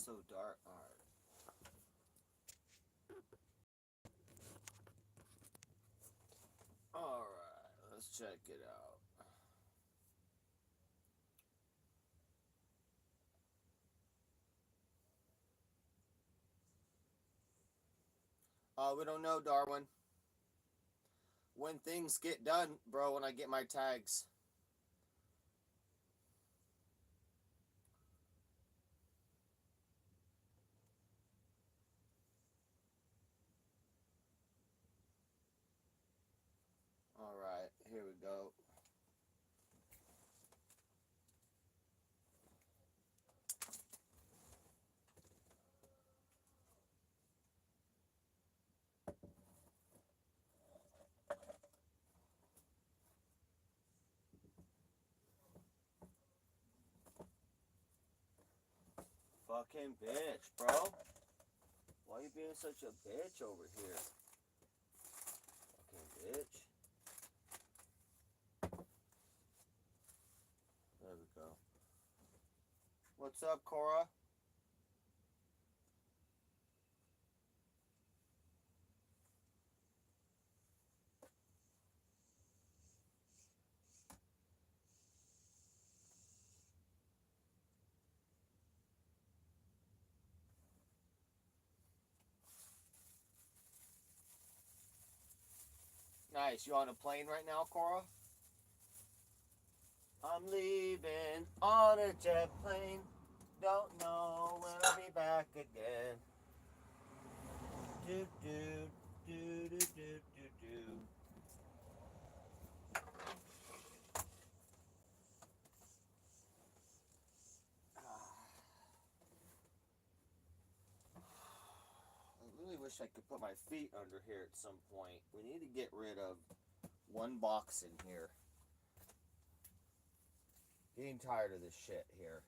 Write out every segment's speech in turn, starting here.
so dark. Alright, let's check it out. We don't know, Darwin. When things get done, bro, when I get my tags. Alright, here we go. Fucking bitch, bro. Why you being such a bitch over here? Fucking bitch. There we go. What's up, Cora? Nice. You on a plane right now, Cora? I'm leaving on a jet plane. Don't know when I'll be back again. Do do do do do do do. I really wish I could put my feet under here at some point. We need to get rid of one box in here. Getting tired of this shit here.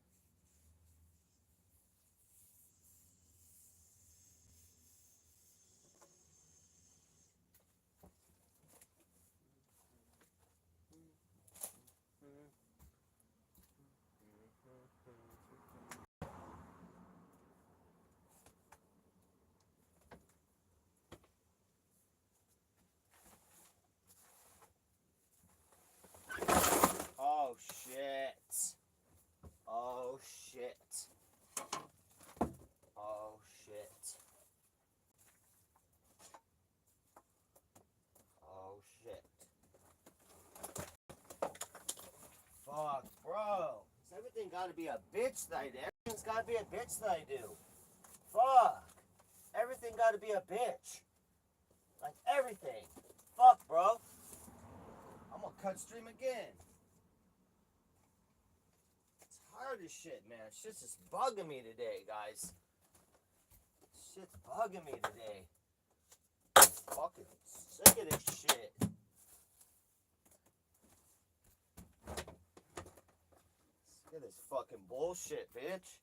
Oh shit. Oh shit. Oh shit. Oh shit. Fuck, bro. Has everything gotta be a bitch that I do? Everything's gotta be a bitch that I do. Fuck. Everything gotta be a bitch. Like everything. Fuck, bro. I'm gonna cut stream again. It's hard as shit, man. Shit's just bugging me today, guys. Shit's bugging me today. Fucking sick of this shit. Sick of this fucking bullshit, bitch.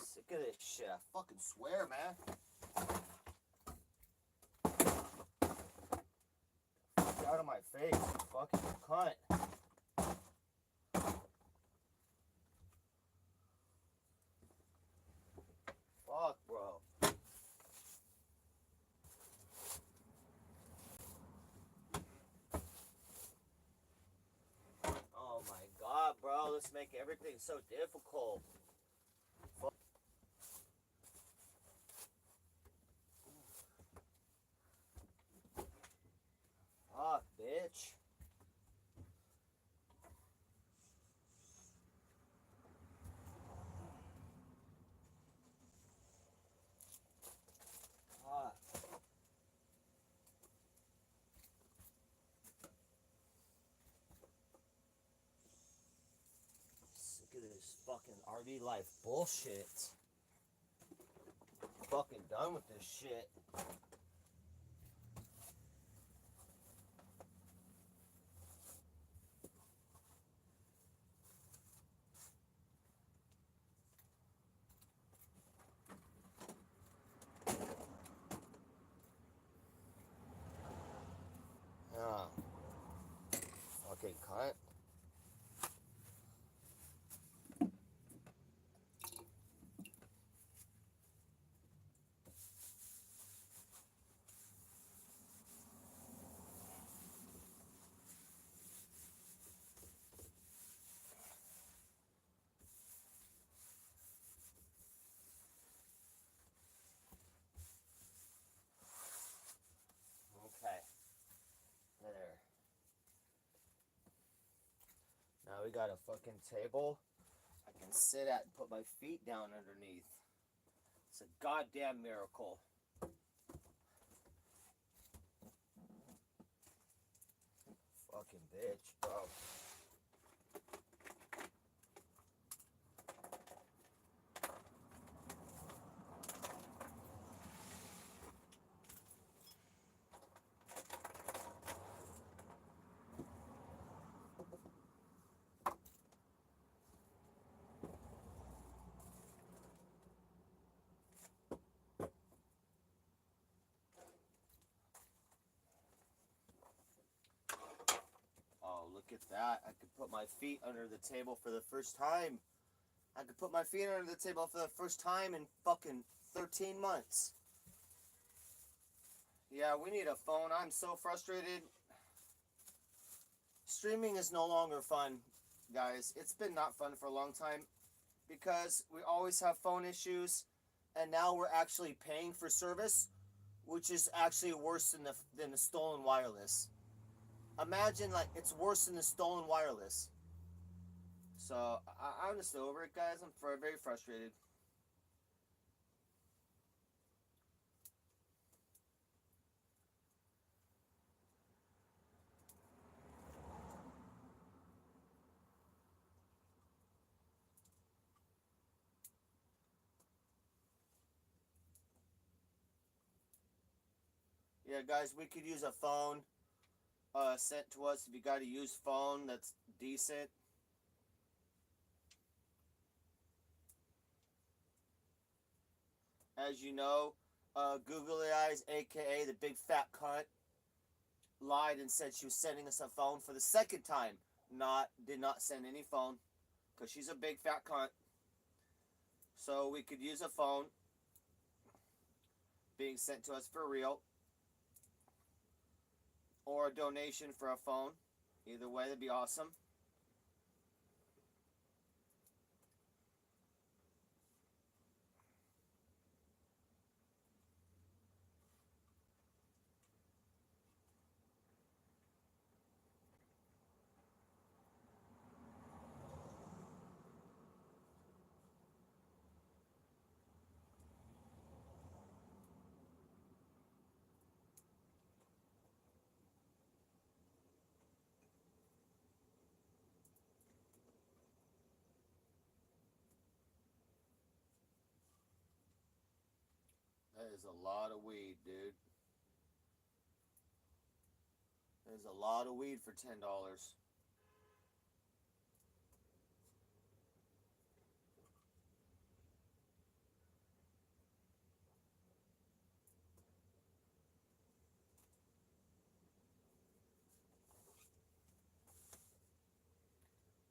Sick of this shit. I fucking swear, man. Get out of my face, you fucking cunt. Fuck, bro. Oh my god, bro. Let's make everything so difficult. Fuck. Fuck, bitch. Fuck. Sick of this fucking RV life bullshit. Fucking done with this shit. Yeah. Fucking cunt. got a fucking table I can sit at and put my feet down underneath. It's a goddamn miracle. Fucking bitch, bro. Oh, look at that. I could put my feet under the table for the first time. I could put my feet under the table for the first time in fucking 13 months. Yeah, we need a phone. I'm so frustrated. Streaming is no longer fun, guys. It's been not fun for a long time because we always have phone issues, and now we're actually paying for service, which is actually worse than the stolen wireless. Imagine, like, it's worse than the stolen wireless. So I'm just over it, guys. I'm very frustrated. Yeah, guys, we could use a phone sent to us. If you got a used phone that's decent. As you know, Googly Eyes, aka the big fat cunt, lied and said she was sending us a phone for the second time. Did not send any phone, because she's a big fat cunt. So we could use a phone being sent to us for real, or a donation for a phone. Either way, that'd be awesome. That is a lot of weed, dude. There's a lot of weed for $10.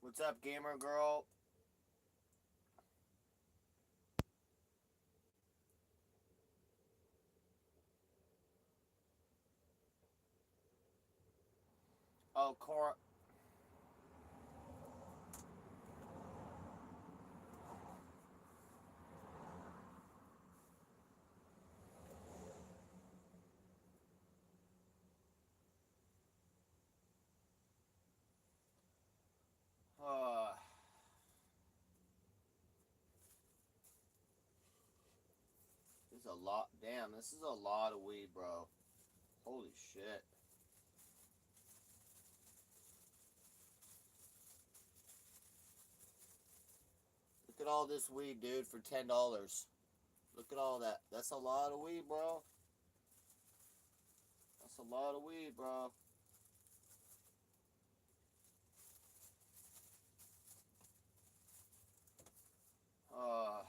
What's up, gamer girl? Oh, Cora. Uh, this is a lot. Damn, this is a lot of weed, bro. Holy shit. Look at all this weed, dude, for $10. Look at all that. That's a lot of weed, bro. That's a lot of weed, bro. Uh,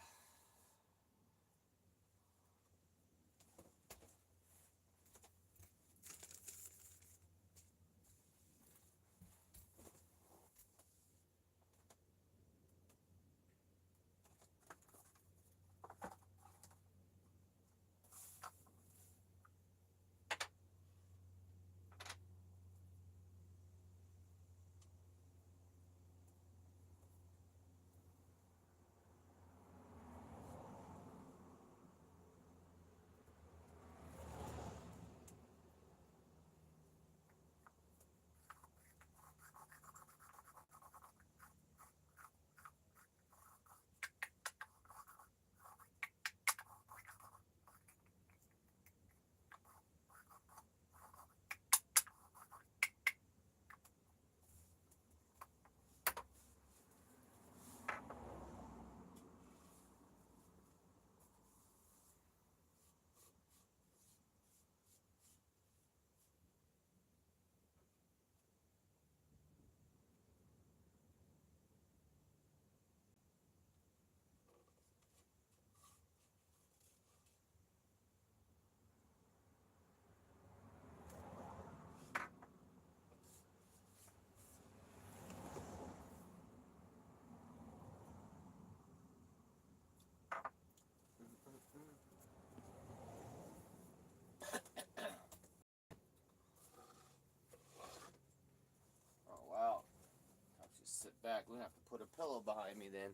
back. We're gonna have to put a pillow behind me then.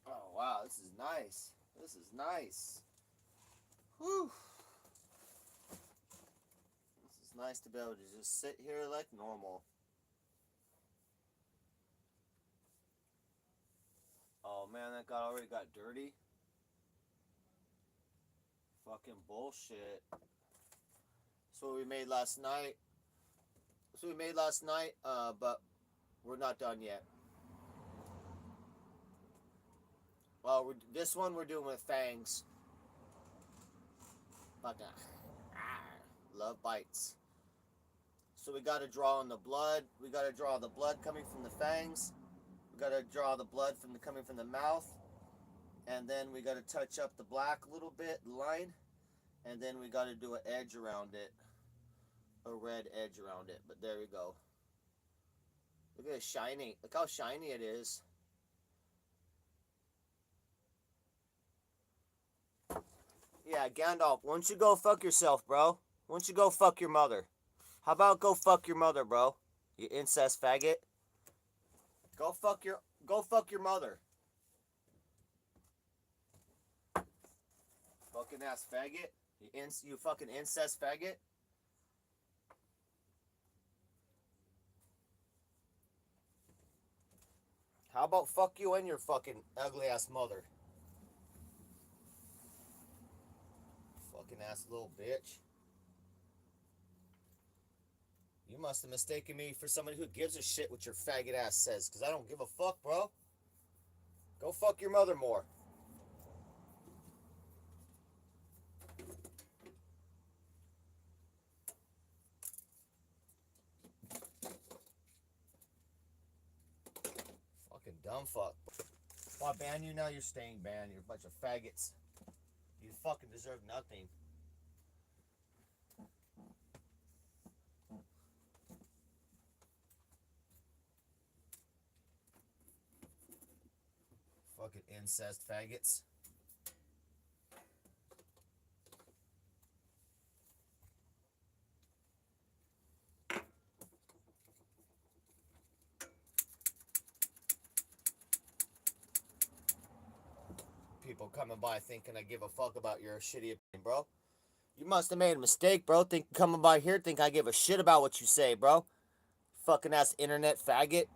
Oh wow, this is nice. This is nice. Whew. This is nice to be able to just sit here like normal. Oh man, that guy already got dirty. Fucking bullshit. That's what we made last night. But we're not done yet. Well, this one we're doing with fangs. Fucking love bites. So we got to draw on the blood. We got to draw the blood coming from the fangs. We got to draw the blood coming from the mouth. And then we got to touch up the black a little bit, line. And then we got to do an edge around it. A red edge around it. But there we go. Look at it shiny. Look how shiny it is. Yeah, Gandalf, why don't you go fuck yourself, bro? Why don't you go fuck your mother? How about go fuck your mother, bro? You incest faggot. Go fuck your mother. Fucking ass faggot. You fucking incest faggot. How about fuck you and your fucking ugly ass mother? Fucking ass little bitch. You must have mistaken me for somebody who gives a shit what your faggot ass says, because I don't give a fuck, bro. Go fuck your mother more. Fucking dumb fuck. If I ban you now, you're staying banned. You're a bunch of faggots. You fucking deserve nothing. Fucking incest faggots. People coming by thinking I give a fuck about your shitty opinion, bro. You must have made a mistake, bro. Coming by here, think I give a shit about what you say, bro. Fucking ass internet faggot,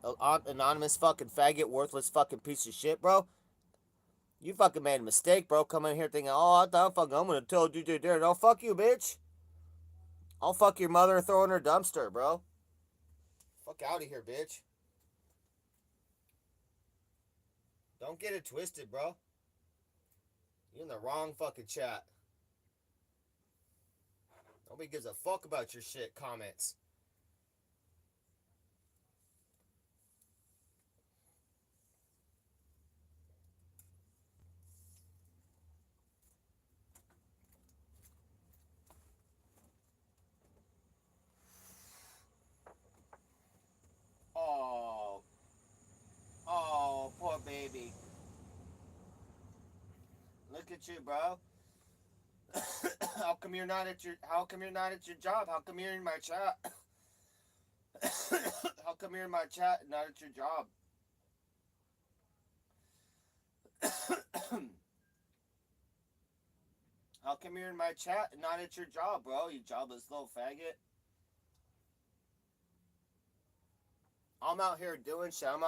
anonymous fucking faggot, worthless fucking piece of shit, bro. You fucking made a mistake, bro. Coming in here thinking, oh, I thought I'm gonna tell DJ Darren. Oh, fuck you, bitch. I'll fuck your mother and throw in her dumpster, bro. Fuck out of here, bitch. Don't get it twisted, bro. You're in the wrong fucking chat. Nobody gives a fuck about your shit comments. Oh, poor baby. Look at you, bro. How come you're not at your job? How come you're in my chat? How come you're in my chat and not at your job? How come you're in my chat and not at your job, bro? You jobless little faggot. I'm out here doing shit. I'm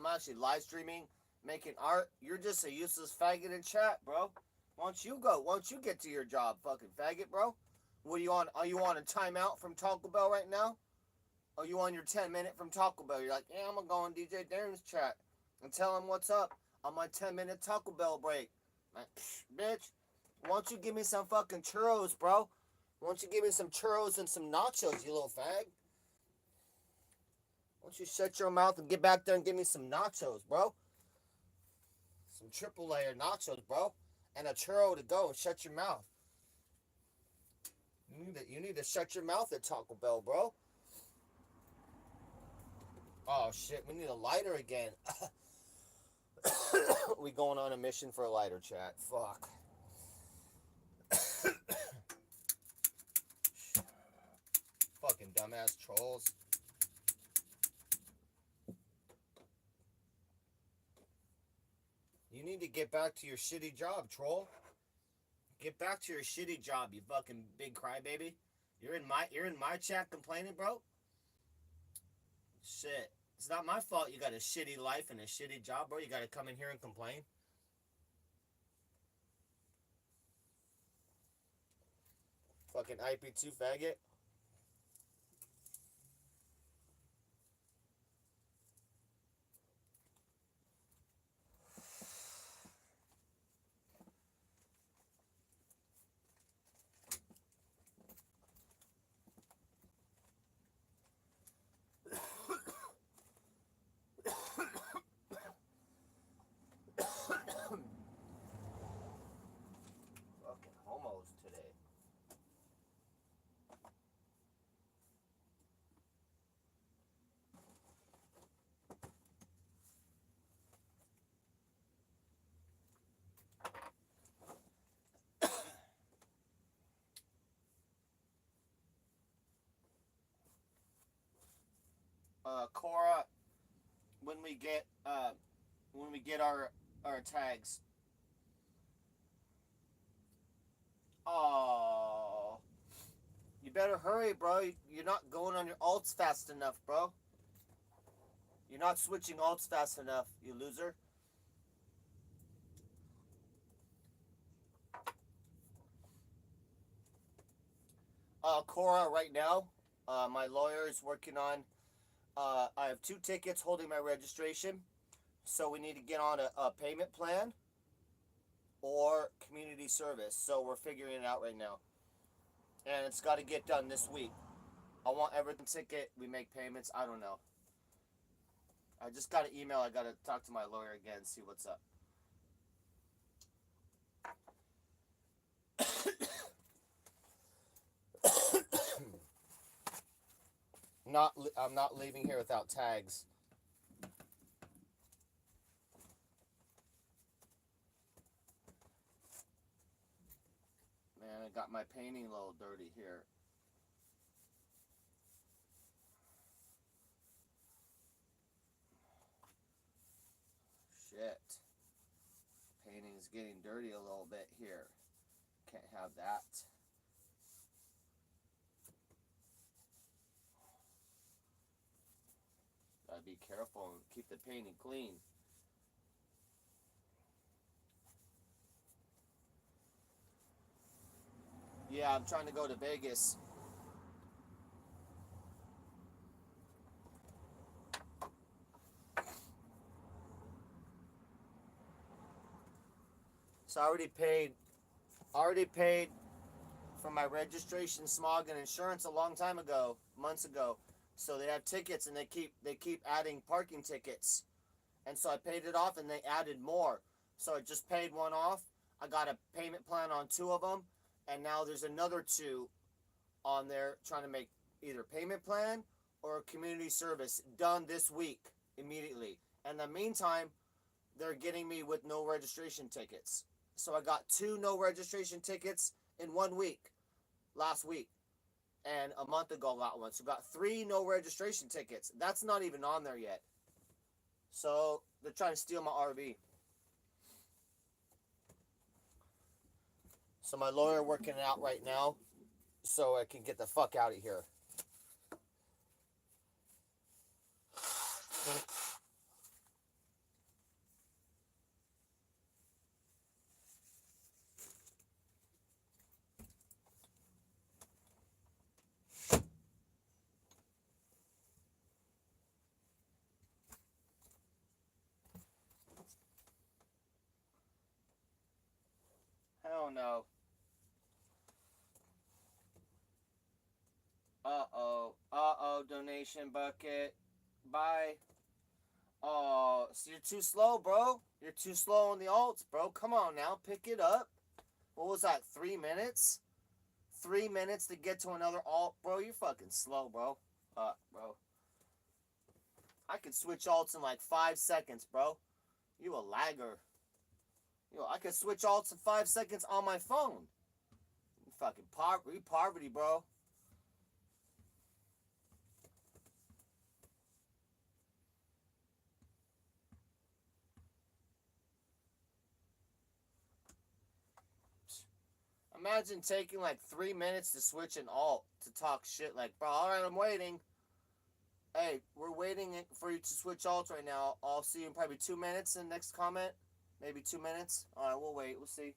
actually live streaming, making art. You're just a useless faggot in chat, bro. Why don't you get to your job, fucking faggot, bro? What are you on? Are you on a timeout from Taco Bell right now? Are you on your 10-minute from Taco Bell? You're like, yeah, I'm gonna go on DJ Darren's chat and tell him what's up on my 10-minute Taco Bell break. Like, bitch, why don't you give me some fucking churros, bro? Why don't you give me some churros and some nachos, you little fag? Why don't you shut your mouth and get back there and give me some nachos, bro? Some triple layer nachos, bro. And a churro to go and shut your mouth. You need to shut your mouth at Taco Bell, bro. Oh shit, we need a lighter again. We going on a mission for a lighter, chat. Fuck. Fucking dumbass trolls. You need to get back to your shitty job, troll. Get back to your shitty job, you fucking big crybaby. You're in my chat complaining, bro? Shit. It's not my fault you got a shitty life and a shitty job, bro. You gotta come in here and complain. Fucking IP2 faggot. Fucking homos today. Cora, when we get our tags. Oh, you better hurry, bro. You're not going on your alts fast enough, bro. You're not switching alts fast enough, you loser. Cora, right now, my lawyer is working on. I have 2 tickets holding my registration, so we need to get on a payment plan or community service. So we're figuring it out right now, and it's got to get done this week. I want everything ticket. We make payments. I don't know. I just got an email. I got to talk to my lawyer again, see what's up. I'm not leaving here without tags. Man, I got my painting a little dirty here. Shit. Painting's getting dirty a little bit here. Can't have that. Gotta be careful and keep the painting clean. Yeah, I'm trying to go to Vegas. So I already paid for my registration, smog, and insurance a long time ago, months ago. So they have tickets, and they keep adding parking tickets, and so I paid it off, and they added more. So I just paid one off. I got a payment plan on 2 of them, and now there's another 2 on there trying to make either payment plan or community service done this week immediately. In the meantime, they're getting me with no registration tickets. So I got 2 no registration tickets in 1 week, last week, and a month ago got one. So got 3 no registration tickets. That's not even on there yet. So they're trying to steal my RV. So my lawyer working it out right now, so I can get the fuck out of here. Hell no. Uh-oh, donation bucket. Bye. Oh, so you're too slow, bro. You're too slow on the alts, bro. Come on now, pick it up. What was that, 3 minutes? 3 minutes to get to another alt, bro. You're fucking slow, bro. Bro. I could switch alts in like 5 seconds, bro. You a lagger. I could switch alts in 5 seconds on my phone. You fucking poverty, bro. Imagine taking like 3 minutes to switch an alt to talk shit like, bro, alright, I'm waiting. Hey, we're waiting for you to switch alts right now. I'll see you in probably 2 minutes in the next comment. Maybe 2 minutes. Alright, we'll wait. We'll see.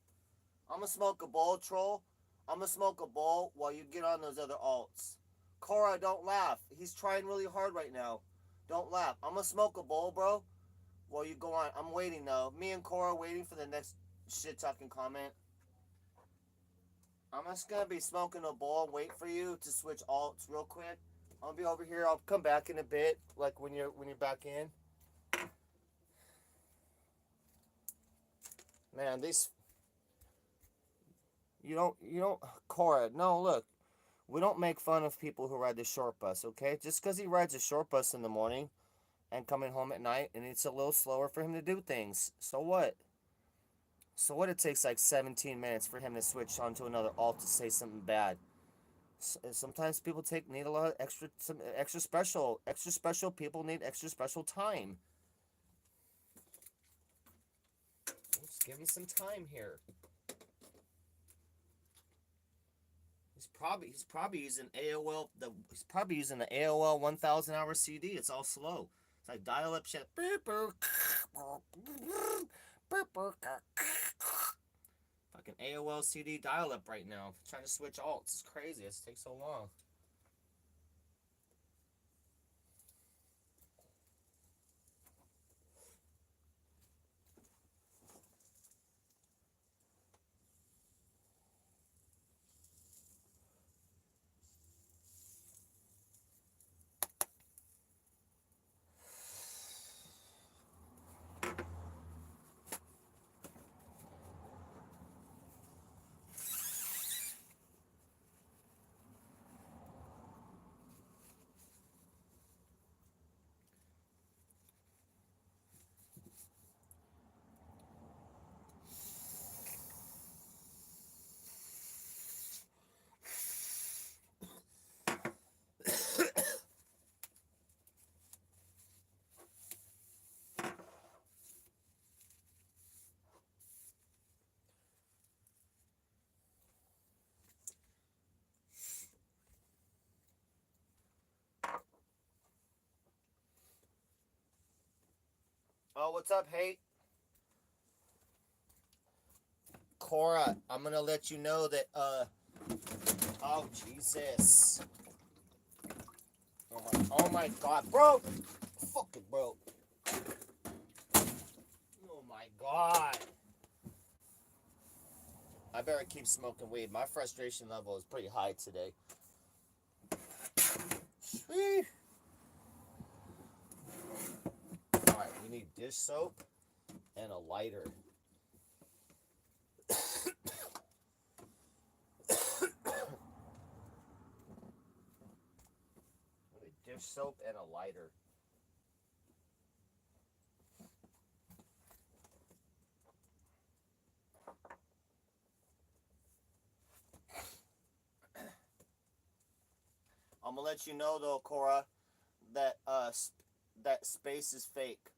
I'm gonna smoke a bowl, troll. I'm gonna smoke a bowl while you get on those other alts. Cora, don't laugh. He's trying really hard right now. Don't laugh. I'm gonna smoke a bowl, bro, while you go on. I'm waiting, though. Me and Cora waiting for the next shit-talking comment. I'm just gonna be smoking a bowl and wait for you to switch alts real quick. I'll be over here. I'll come back in a bit, like when you're back in. Man, these you don't Cora. No, look, we don't make fun of people who ride the short bus, okay? Just because he rides a short bus in the morning and coming home at night, and it's a little slower for him to do things. So what? So what? It takes like 17 minutes for him to switch onto another alt to say something bad. Sometimes people need a lot of extra special people need extra special time. Let's give him some time here. He's probably using AOL. He's probably using the AOL 1000 hour CD. It's all slow. It's like dial up shit. Fucking AOL CD dial up right now. Trying to switch alts. It's crazy. It takes so long. Oh, what's up, Hate? Cora, I'm gonna let you know that, oh, Jesus. Oh my God, bro! Fucking bro. Oh my God. I better keep smoking weed. My frustration level is pretty high today. Alright, we need dish soap and a lighter. Dish soap and a lighter. I'm gonna let you know though, Cora, that that space is fake.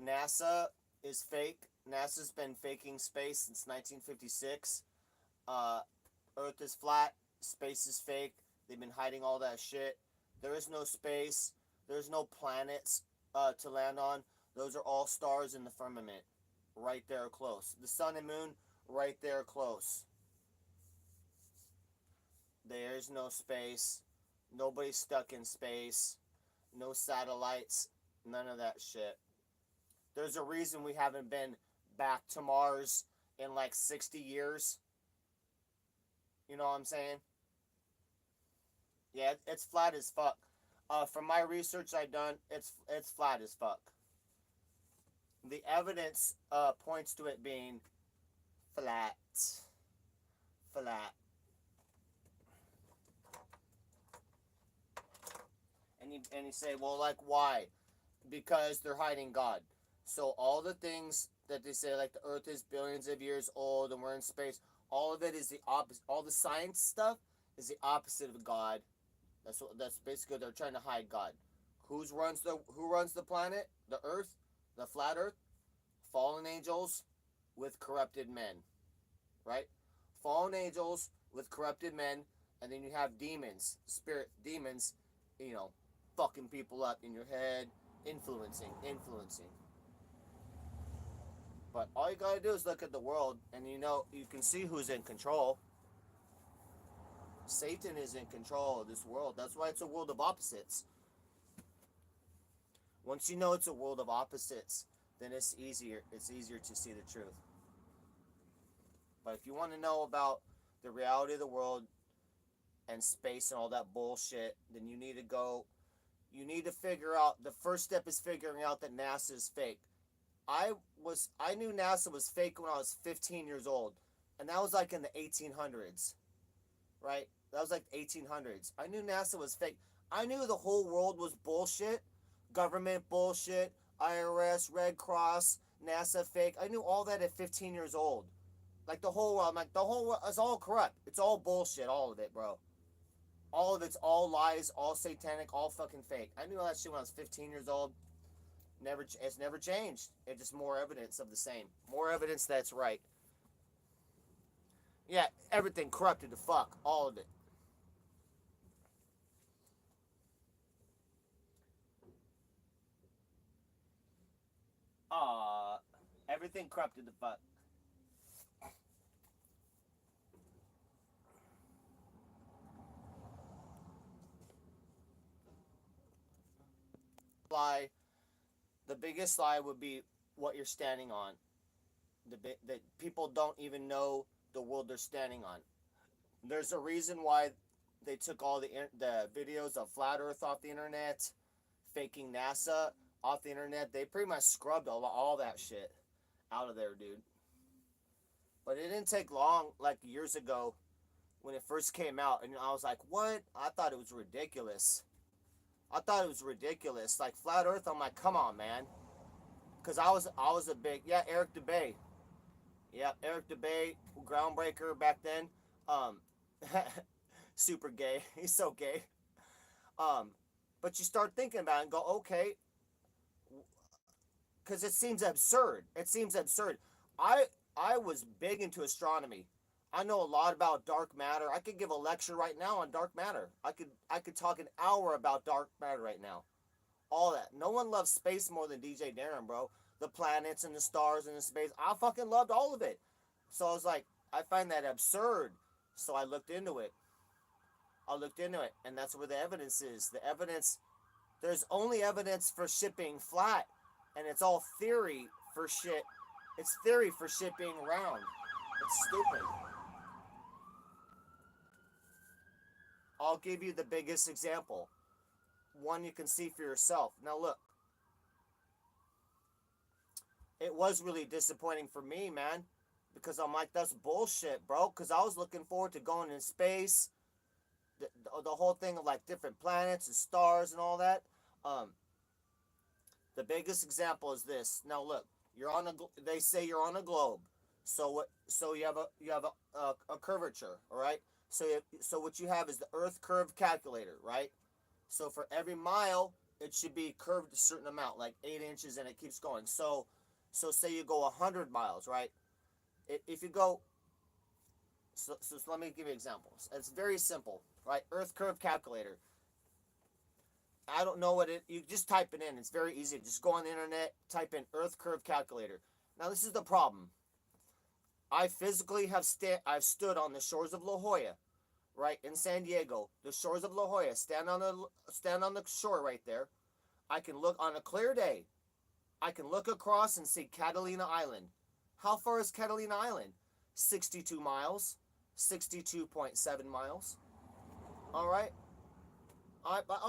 NASA is fake. NASA's been faking space since 1956. Earth is flat. Space is fake. They've been hiding all that shit. There is no space. There's no planets to land on. Those are all stars in the firmament. Right there close. The sun and moon, right there close. There's no space. Nobody's stuck in space. No satellites. None of that shit. There's a reason we haven't been back to Mars in like 60 years. You know what I'm saying? Yeah, it's flat as fuck. From my research I've done, it's flat as fuck. The evidence points to it being flat. Flat. And you say, well, like, why? because they're hiding God. So all the things that they say, like the Earth is billions of years old and we're in space, all of it is the opposite. All the science stuff is the opposite of God. That's basically they're trying to hide God. Who runs the planet? The Earth, the flat Earth, fallen angels with corrupted men, right? Fallen angels with corrupted men, and then you have demons, spirit demons, you know, fucking people up in your head, influencing. But all you gotta do is look at the world, and you can see who's in control. Satan is in control of this world. That's why it's a world of opposites. Once you know it's a world of opposites, then it's easier to see the truth. But if you want to know about the reality of the world and space and all that bullshit, then you need to figure out, the first step is figuring out that NASA is fake. I knew NASA was fake when I was 15 years old, and that was like in the 1800s, right? That was like 1800s. I knew NASA was fake. I knew the whole world was bullshit, government bullshit, IRS, Red Cross, NASA fake. I knew all that at 15 years old. Like the whole world, I'm like, the whole world is all corrupt. It's all bullshit, all of it, bro. All of it's all lies, all satanic, all fucking fake. I knew all that shit when I was 15 years old. It's never changed. It's just more evidence of the same. More evidence that's right. Yeah, everything corrupted to fuck. All of it. Everything corrupted to fuck. Lie. The biggest lie would be what you're standing on. That people don't even know the world they're standing on. There's a reason why they took all the videos of flat Earth off the internet, faking NASA off the internet. They pretty much scrubbed all that shit out of there, dude. But it didn't take long, like years ago, when it first came out, and I was like, "What?" I thought it was ridiculous. Like flat Earth, I'm like, "Come on, man," because I was a big Eric DeBay. Yeah, Eric DeBay, groundbreaker back then. Um, super gay. He's so gay. Um, but you start thinking about it and go, okay, because it seems absurd. I I was big into astronomy. I know a lot about dark matter. I could give a lecture right now on dark matter. I could talk an hour about dark matter right now. All that. No one loves space more than DJ Darren, bro. The planets and the stars and the space. I fucking loved all of it. So I was like, I find that absurd. So I looked into it, and that's where the evidence is. There's only evidence for shipping flat, and it's all theory for shit. It's theory for shit being round. It's stupid. I'll give you the biggest example. One you can see for yourself. Now look, it was really disappointing for me, man, because I'm like, that's bullshit, bro. Because I was looking forward to going in space, the whole thing of like different planets and stars and all that. Um, the biggest example is this. Now look, they say you're on a globe. So what? So you have a curvature, all right? So what you have is the Earth curve calculator, right? So for every mile, it should be curved a certain amount, like 8 inches, and it keeps going. So say you go 100 miles, right? If you go, so let me give you examples. It's very simple, right? Earth curve calculator. I don't know you just type it in. It's very easy. Just go on the internet, type in Earth curve calculator. Now this is the problem. I physically I've stood on the shores of La Jolla, right in San Diego. The shores of La Jolla. Stand on the shore right there. I can look on a clear day. I can look across and see Catalina Island. How far is Catalina Island? 62 miles. 62.7 miles. All right.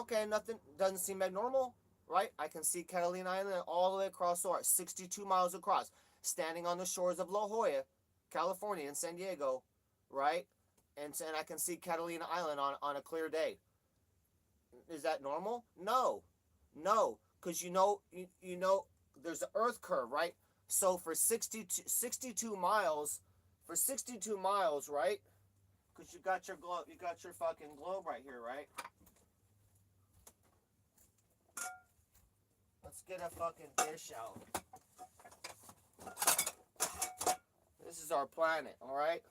Okay, nothing doesn't seem abnormal, right? I can see Catalina Island all the way across the 62 miles across, standing on the shores of La Jolla, California, in San Diego, right? And I can see Catalina Island on a clear day. Is that normal? No, because there's an Earth curve, right? So for 62 miles, right? Because you got your fucking globe right here, right? Let's get a fucking dish out. This is our planet, all right?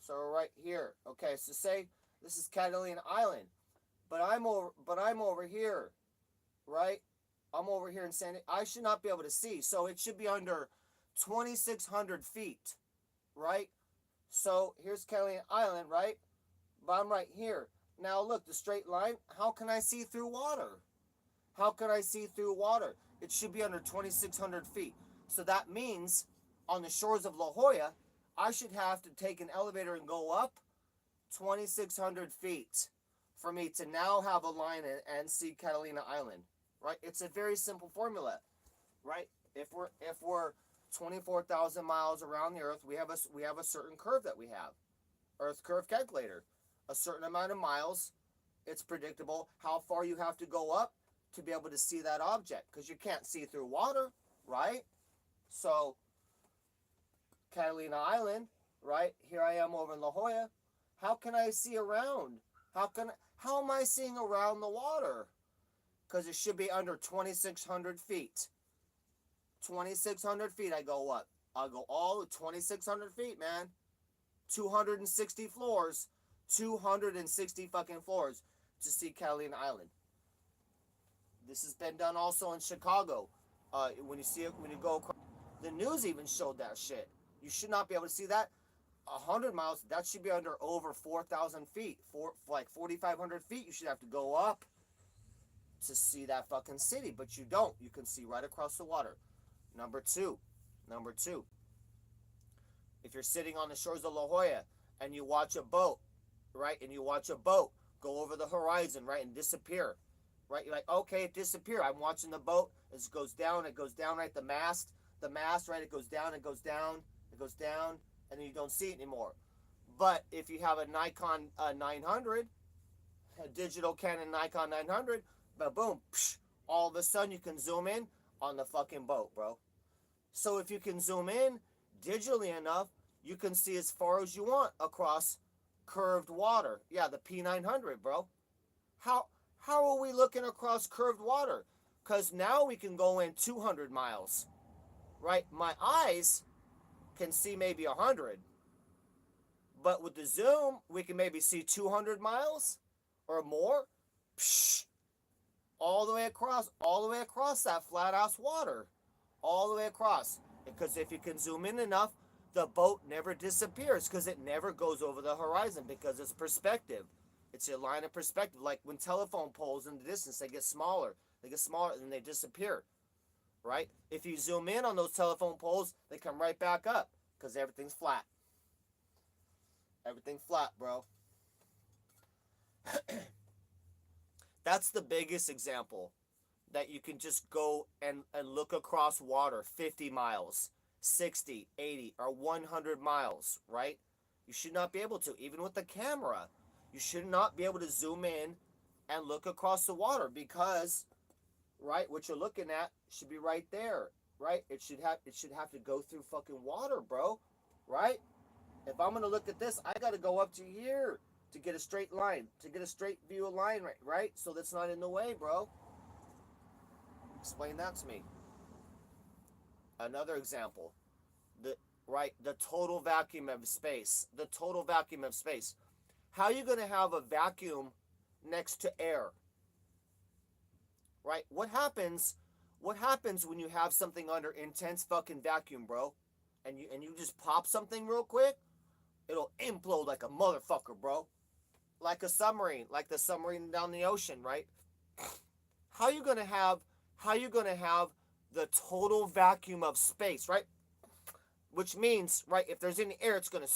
So we're right here. Okay, so say this is Catalina Island, but I'm over here, right? I'm over here in I should not be able to see, so it should be under 2,600 feet, right? So here's Catalina Island, right? But I'm right here. Now look, the straight line. How can I see through water? How can I see through water? It should be under 2,600 feet. So that means on the shores of La Jolla, I should have to take an elevator and go up 2,600 feet for me to now have a line and see Catalina Island, right? It's a very simple formula, right? If we're 24,000 miles around the Earth, we have a certain curve that we have, Earth curve calculator, a certain amount of miles. It's predictable how far you have to go up to be able to see that object, because you can't see through water, right? So Catalina Island, right? Here I am over in La Jolla. How can I see around? How am I seeing around the water? Because it should be under 2,600 feet. 2,600 feet I go up. I'll go all 2,600 feet, man. 260 floors. 260 fucking floors to see Catalina Island. This has been done also in Chicago. When you go across, the news even showed that shit. You should not be able to see that. 100 miles, that should be under over 4,000 feet. Like 4,500 feet, you should have to go up to see that fucking city. But you don't. You can see right across the water. Number two. If you're sitting on the shores of La Jolla and you watch a boat, right? And you watch a boat go over the horizon, right? And disappear. Right, you're like, okay, it disappeared. I'm watching the boat. It goes down, right? The mast, right? It goes down, and then you don't see it anymore. But if you have a Nikon 900, a digital Canon Nikon 900, but boom, psh, all of a sudden you can zoom in on the fucking boat, bro. So if you can zoom in digitally enough, you can see as far as you want across curved water. Yeah, the P900, bro. How are we looking across curved water? Because now we can go in 200 miles, right? My eyes can see maybe 100. But with the zoom, we can maybe see 200 miles or more. Psh, all the way across that flat-ass water. All the way across. Because if you can zoom in enough, the boat never disappears because it never goes over the horizon because it's perspective. It's a line of perspective. Like when telephone poles in the distance, they get smaller, and then they disappear, right? If you zoom in on those telephone poles, they come right back up because everything's flat. Everything flat, bro. That's the biggest example that you can just go and look across water 50 miles, 60, 80, or 100 miles, right? You should not be able to, even with the camera. You should not be able to zoom in and look across the water because, right, what you're looking at should be right there, right? It should have to go through fucking water, bro, right? If I'm gonna look at this, I gotta go up to here to get a straight line, to get a straight view of line, right? So that's not in the way, bro. Explain that to me. Another example, the total vacuum of space. The total vacuum of space. How are you going to have a vacuum next to air? Right? What happens when you have something under intense fucking vacuum, bro? And you just pop something real quick? It'll implode like a motherfucker, bro. Like a submarine, like the submarine down the ocean, right? How you going to have the total vacuum of space, right? Which means, right, if there's any air, it's gonna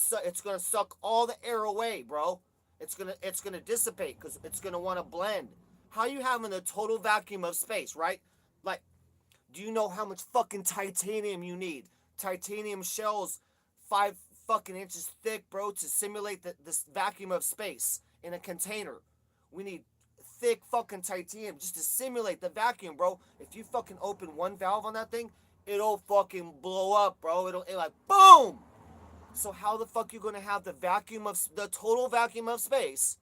suck all the air away, bro. It's gonna dissipate because it's gonna want to blend. How you having the total vacuum of space, right? Like, do you know how much fucking titanium you need? Titanium shells, 5 fucking inches thick, bro, to simulate this vacuum of space in a container. We need thick fucking titanium just to simulate the vacuum, bro. If you fucking open one valve on that thing, it'll fucking blow up, bro. It'll like boom. So how the fuck you gonna have the total vacuum of space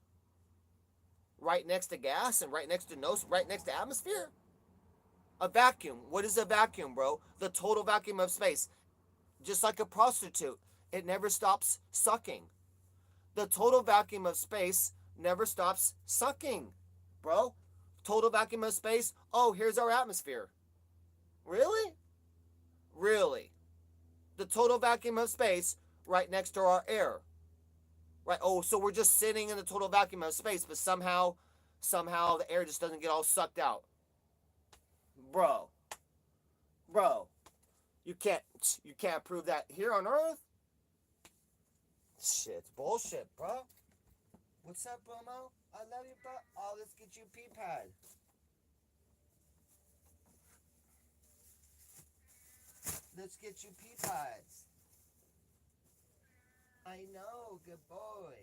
right next to gas and right next to atmosphere? A vacuum. What is a vacuum, bro? The total vacuum of space. Just like a prostitute, it never stops sucking. The total vacuum of space never stops sucking, bro. Total vacuum of space. Oh, here's our atmosphere. Really? Really? The total vacuum of space right next to our air. Right? Oh, so we're just sitting in the total vacuum of space, but somehow the air just doesn't get all sucked out. Bro. You can't prove that here on Earth. Shit, it's bullshit, bro. What's up, Romo? I love you, bro. Oh, let's get you a pee pad. Let's get you pee pads. I know, good boy.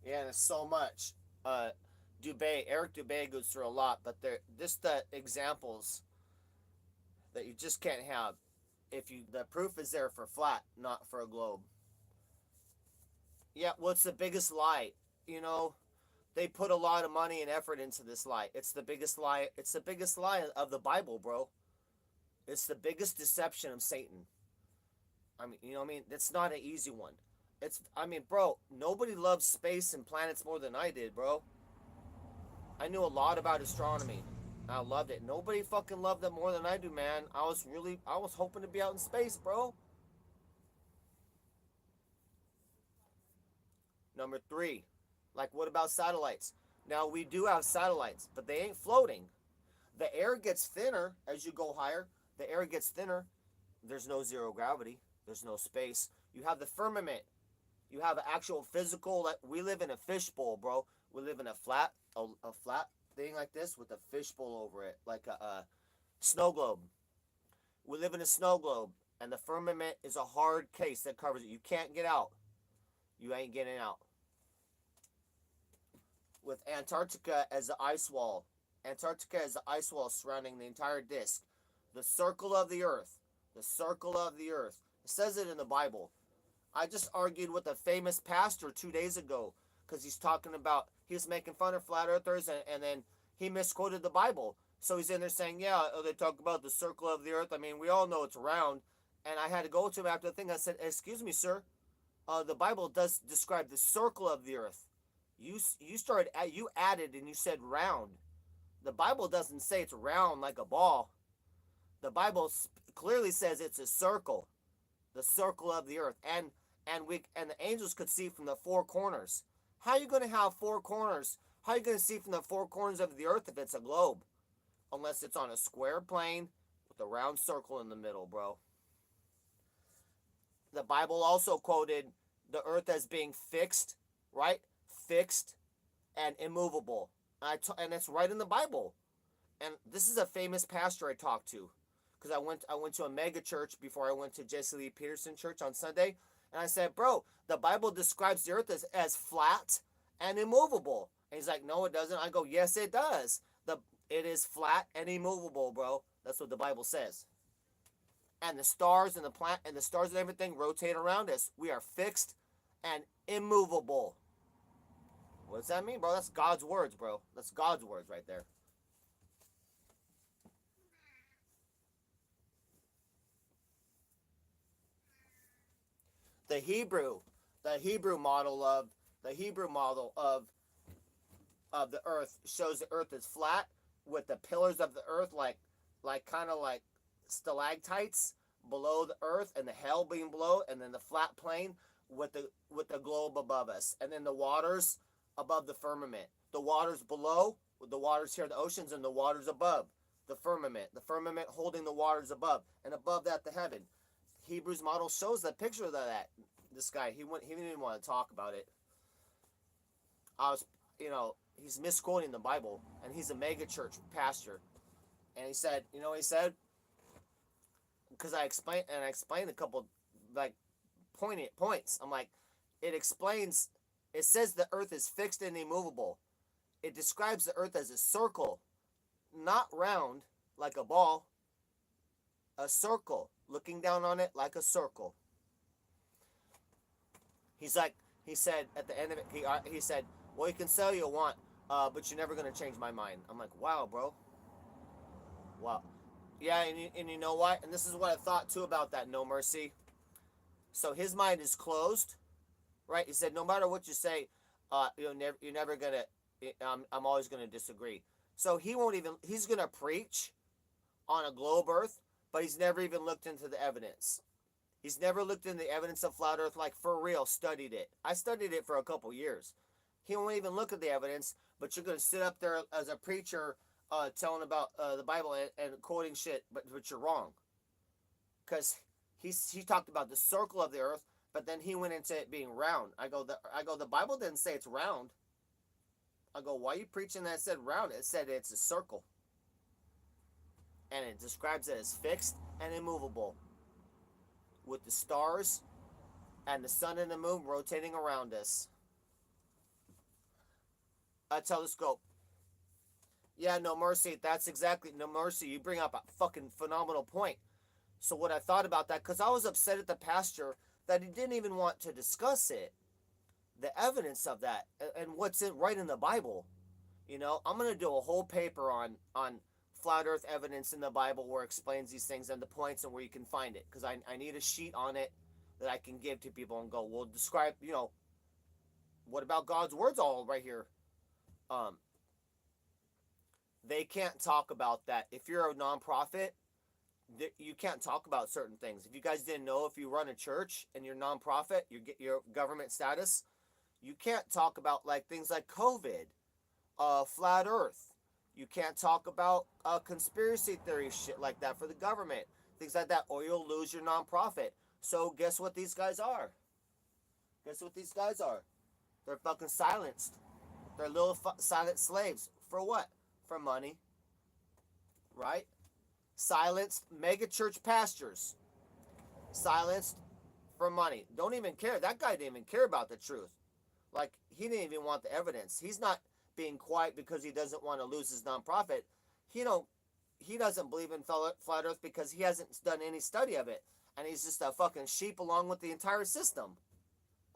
Yeah, there's so much. Eric Dubay goes through a lot, but they're just the examples that you just can't have. The proof is there for flat, not for a globe. Yeah, what's the biggest lie? You know, they put a lot of money and effort into this lie. It's the biggest lie. It's the biggest lie of the Bible, bro. It's the biggest deception of Satan. I mean, you know what I mean? It's not an easy one. Bro, nobody loves space and planets more than I did, bro. I knew a lot about astronomy. I loved it. Nobody fucking loved it more than I do, man. I was hoping to be out in space, bro. Number 3, like, what about satellites? Now, we do have satellites, but they ain't floating. The air gets thinner as you go higher. The air gets thinner. There's no zero gravity. There's no space. You have the firmament. You have an actual physical, like, we live in a fishbowl, bro. We live in a flat thing like this with a fishbowl over it, like a snow globe. We live in a snow globe, and the firmament is a hard case that covers it. You can't get out. You ain't getting out. With Antarctica as the ice wall. Antarctica is the ice wall surrounding the entire disk. The circle of the earth. The circle of the earth. It says it in the Bible. I just argued with a famous pastor 2 days ago because he was making fun of flat earthers, and then he misquoted the Bible. So he's in there saying, yeah, they talk about the circle of the earth. I mean, we all know it's round. And I had to go to him after the thing. I said, excuse me, sir. The Bible does describe the circle of the earth. You added and you said round. The Bible doesn't say it's round like a ball. The Bible clearly says it's a circle. The circle of the earth. And the angels could see from the 4 corners. How are you going to have 4 corners? How are you going to see from the 4 corners of the earth if it's a globe? Unless it's on a square plane with a round circle in the middle, bro. The Bible also quoted the earth as being fixed, right? Fixed and immovable. And it's right in the Bible. And this is a famous pastor I talked to. Because I went to a mega church before I went to Jesse Lee Peterson Church on Sunday. And I said, bro, the Bible describes the earth as flat and immovable. And he's like, no, it doesn't. I go, yes, it does. It is flat and immovable, bro. That's what the Bible says. And the stars and the stars and everything rotate around us. We are fixed and immovable. What does that mean, bro? That's God's words, bro. That's God's words right there. The Hebrew model of the earth shows the earth is flat with the pillars of the earth like kind of like stalactites below the earth, and the hell being below, and then the flat plane with the globe above us, and then the waters above the firmament. The waters below, the waters here, the oceans, and the waters above the firmament. The firmament holding the waters above, and above that the heaven. Hebrews model shows that picture of that. this guy, he didn't even want to talk about it. I was, he's misquoting the Bible, and he's a mega church pastor. And he said, what he said? Because I explained a couple, like, poignant points. I'm like, it says the earth is fixed and immovable. It describes the earth as a circle, not round like a ball, a circle, looking down on it like a circle. He said at the end of it, he said, well, you can say all you want, but you're never going to change my mind. I'm like, wow, bro. Wow. Yeah, and you know what? And this is what I thought too about that No Mercy. So his mind is closed, right? He said, no matter what you say, you're never going to, I'm always going to disagree. So he's going to preach on a globe earth, but he's never even looked into the evidence. He's never looked into the evidence of flat earth, like for real, studied it. I studied it for a couple years. He won't even look at the evidence, but you're going to sit up there as a preacher telling about the Bible and quoting shit, but you're wrong. Because he talked about the circle of the earth, but then he went into it being round. I go, the Bible didn't say it's round. I go, why are you preaching that it said round? It said it's a circle. And it describes it as fixed and immovable, with the stars and the sun and the moon rotating around us. A telescope. Yeah, No Mercy. That's exactly No Mercy. You bring up a fucking phenomenal point. So what I thought about that, because I was upset at the pastor that he didn't even want to discuss it, the evidence of that, and what's right in the Bible. I'm going to do a whole paper on flat earth evidence in the Bible where it explains these things and the points and where you can find it, because I need a sheet on it that I can give to people and go, well, describe, what about God's words all right here? They can't talk about that. If you're a nonprofit, you can't talk about certain things. If you guys didn't know, if you run a church and you're nonprofit, you get your government status, you can't talk about like things like COVID, flat earth. You can't talk about conspiracy theory shit like that for the government, things like that, or you'll lose your nonprofit. So guess what these guys are? They're fucking silenced. They're little silent slaves. For what? For money. Right? Silenced mega church pastors. Silenced for money. Don't even care. That guy didn't even care about the truth. Like, he didn't even want the evidence. He's not being quiet because he doesn't want to lose his nonprofit. He doesn't believe in flat earth because he hasn't done any study of it. And he's just a fucking sheep along with the entire system.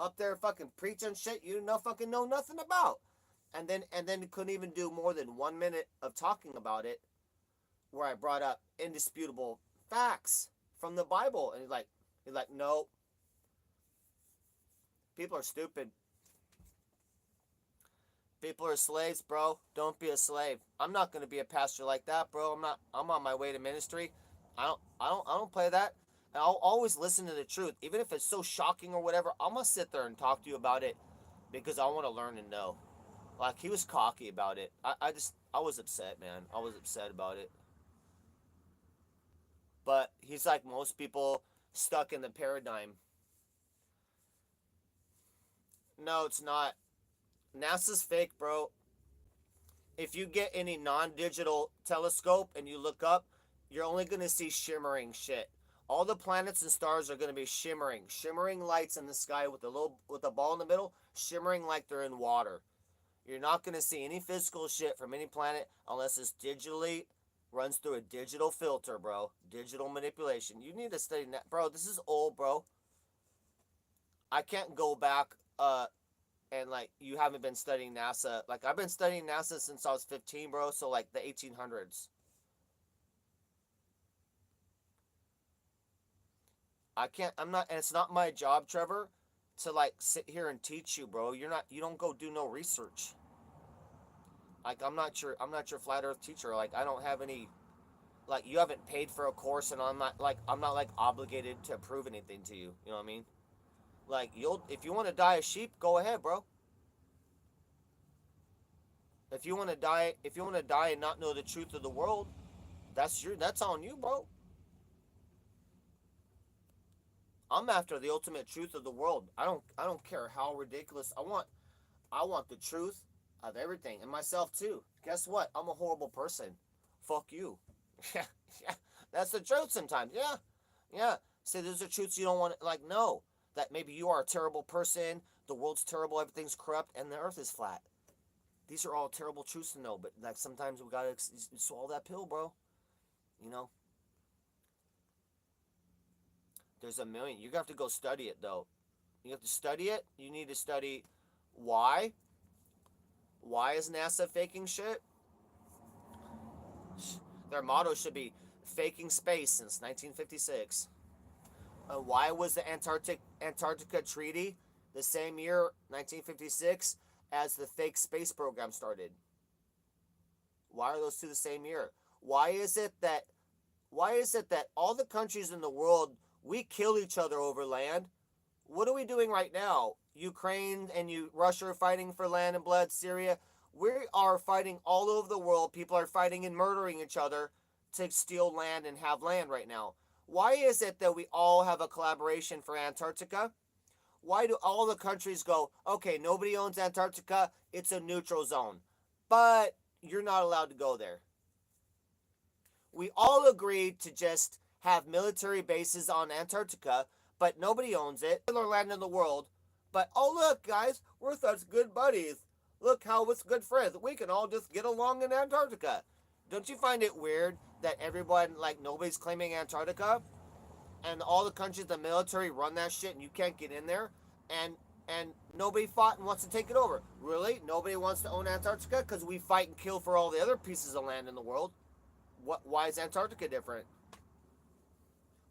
Up there fucking preaching shit you fucking know nothing about. And then he couldn't even do more than 1 minute of talking about it where I brought up indisputable facts from the Bible. And he's like, no. People are stupid. People are slaves, bro. Don't be a slave. I'm not going to be a pastor like that, bro. I'm on my way to ministry. I don't play that. And I'll always listen to the truth. Even if it's so shocking or whatever, I'm going to sit there and talk to you about it because I want to learn and know. Like, he was cocky about it. I was upset, man. I was upset about it. But he's like most people, stuck in the paradigm. No, it's not. NASA's fake, bro. If you get any non-digital telescope and you look up, you're only going to see shimmering shit. All the planets and stars are going to be shimmering lights in the sky with a ball in the middle, shimmering like they're in water. You're not going to see any physical shit from any planet unless it's digitally runs through a digital filter, bro. Digital manipulation. You need to study that, bro. This is old, bro. I can't go back and like you haven't been studying NASA. Like, I've been studying NASA since I was 15, bro. So like the 1800s. I'm not, and it's not my job, Trevor, to like sit here and teach you, bro. You don't go do no research. Like, I'm not your flat earth teacher. Like, I don't have any, like, you haven't paid for a course and I'm not like obligated to prove anything to you. You know what I mean? Like, if you want to die a sheep, go ahead, bro. If you want to die and not know the truth of the world, that's on you, bro. I'm after the ultimate truth of the world. I don't care how ridiculous. I want the truth of everything and myself too. Guess what? I'm a horrible person. Fuck you. Yeah, yeah. That's the truth sometimes. Yeah, yeah. See, those are truths you don't want to, like, no. That maybe you are a terrible person, the world's terrible, everything's corrupt, and the earth is flat. These are all terrible truths to know, but like sometimes we gotta swallow that pill, bro. You know, there's a million. You're gonna have to go study it though. You have to study it. You need to study why. Why is NASA faking shit? Their motto should be faking space since 1956. Why was the Antarctica Treaty the same year, 1956, as the fake space program started? Why are those two the same year? Why is it that all the countries in the world, we kill each other over land? What are we doing right now? Ukraine and Russia are fighting for land and blood. Syria, we are fighting all over the world. People are fighting and murdering each other to steal land and have land right now. Why is it that we all have a collaboration for Antarctica? Why do all the countries go, okay, nobody owns Antarctica, it's a neutral zone, but you're not allowed to go there? We all agreed to just have military bases on Antarctica, but nobody owns it. Other land in the world. But oh look, guys, we're such good buddies. Look how we're good friends. We can all just get along in Antarctica. Don't you find it weird that everyone, like, nobody's claiming Antarctica, and all the countries, the military run that shit, and you can't get in there, and nobody fought and wants to take it over? Really? Nobody wants to own Antarctica because we fight and kill for all the other pieces of land in the world. Why is Antarctica different?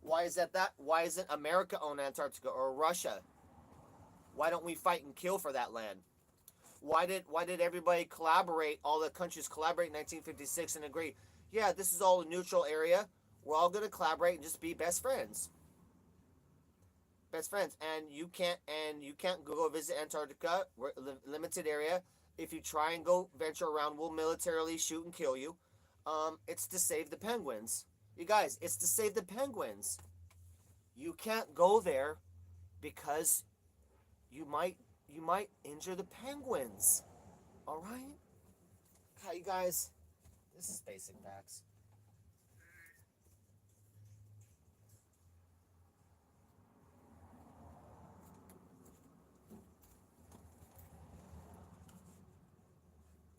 Why is that? Why isn't America own Antarctica or Russia? Why don't we fight and kill for that land? Why did everybody collaborate? All the countries collaborate in 1956 and agree, yeah, this is all a neutral area. We're all going to collaborate and just be best friends. Best friends. And you can't go visit Antarctica. We're a limited area. If you try and go venture around, we'll militarily shoot and kill you. It's to save the penguins. You guys, it's to save the penguins. You can't go there because you might injure the penguins. All right? Okay, you guys, this is basic facts.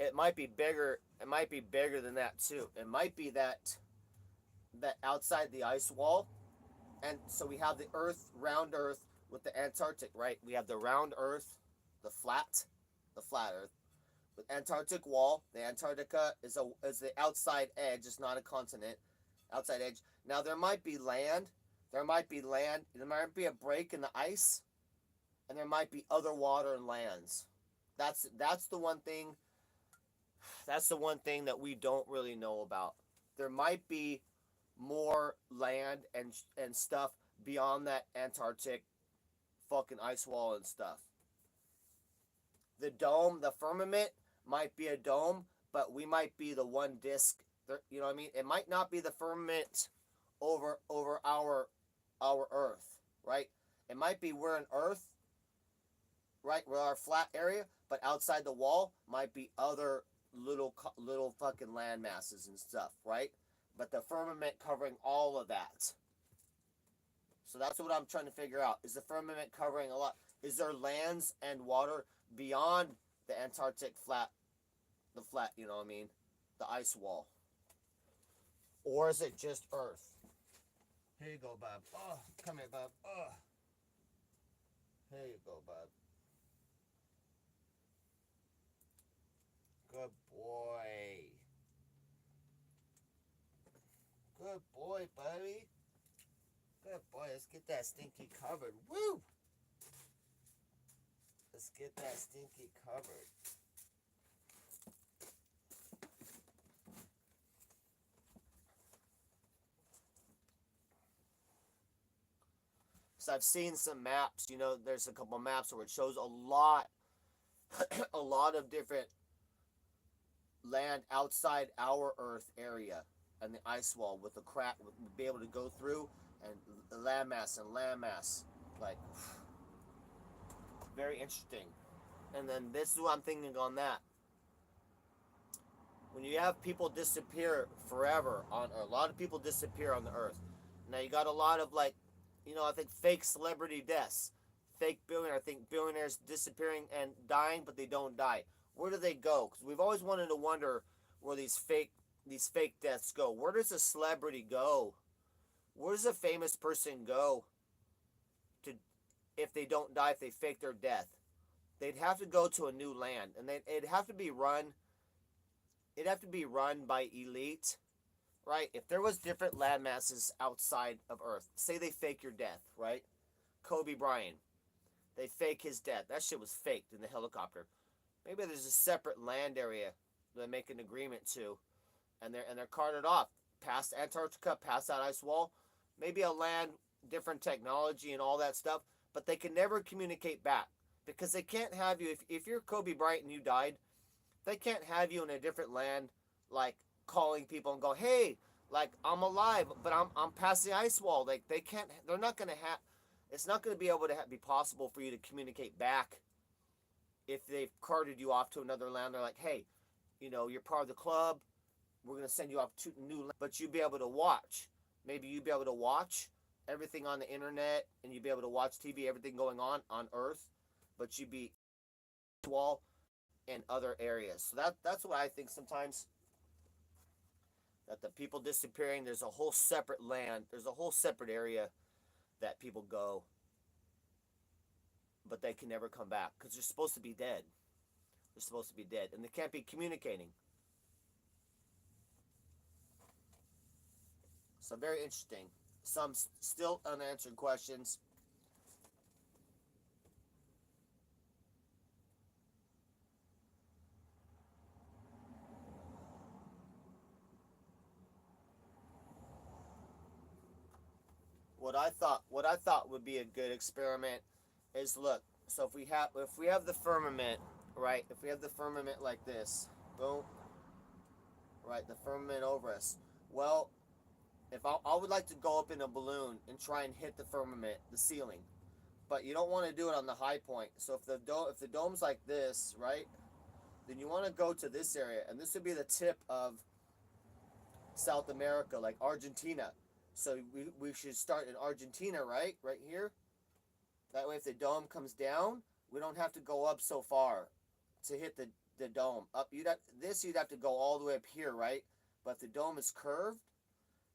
It might be bigger. It might be bigger than that too. It might be that outside the ice wall, and so we have the Earth, round Earth, with the Antarctic, right? We have the round Earth, the flat Earth, with Antarctic wall. The Antarctica is the outside edge. It's not a continent. Outside edge. Now there might be land. There might be a break in the ice, and there might be other water and lands. That's the one thing. That's the one thing that we don't really know about. There might be more land and stuff beyond that Antarctic fucking ice wall and stuff. The dome, the firmament might be a dome, but we might be the one disc. You know what I mean? It might not be the firmament over our Earth, right? It might be we're an Earth, right? We're our flat area, but outside the wall might be other little fucking land masses and stuff, right? But the firmament covering all of that. So that's what I'm trying to figure out. Is the firmament covering a lot? Is there lands and water beyond the Antarctic flat, you know what I mean? The ice wall. Or is it just Earth? Here you go, bub. Oh, come here, bub. Oh. Here you go, bub. Good boy. Good boy, buddy. Good boy. Let's get that stinky covered. Woo! Let's get that stinky covered. So I've seen some maps. You know, there's a couple maps where it shows a lot, a lot of different land outside our Earth area and the ice wall with the crack, be able to go through, and landmass and landmass. Like, very interesting. And then this is what I'm thinking on that. When you have people disappear forever on Earth, a lot of people disappear on the Earth. Now you got a lot of like, I think fake celebrity deaths, fake billionaire. I think billionaires disappearing and dying, but they don't die. Where do they go? Because we've always wanted to wonder where these fake deaths go. Where does a celebrity go? Where does a famous person go to if they don't die, if they fake their death? They'd have to go to a new land, and it'd have to be run. It'd have to be run by elite, right? If there was different land masses outside of Earth, say they fake your death, right? Kobe Bryant, they fake his death. That shit was faked in the helicopter. Maybe there's a separate land area they make an agreement to, and they're carted off past Antarctica, past that ice wall. Maybe a land, different technology and all that stuff, but they can never communicate back because they can't have you. If you're Kobe Bryant and you died, they can't have you in a different land, like calling people and go, hey, like I'm alive, but I'm past the ice wall. Like they can't. They're not gonna have. It's not gonna be able to be possible for you to communicate back if they've carted you off to another land. They're like, hey, you're part of the club. We're gonna send you off to new land, but you'd be able to watch. Maybe you'd be able to watch everything on the internet, and you'd be able to watch TV, everything going on Earth, but you'd be wall in other areas. So that's what I think sometimes, that the people disappearing, there's a whole separate land, there's a whole separate area that people go, but they can never come back because they're supposed to be dead. They're supposed to be dead, and they can't be communicating. So very interesting. Some still unanswered questions. What I thought would be a good experiment is, look. So if we have the firmament, right? If we have the firmament like this, boom, right, the firmament over us. Well, if I would like to go up in a balloon and try and hit the firmament, the ceiling, but you don't want to do it on the high point. So if the dome's like this, right, then you want to go to this area, and this would be the tip of South America, like Argentina. So we should start in Argentina, right here. That way, if the dome comes down, we don't have to go up so far to hit the dome. You'd have to go all the way up here, right? But if the dome is curved,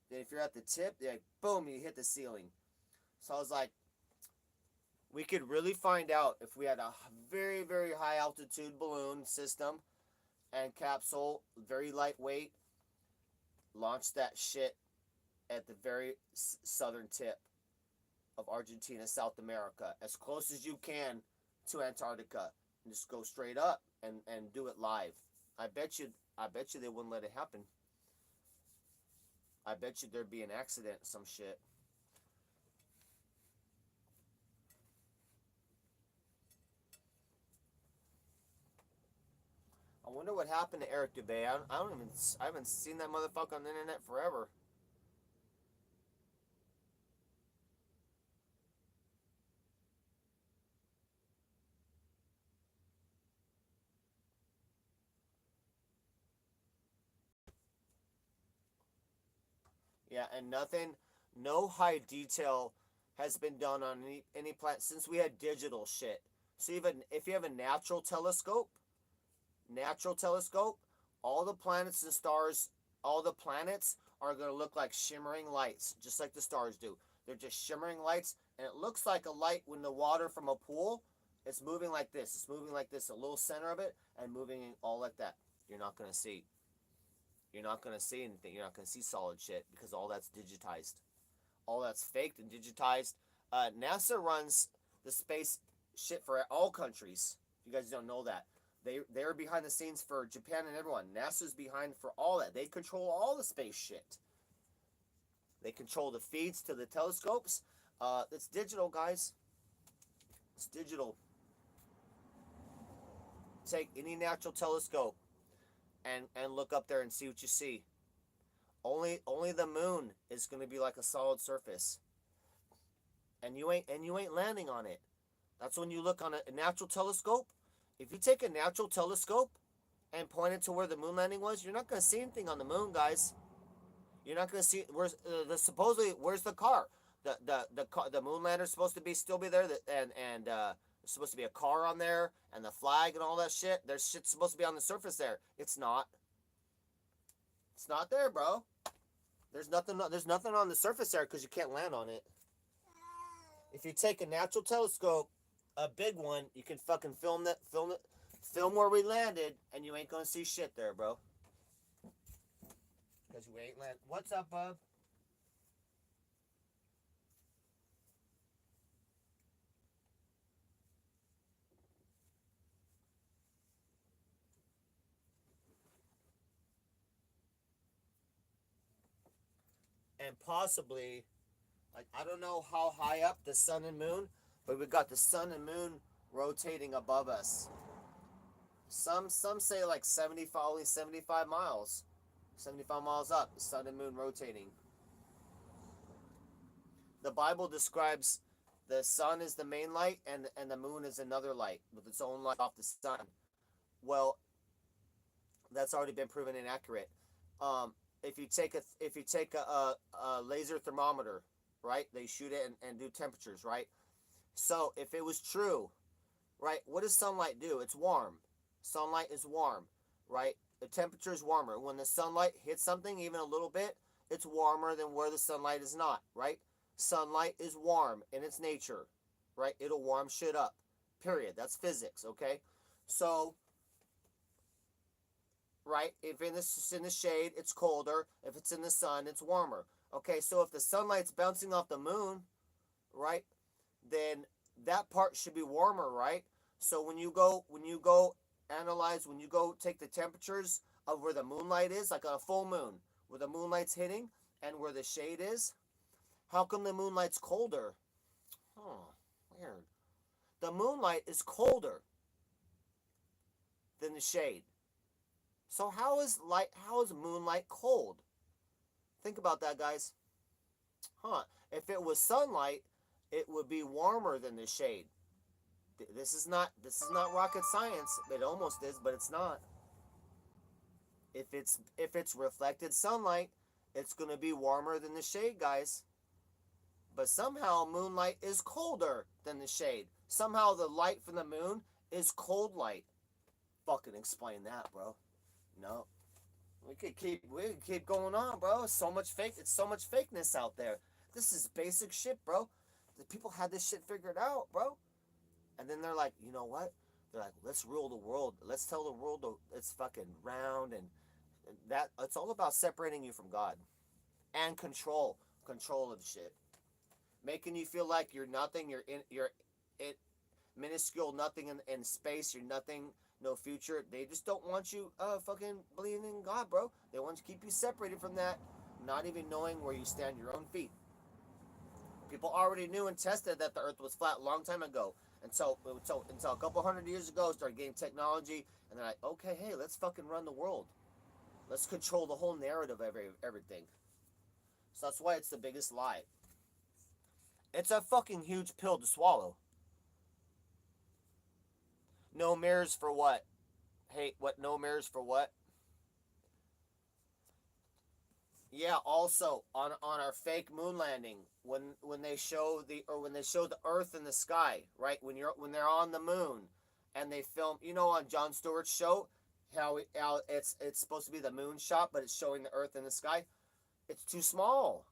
then if you're at the tip, like boom, you hit the ceiling. So I was like, we could really find out if we had a very, very high altitude balloon system and capsule, very lightweight, launch that shit at the very southern tip of Argentina, South America, as close as you can to Antarctica, and just go straight up and do it live. I bet you they wouldn't let it happen. I bet you there'd be an accident, some shit. I wonder what happened to Eric Dubay. I haven't seen that motherfucker on the internet forever. Yeah, and no high detail has been done on any planet since we had digital shit. So even if you have a natural telescope, all the planets and stars, all the planets are going to look like shimmering lights, just like the stars do. They're just shimmering lights, and it looks like a light when the water from a pool, it's moving like this. It's moving like this, a little center of it, and moving all like that. You're not going to see. You're not going to see anything. You're not going to see solid shit because all that's digitized. All that's faked and digitized. NASA runs the space shit for all countries. If you guys don't know that. They're behind the scenes for Japan and everyone. NASA's behind for all that. They control all the space shit. They control the feeds to the telescopes. It's digital, guys. It's digital. Take any natural telescope and look up there and see what you see. Only the moon is going to be like a solid surface. and you ain't landing on it. That's when you look on a natural telescope. If you take a natural telescope and point it to where the moon landing was, you're not going to see anything on the moon, guys. You're not going to see where's the supposedly where's the car? The moon lander's supposed to be still be there, and there's supposed to be a car on there and the flag and all that shit. There's shit supposed to be on the surface there. It's not. It's not there, bro. There's nothing. There's nothing on the surface there because you can't land on it. If you take a natural telescope, a big one, you can fucking film where we landed, and you ain't gonna see shit there, bro. Because we ain't land. What's up, bub? And possibly, like, I don't know how high up the sun and moon, but we got the sun and moon rotating above us. Some say like 75, only 75 miles. 75 miles up, the sun and moon rotating. The Bible describes the sun is the main light and the moon is another light with its own light off the sun. Well, that's already been proven inaccurate. If you take a laser thermometer, right? They shoot it and do temperatures, right? So if it was true, right? What does sunlight do? It's warm. Sunlight is warm, right? The temperature is warmer. When the sunlight hits something even a little bit, it's warmer than where the sunlight is not, right? Sunlight is warm in its nature, right? It'll warm shit up. Period. That's physics, okay? So, right, if it's in the shade, it's colder. If it's in the sun, it's warmer. Okay, so if the sunlight's bouncing off the moon, right, then that part should be warmer, right? So when you go analyze, when you go take the temperatures of where the moonlight is, like on a full moon, where the moonlight's hitting and where the shade is, how come the moonlight's colder? Oh, weird. The moonlight is colder than the shade. So how is moonlight cold? Think about that, guys. Huh. If it was sunlight, it would be warmer than the shade. This is not rocket science. It almost is, but it's not. If it's reflected sunlight, it's going to be warmer than the shade, guys. But somehow moonlight is colder than the shade. Somehow the light from the moon is cold light. Fucking explain that, bro. No. We could keep going on, bro. It's so much fakeness out there. This is basic shit, bro. The people had this shit figured out, bro. And then they're like, you know what? They're like, let's rule the world. Let's tell the world it's fucking round, and that it's all about separating you from God and control of shit, making you feel like you're nothing. You're minuscule, nothing in space. You're nothing, no future. They just don't want you fucking believing in God, bro. They want to keep you separated from that, not even knowing where you stand your own feet. People already knew and tested that the earth was flat a long time ago. Until a couple hundred years ago, started getting technology, and they're like, okay, hey, let's fucking run the world. Let's control the whole narrative of everything. So that's why it's the biggest lie. It's a fucking huge pill to swallow. No mirrors for what? Hey, what? No mirrors for what? Yeah. Also, on our fake moon landing, when they show the Earth in the sky, right? When they're on the moon, and they film, on Jon Stewart's show, how it's supposed to be the moon shot, but it's showing the Earth in the sky. It's too small.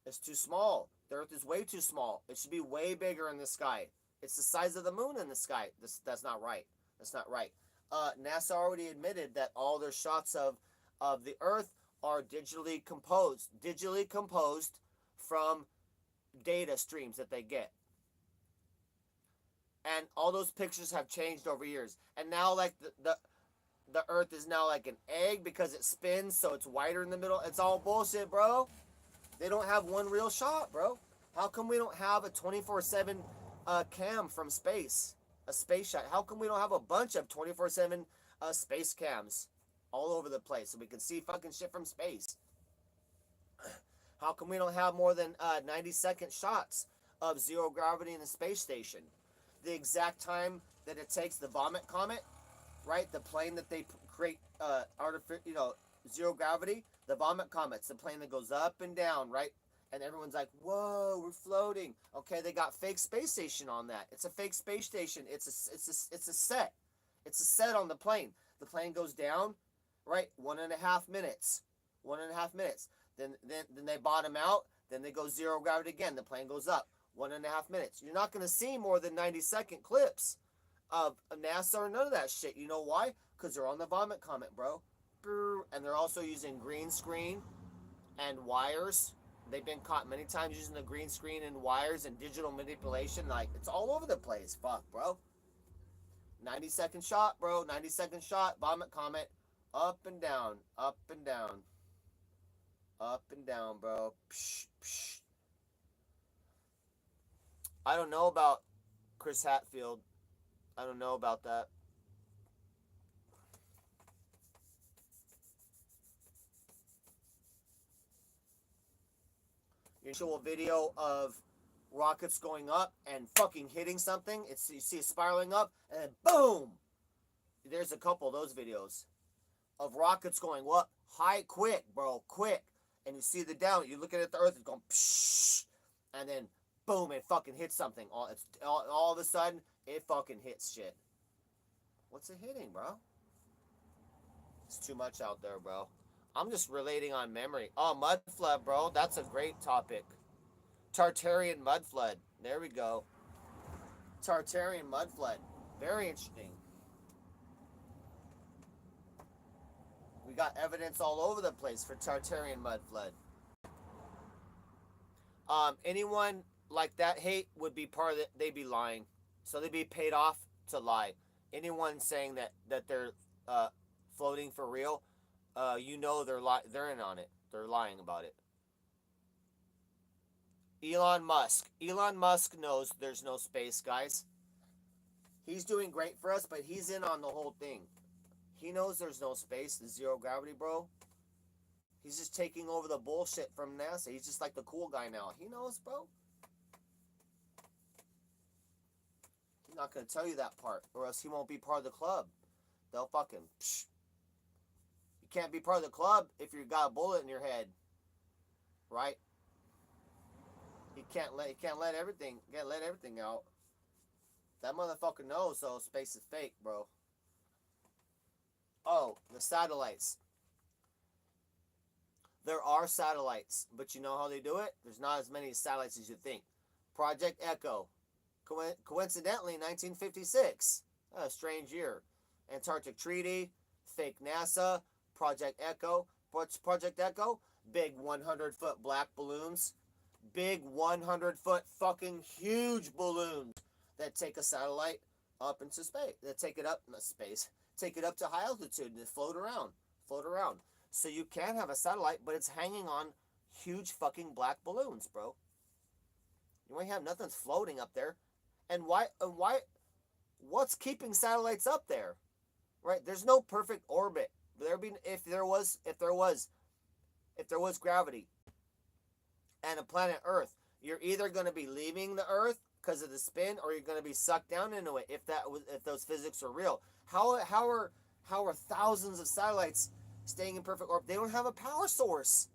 It's too small. The Earth is way too small. It should be way bigger in the sky. It's the size of the moon in the sky. That's not right. That's not right. NASA already admitted that all their shots of the Earth are digitally composed from data streams that they get. And all those pictures have changed over years. And now, like, the Earth is now like an egg because it spins, so it's wider in the middle. It's all bullshit, bro. They don't have one real shot, bro. How come we don't have a 24/7 cam from space? A space shot. How come we don't have a bunch of 24/7 space cams all over the place so we can see fucking shit from space? How come we don't have more than 90-second shots of zero gravity in the space station. The exact time that it takes the Vomit Comet, right? The plane that they create, zero gravity. The Vomit Comet's the plane that goes up and down, right? And everyone's like, "Whoa, we're floating." Okay, they got fake space station on that. It's a fake space station. It's a set. It's a set on the plane. The plane goes down, right? 1.5 minutes. 1.5 minutes. Then they bottom out. Then they go zero gravity again. The plane goes up. 1.5 minutes. You're not going to see more than 90-second clips of NASA or none of that shit. You know why? Because they're on the Vomit Comet, bro. And they're also using green screen and wires. They've been caught many times using the green screen and wires and digital manipulation. Like, it's all over the place. Fuck, bro. 90-second shot, bro. 90-second shot. Vomit Comet. Up and down. Up and down. Up and down, bro. Psh, psh. I don't know about Chris Hadfield. I don't know about that. Actual video of rockets going up and fucking hitting something. You see it spiraling up and then boom. There's a couple of those videos of rockets going up high, quick, bro, quick. And you see the down. You look at the earth, it's going psh, and then boom, it fucking hits something. All of a sudden, it fucking hits shit. What's it hitting, bro? It's too much out there, bro. I'm just relating on memory. Oh, mud flood, bro. That's a great topic. Tartarian mud flood. There we go. Tartarian mud flood. Very interesting. We got evidence all over the place for Tartarian mud flood. Anyone like that hate would be part of it. They'd be lying. So they'd be paid off to lie. Anyone saying that they're floating for real, they're in on it. They're lying about it. Elon Musk. Elon Musk knows there's no space, guys. He's doing great for us, but he's in on the whole thing. He knows there's no space, the zero gravity, bro. He's just taking over the bullshit from NASA. He's just like the cool guy now. He knows, bro. He's not going to tell you that part, or else he won't be part of the club. They'll fucking... Psh. You can't be part of the club if you got a bullet in your head. Right? You can't let everything out. That motherfucker knows, so space is fake, bro. Oh, the satellites. There are satellites, but you know how they do it? There's not as many satellites as you think. Project Echo. Coincidentally, 1956. A strange year. Antarctic Treaty, fake NASA, Project Echo. What's Project Echo? Big 100-foot black balloons. Big 100-foot fucking huge balloons that take a satellite up into space. That take it up, not space. Take it up to high altitude and float around. So you can have a satellite, but it's hanging on huge fucking black balloons, bro. You ain't have nothing's floating up there. And why what's keeping satellites up there? Right? There's no perfect orbit. If there was gravity and a planet Earth, you're either going to be leaving the Earth because of the spin, or you're going to be sucked down into it if those physics are real. How are thousands of satellites staying in perfect orbit? They don't have a power source.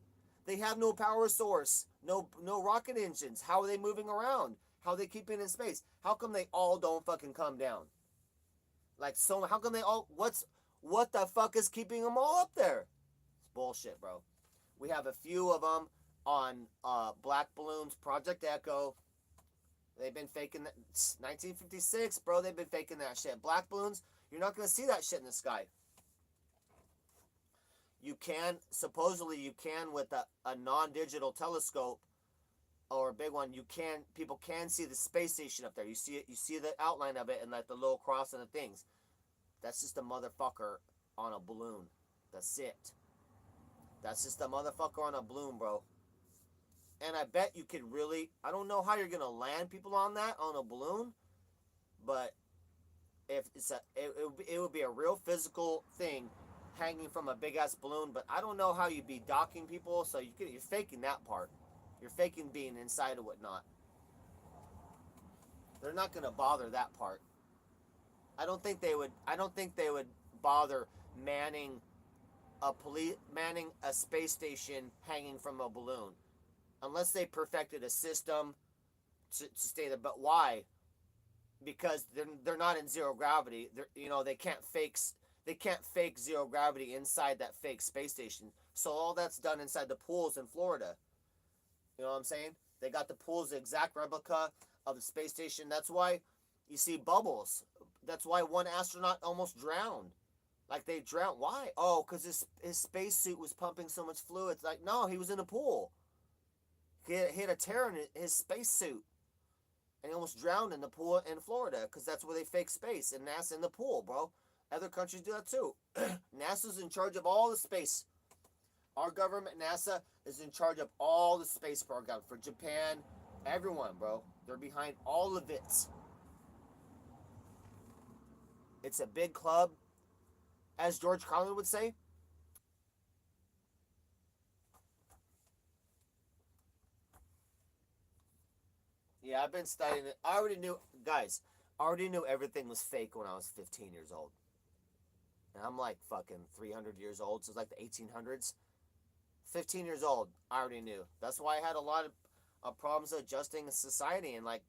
They have no power source, no rocket engines. How are they moving around? How are they keeping in space? How come they all don't fucking come down? How come they all? What the fuck is keeping them all up there? It's bullshit, bro. We have a few of them on black balloons, Project Echo. They've been faking that. 1956, bro. They've been faking that shit. Black balloons, you're not going to see that shit in the sky. Supposedly you can with a non-digital telescope or a big one, people can see the space station up there. You see it, you see the outline of it and like the little cross and the things. That's just a motherfucker on a balloon. That's it. That's just a motherfucker on a balloon, bro. And I bet you could really, I don't know how you're going to land people on a balloon, but if it would be a real physical thing hanging from a big ass balloon, but I don't know how you'd be docking people, so you're faking that part. You're faking being inside or whatnot. They're not going to bother that part. I don't think they would. I don't think they would bother manning manning a space station hanging from a balloon, unless they perfected a system to stay there. But why? Because they're not in zero gravity. They can't fake zero gravity inside that fake space station. So all that's done inside the pools in Florida. You know what I'm saying? They got the pools, the exact replica of the space station. That's why you see bubbles. That's why one astronaut almost drowned. Like they drowned. Why? Oh, because his spacesuit was pumping so much fluid. It's like, no, he was in a pool. He had a tear in his spacesuit. And he almost drowned in the pool in Florida because that's where they fake space. And NASA in the pool, bro. Other countries do that too. NASA's in charge of all the space. Our government, NASA, is in charge of all the space program for Japan, everyone, bro. They're behind all of it. It's a big club, as George Carlin would say. Yeah, I've been studying it. I already knew, guys, I already knew everything was fake when I was 15 years old. And I'm like fucking 300 years old, so it's like the 1800s. 15 years old, I already knew. That's why I had a lot of problems adjusting in society and like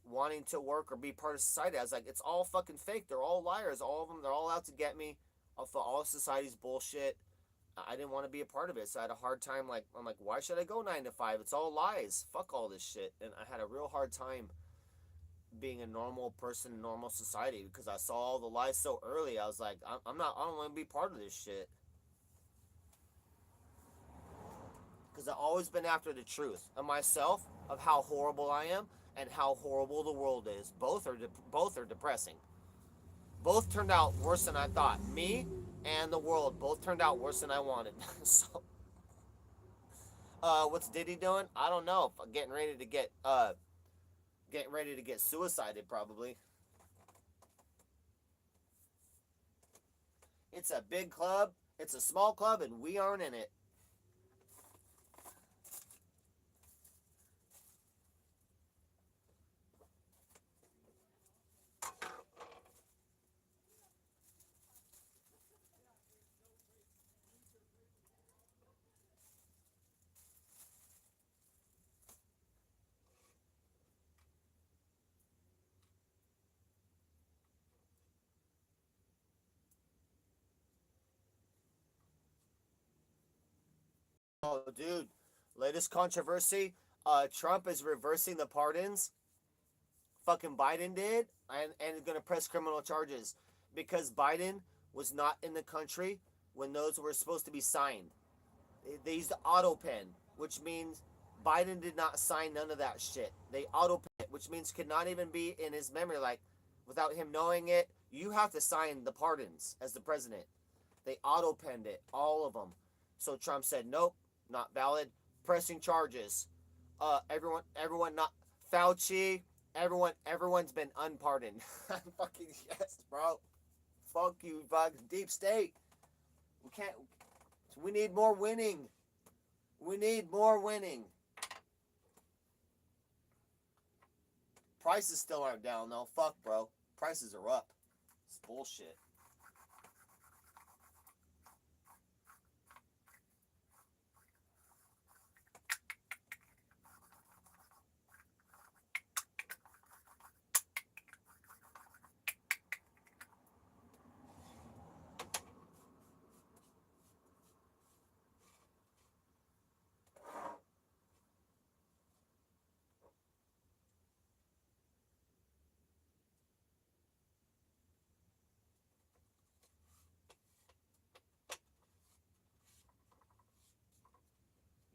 wanting to work or be part of society. I was like, it's all fucking fake. They're all liars. All of them. They're all out to get me. I thought all society's bullshit. I didn't want to be a part of it, so I had a hard time. Like, I'm like, why should I go 9 to 5? It's all lies. Fuck all this shit. And I had a real hard time being a normal person in normal society because I saw all the lies so early. I was like, I'm not. I don't want to be part of this shit. Because I've always been after the truth of myself, of how horrible I am, and how horrible the world is. Both are depressing. Both turned out worse than I thought. Me and the world both turned out worse than I wanted. So, what's Diddy doing? I don't know. Getting ready to get suicided probably. It's a big club. It's a small club, and we aren't in it. Oh, dude, latest controversy. Trump is reversing the pardons. Fucking Biden did, and is gonna press criminal charges because Biden was not in the country when those were supposed to be signed. They used the auto pen, which means Biden did not sign none of that shit. They auto pen it, which means could not even be in his memory. Like, without him knowing it, you have to sign the pardons as the president. They auto penned it, all of them. So Trump said, nope, not valid. Pressing charges. Everyone not Fauci. Everyone's been unpardoned. Fucking yes, bro. Fuck you, fucking deep state. We can't. We need more winning. We need more winning. Prices still aren't down though. Fuck, bro. Prices are up. It's bullshit.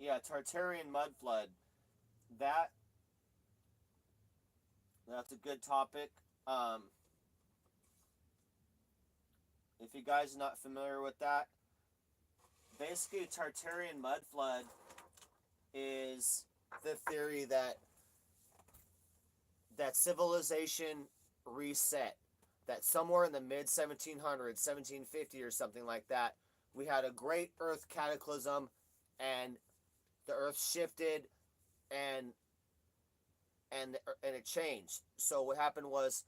Yeah, Tartarian mud flood. That that's a good topic. Um, if you guys are not familiar with that, basically Tartarian mud flood is the theory that civilization reset. That somewhere in the mid 1700s, 1750 or something like that, we had a great earth cataclysm and the earth shifted and and it changed. So what happened was,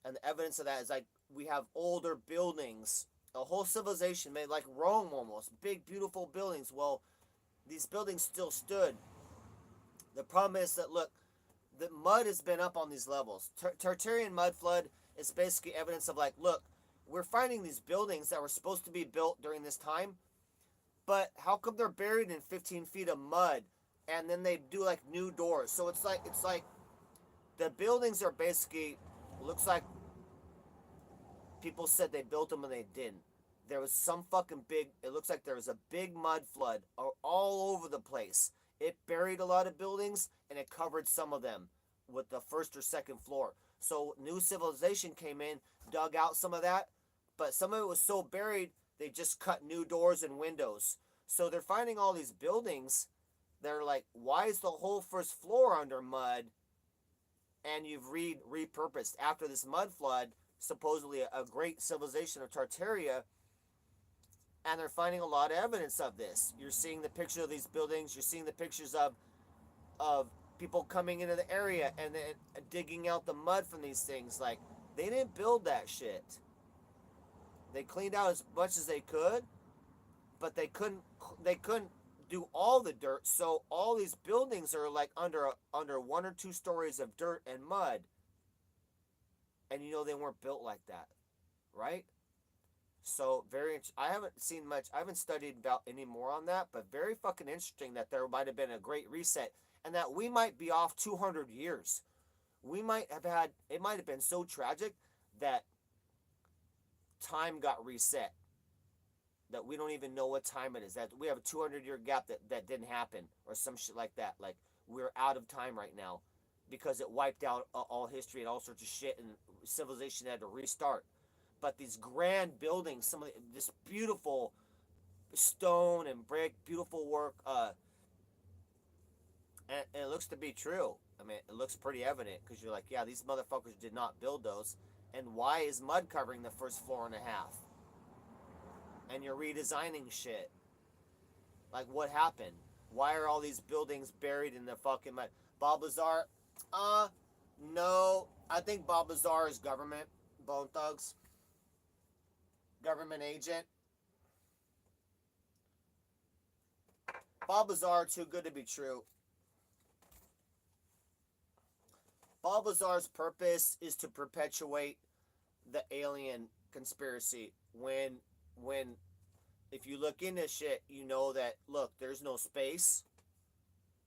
and the evidence of that is like we have older buildings, a whole civilization made like Rome almost, big beautiful buildings. Well, these buildings still stood. The problem is that look, the mud has been up on these levels. Tartarian mud flood is basically evidence of like, look, we're finding these buildings that were supposed to be built during this time, but how come they're buried in 15 feet of mud, and then they do like new doors? So it's like the buildings are basically looks like people said they built them and they didn't. There was some fucking big. It looks like there was a big mud flood all over the place. It buried a lot of buildings and it covered some of them with the first or second floor. So new civilization came in, dug out some of that, but some of it was so buried they just cut new doors and windows. So they're finding all these buildings. They're like, why is the whole first floor under mud? And you've repurposed after this mud flood, supposedly a great civilization of Tartaria, and they're finding a lot of evidence of this. You're seeing the picture of these buildings. You're seeing the pictures of people coming into the area and then digging out the mud from these things. Like, they didn't build that shit. They cleaned out as much as they could, but they couldn't do all the dirt. So all these buildings are like under 1 or 2 stories of dirt and mud. And you know they weren't built like that, right? So I haven't seen much. I haven't studied about any more on that, but very fucking interesting that there might have been a great reset, and that we might be off 200 years. We might have had. It might have been so tragic that time got reset. That we don't even know what time it is. That we have a 200-year gap that didn't happen, or some shit like that. Like we're out of time right now, because it wiped out all history and all sorts of shit, and civilization had to restart. But these grand buildings, some of this beautiful stone and brick, beautiful work, and it looks to be true. I mean, it looks pretty evident, because you're like, yeah, these motherfuckers did not build those. And why is mud covering the first floor and a half? And you're redesigning shit. Like, what happened? Why are all these buildings buried in the fucking mud? Bob Lazar? No. I think Bob Lazar is government. Bone Thugs. Government agent. Bob Lazar, too good to be true. Bob Lazar's purpose is to perpetuate the alien conspiracy. When if you look into shit, you know that, look, there's no space,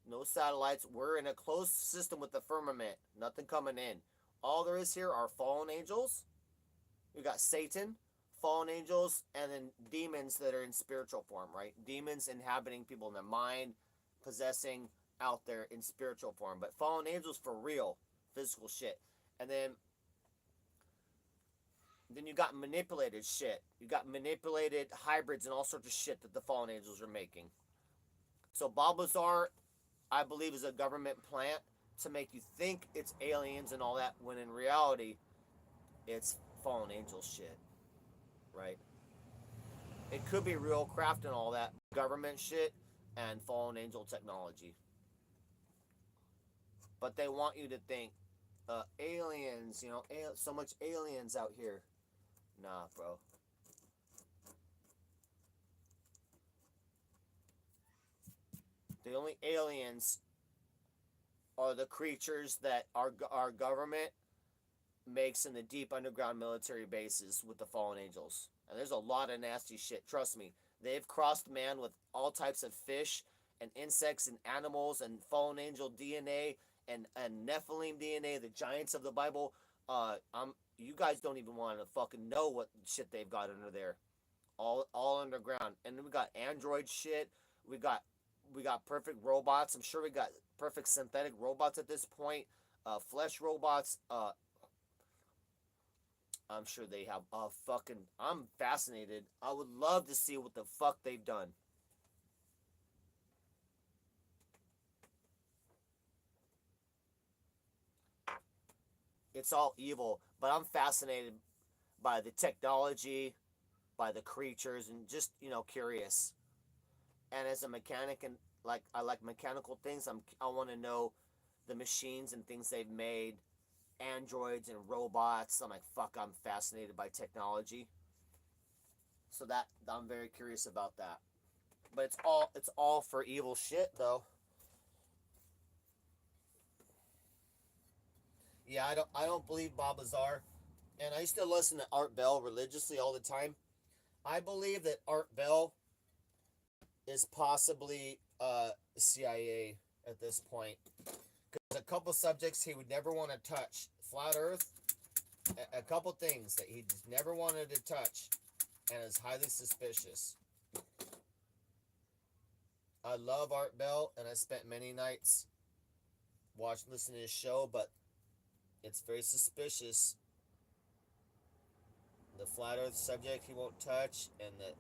no satellites. We're in a closed system with the firmament. Nothing coming in. All there is here are fallen angels. You got Satan, fallen angels, and then demons that are in spiritual form, right? Demons inhabiting people in their mind, possessing out there in spiritual form. But fallen angels for real, physical shit. And then you got manipulated shit. You got manipulated hybrids and all sorts of shit that the fallen angels are making. So Bob Lazar, I believe, is a government plant to make you think it's aliens and all that, when in reality, it's fallen angel shit, right? It could be real craft and all that, government shit and fallen angel technology. But they want you to think, aliens, so much aliens out here. Nah, bro. The only aliens are the creatures that our government makes in the deep underground military bases with the fallen angels. And there's a lot of nasty shit. Trust me. They've crossed man with all types of fish and insects and animals and fallen angel DNA and Nephilim DNA, the giants of the Bible. You guys don't even want to fucking know what shit they've got under there. All underground. And then we got android shit. We got perfect robots. I'm sure we got perfect synthetic robots at this point. Flesh robots. I'm sure they have I'm fascinated. I would love to see what the fuck they've done. It's all evil, but I'm fascinated by the technology, by the creatures, and just, curious. And as a mechanic, and I like mechanical things, I want to know the machines and things they've made, androids and robots. I'm like, fuck, I'm fascinated by technology. So that I'm very curious about that. But it's all for evil shit though. Yeah, I don't believe Bob Lazar, and I used to listen to Art Bell religiously all the time. I believe that Art Bell is possibly CIA at this point. Because a couple subjects he would never want to touch: flat Earth, a couple things that he just never wanted to touch, and is highly suspicious. I love Art Bell, and I spent many nights listening to his show, but it's very suspicious. The flat Earth subject he won't touch, and the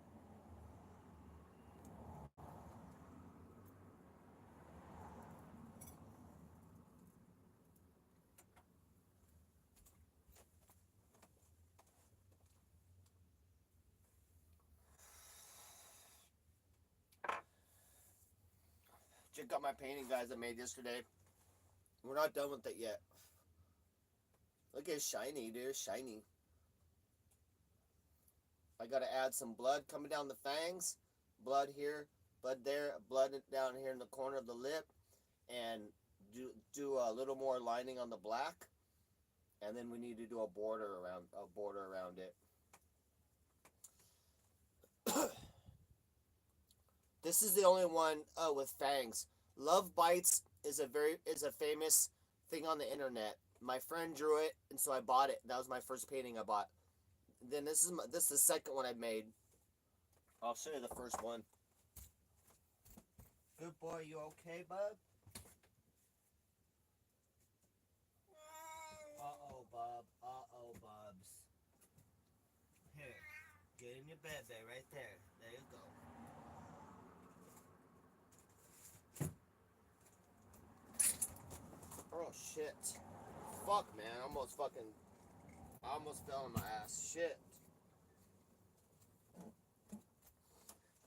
check out my painting, guys, I made yesterday. We're not done with it yet. Look, it's shiny, dude. It's shiny. I gotta add some blood coming down the fangs. Blood here, blood there, blood down here in the corner of the lip. And do a little more lining on the black. And then we need to do a border around it. This is the only one with fangs. Love Bites is a famous thing on the internet. My friend drew it, and so I bought it. That was my first painting I bought. Then this is the second one I made. I'll show you the first one. Good boy, you okay, bud? Uh-oh, Bob. Uh-oh, Bubs. Here, get in your bed, babe, right there. There you go. Oh, shit. Fuck, man. I almost fell on my ass. Shit.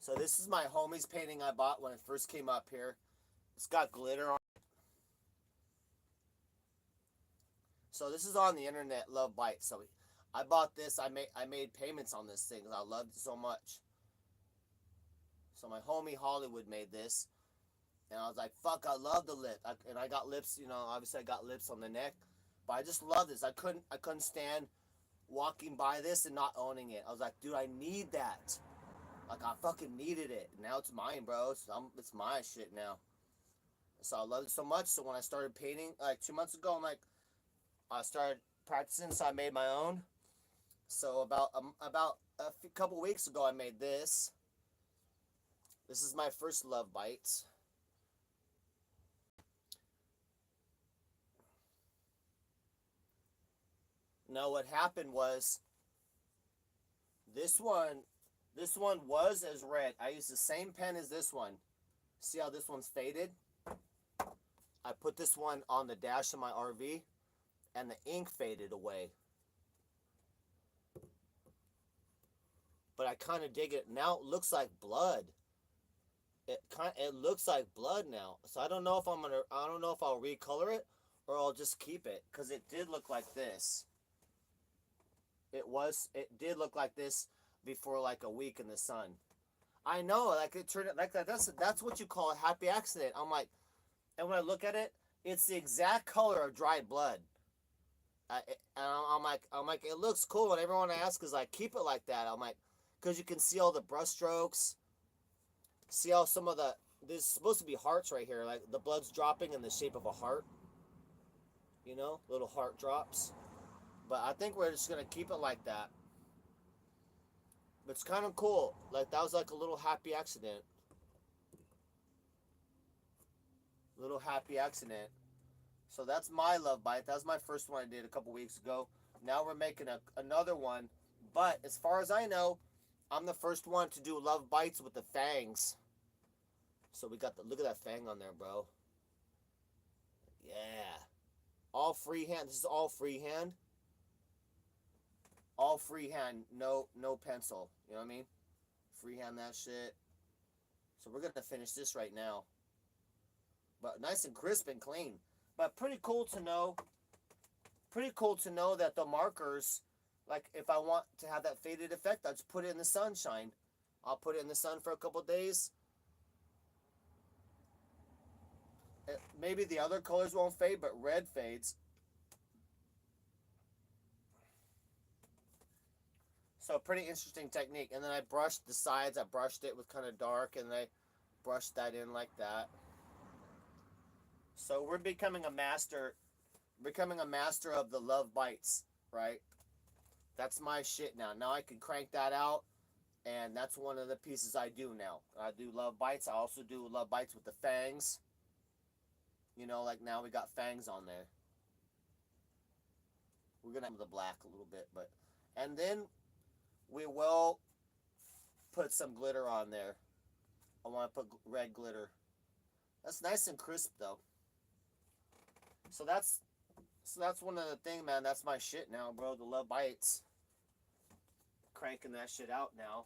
So this is my homie's painting I bought when it first came up here. It's got glitter on it. So this is on the internet, Love Bites. So I bought this. I made payments on this thing because I loved it so much. So my homie Hollywood made this. And I was like, fuck, I love the lip. And I got lips, obviously I got lips on the neck. But I just love this. I couldn't stand walking by this and not owning it. I was like, dude, I need that. Like, I fucking needed it. Now it's mine, bro. It's my shit now. So I love it so much. So when I started painting, like 2 months ago, I started practicing, so I made my own. So about a couple weeks ago, I made this. This is my first Love Bites. Now what happened was this one was as red. I used the same pen as this one. See how this one's faded? I put this one on the dash of my RV and the ink faded away. But I kind of dig it. Now it looks like blood. It looks like blood now. So I don't know if I'll recolor it or I'll just keep it, cuz it did look like this. It did look like this before like a week in the sun. I know, like it turned like that. That's what you call a happy accident. I'm like, and when I look at it, it's the exact color of dried blood. I'm like, it looks cool. And everyone asks is like, keep it like that. I'm like, because you can see all the brush strokes. See how there's supposed to be hearts right here. Like the blood's dropping in the shape of a heart. Little heart drops. But I think we're just gonna keep it like that. But it's kind of cool. Like that was like a little happy accident. Little happy accident. So that's my Love Bite. That was my first one I did a couple weeks ago. Now we're making another one. But as far as I know, I'm the first one to do Love Bites with the fangs. So we got look at that fang on there, bro. Yeah. All freehand. This is all freehand. All freehand, no pencil. You know what I mean? Freehand that shit. So we're gonna finish this right now. But nice and crisp and clean. But pretty cool to know. Pretty cool to know that the markers, like if I want to have that faded effect, I just put it in the sunshine. I'll put it in the sun for a couple days. Maybe the other colors won't fade, but red fades. So pretty interesting technique. And then I brushed the sides. I brushed it with kind of dark, and I brushed that in like that. So we're becoming a master of the love bites, right? That's my shit now. Now I can crank that out, and that's one of the pieces I do now. I do love bites. I also do love bites with the fangs. You know, like now we got fangs on there. We're gonna have the black a little bit, but and then we will put some glitter on there. I want to put red glitter. That's nice and crisp though. So that's one of the things, man. That's my shit now, bro. The love bites. Cranking that shit out now.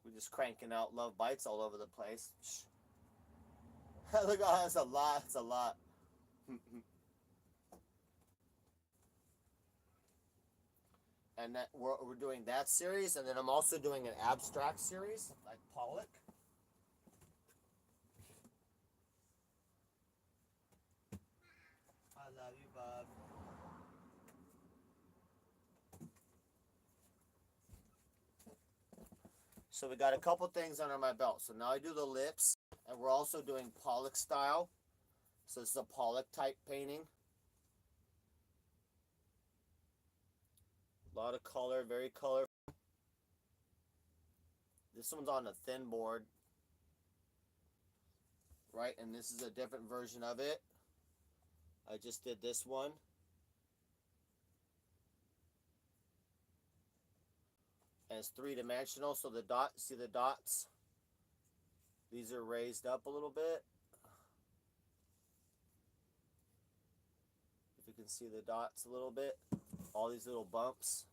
We're just cranking out love bites all over the place. Look, oh, that's a lot. It's a lot. And that we're doing that series, and then I'm also doing an abstract series like Pollock. I love you, bub. So we got a couple things under my belt. So now I do the lips, and we're also doing Pollock style. So this is a Pollock type painting. A lot of color, very colorful. This one's on a thin board, right? And this is a different version of it. I just did this one. And it's three-dimensional, so the dots, see the dots? These are raised up a little bit. If you can see the dots a little bit, all these little bumps.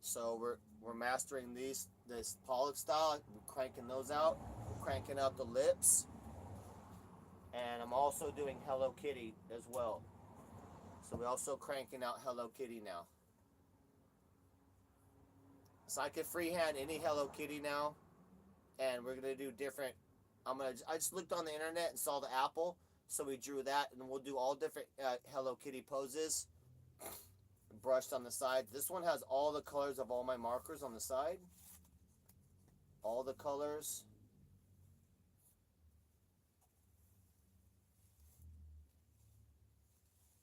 So we're mastering this Pollock style. We're cranking those out. We're cranking out the lips. And I'm also doing Hello Kitty as well. So we're also cranking out Hello Kitty now. So I can freehand any Hello Kitty now. And we're going to do different. I just looked on the internet and saw the apple. So we drew that, and we'll do all different Hello Kitty poses. Brushed on the side. This one has all the colors of all my markers on the side. All the colors.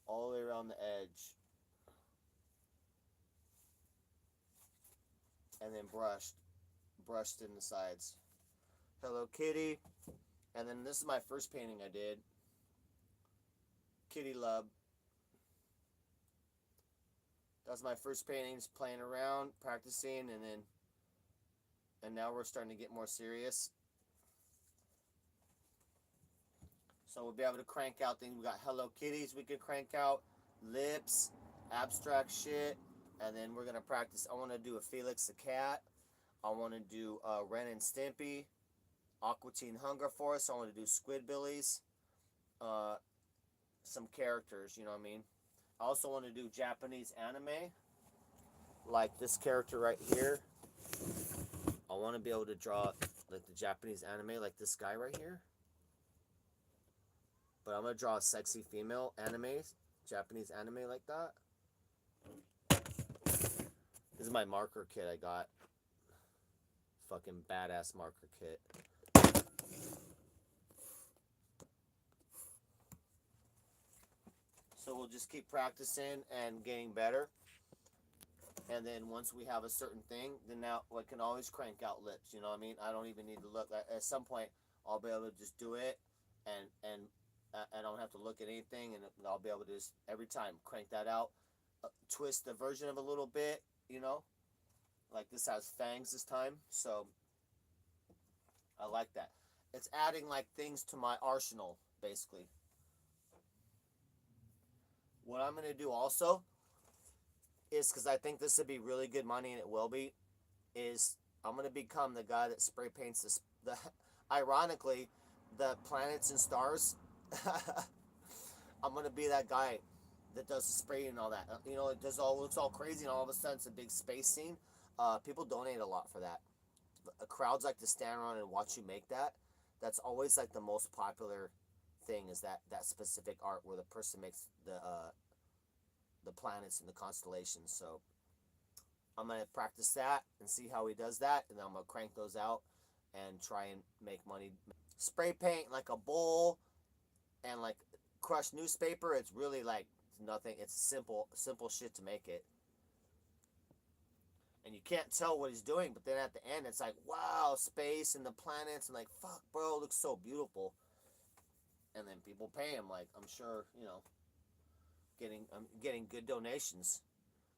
All the way around the edge. And then brushed in the sides. Hello Kitty. And then this is my first painting I did. Kitty Love. That's my first paintings, playing around, practicing, and now we're starting to get more serious. So we'll be able to crank out things. We got Hello Kitties we can crank out, lips, abstract shit, and then we're gonna practice. I want to do a Felix the Cat. I want to do Ren and Stimpy, Aqua Teen Hunger Force. I want to do Squidbillies, some characters. You know what I mean? I also want to do Japanese anime, like this character right here. I want to be able to draw like the Japanese anime, like this guy right here. But I'm going to draw a sexy female anime, Japanese anime like that. This is my marker kit I got. Fucking badass marker kit. So we'll just keep practicing and getting better. And then once we have a certain thing, then now I can always crank out lips. You know what I mean? I don't even need to look. At some point, I'll be able to just do it, and I don't have to look at anything, and I'll be able to just every time crank that out, twist the version of a little bit. You know, like this has fangs this time, so I like that. It's adding like things to my arsenal, basically. What I'm going to do also is, because I think this would be really good money, and it will be, is I'm going to become the guy that spray paints the ironically, the planets and stars. I'm going to be that guy that does the spray and all that. You know, it looks all crazy, and all of a sudden it's a big space scene. People donate a lot for that. Crowds like to stand around and watch you make that. That's always like the most popular thing, is that specific art where the person makes the planets and the constellations. So I'm gonna practice that and see how he does that, and then I'm gonna crank those out and try and make money. Spray paint like a bowl and like crushed newspaper. It's really like nothing. It's simple shit to make it. And you can't tell what he's doing, but then at the end it's like, wow, space and the planets, and like, fuck, bro, it looks so beautiful. And then people pay him, like, I'm sure, you know, I'm getting good donations,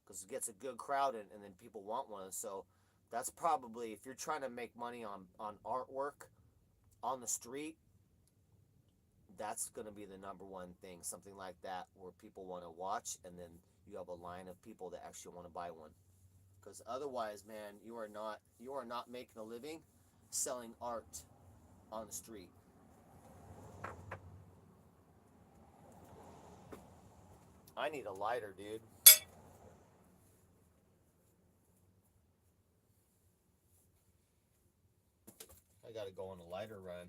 because it gets a good crowd, and then people want one. So that's probably, if you're trying to make money on artwork on the street, that's going to be the number one thing, something like that, where people want to watch, and then you have a line of people that actually want to buy one. Because otherwise, man, you are not making a living selling art on the street. I need a lighter, dude. I gotta go on a lighter run.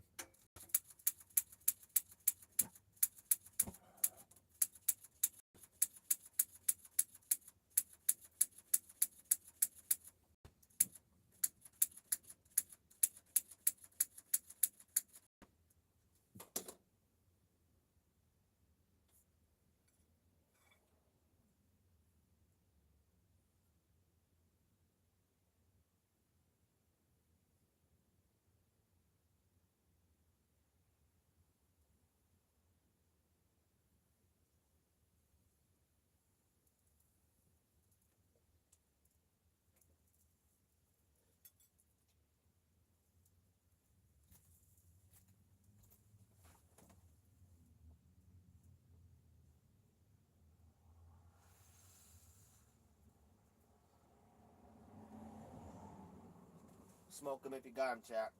Smoke them if you got them, chat.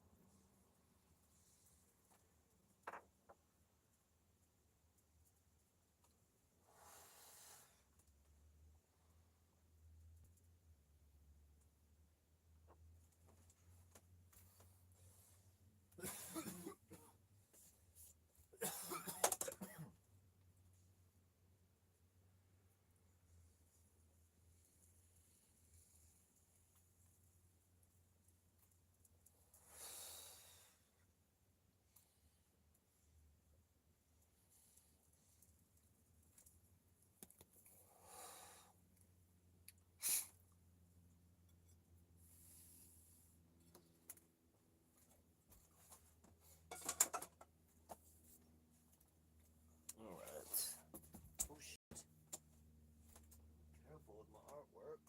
Alright. Oh shit. Careful with my artwork.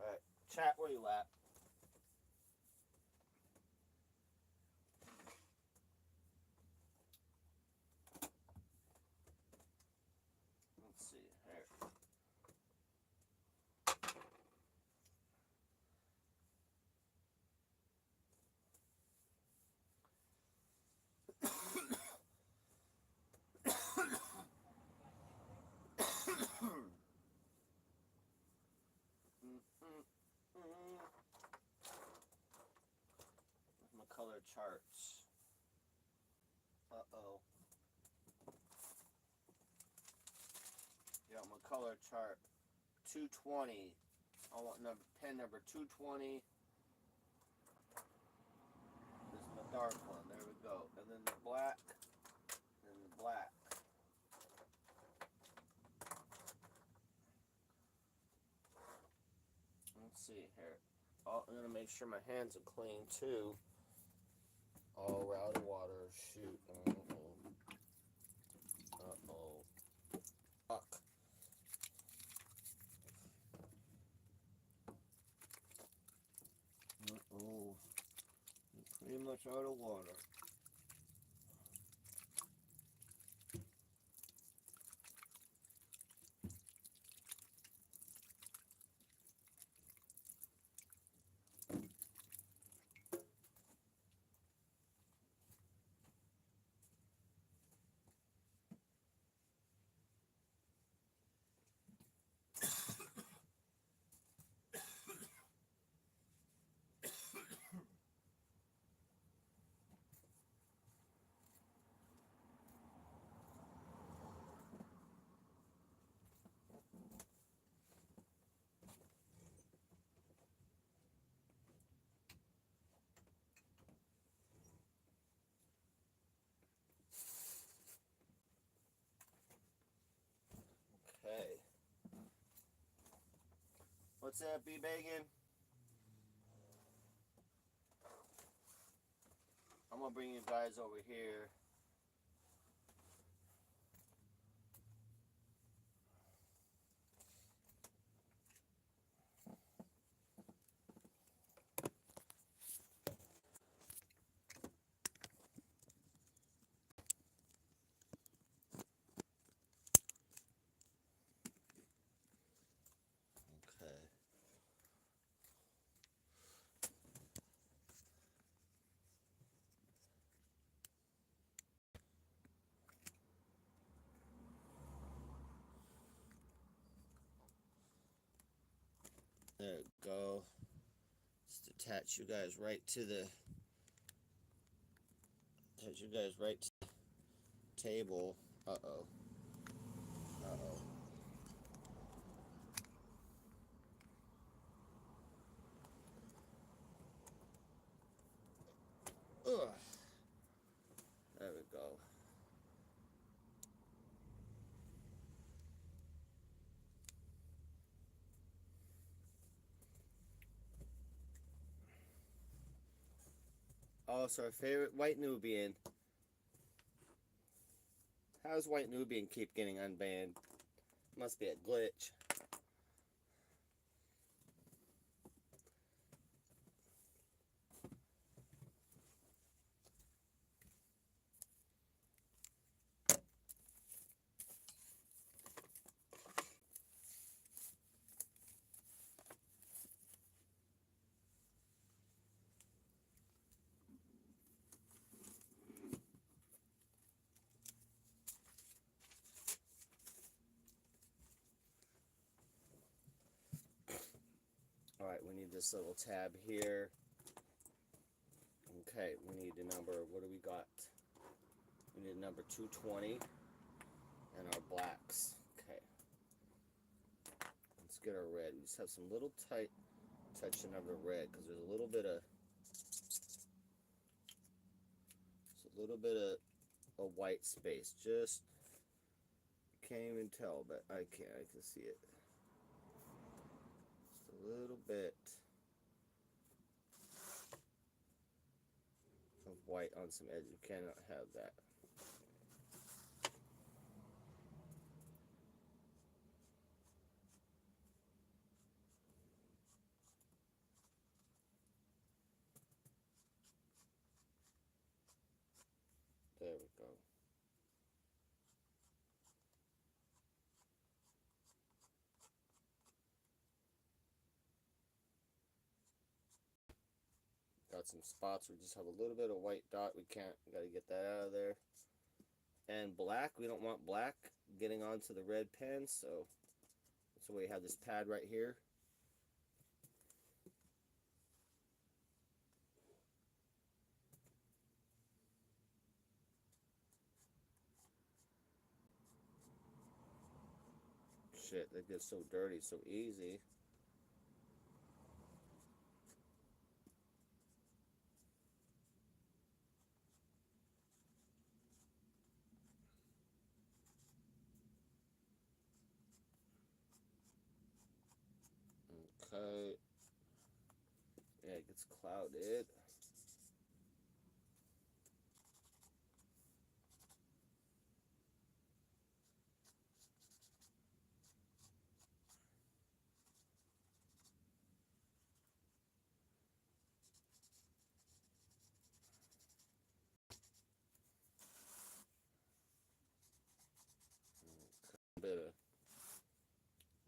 Alright, chat, where you at? Let's see, here. Where's my color charts? Uh-oh. color chart. 220. I want pen number 220. This is my dark one. There we go. And then the black. And the black. Let's see here. Oh, I'm gonna make sure my hands are clean too. Oh, we're out of water. Shoot. Uh-oh. Fuck. Uh-oh. Pretty much out of water. Okay. What's that, B-Bacon? I'm gonna bring you guys over here. Okay. There we go. Just attach you guys right to the table. Uh-oh. Uh-oh. Ugh. There we go. Oh, so our favorite White Nubian. How does White Nubian keep getting unbanned? Must be a glitch. Alright, we need this little tab here. Okay, we need a number, what do we got? We need a number 220 and our blacks. Okay. Let's get our red. We just have some little tight touching of the red because there's a little bit of a white space. Just can't even tell, but I can see it. Just a little bit of white on some edge. You cannot have that. There we go. Got some spots we just have a little bit of white dot. We gotta get that out of there. And black, we don't want black getting onto the red pen, so that's why we have this pad right here. shit, they get so dirty so easy. Okay. Yeah, it gets clouded. A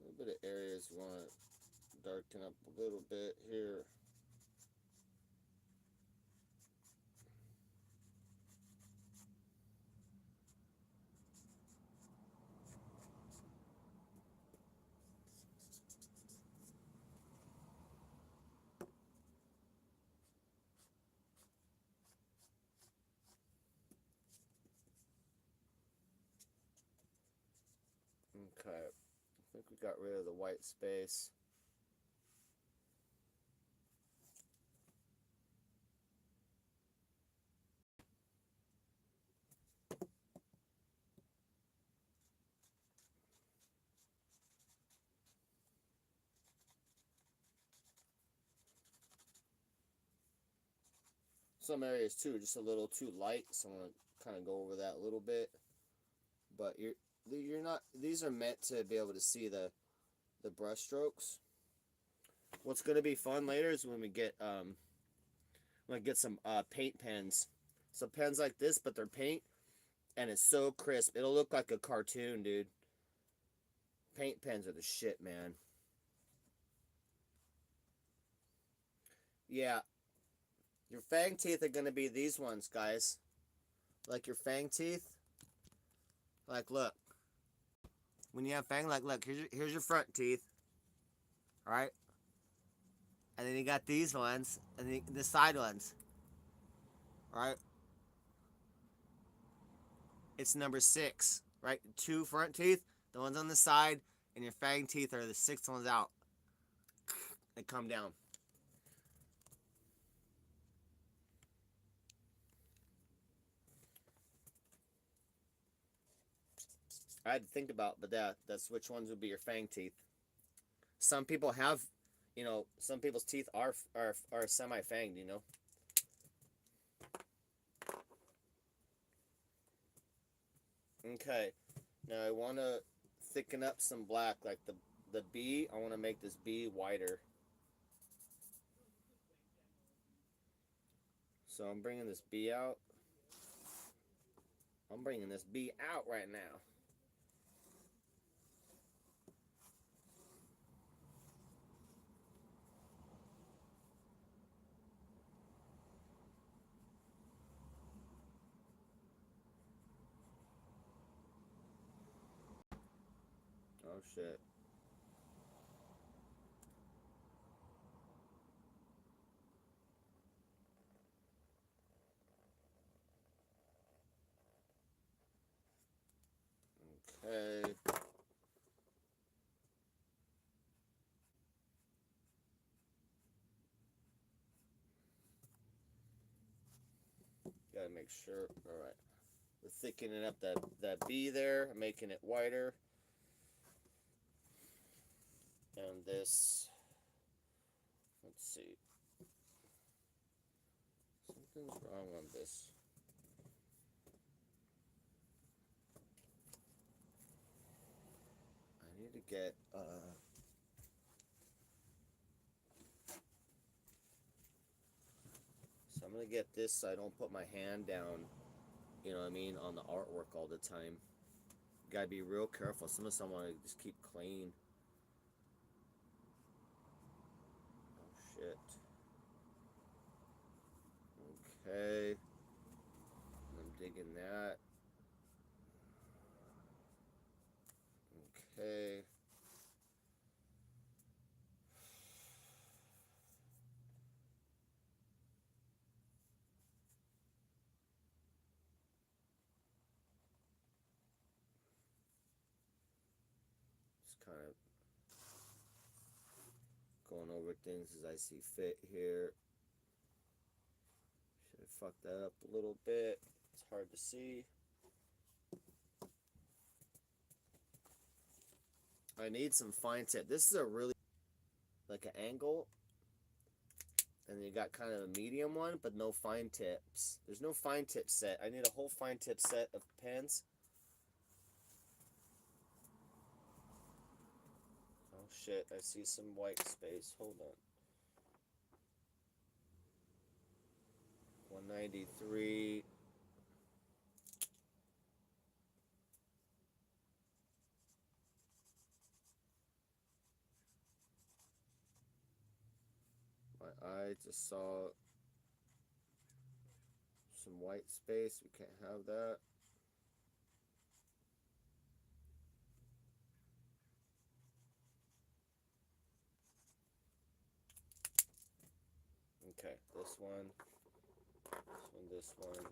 little bit of areas you want to darken up a little bit here. Okay, I think we got rid of the white space. Some areas too, just a little too light, so I'm gonna kind of go over that a little bit. But you're not. These are meant to be able to see the brush strokes. What's gonna be fun later is when we get some paint pens. So pens like this, but they're paint, and it's so crisp. It'll look like a cartoon, dude. Paint pens are the shit, man. Yeah, your fang teeth are gonna be these ones, guys. Like your fang teeth. Like, look. When you have fang, like, look, here's your front teeth. All right. And then you got these ones, and then the side ones. All right. It's number 6, right? 2 front teeth, the ones on the side, and your fang teeth are the 6 ones out. They come down. I had to think about, but that's which ones would be your fang teeth. Some people have, some people's teeth are semi-fanged, Okay, now I want to thicken up some black, like the B. I want to make this B whiter. So I'm bringing this B out. I'm bringing this B out right now. Oh shit. Okay. Gotta make sure. All right. We're thickening up that B there, making it whiter. And this, let's see. Something's wrong on this. I need to get, so I'm gonna get this so I don't put my hand down, you know what I mean, on the artwork all the time. Gotta be real careful. Some of them want to just keep clean. Oh shit. Okay. I'm digging that. Okay. Just kind of going over things as I see fit here. Should have fucked that up a little bit. It's hard to see. I need some fine tip. This is a really like an angle, and you got kind of a medium one, but no fine tips. There's no fine tip set. I need a whole fine tip set of pens. Oh shit, I see some white space. Hold on. 193. My eye just saw some white space. We can't have that. Okay, this one. This one.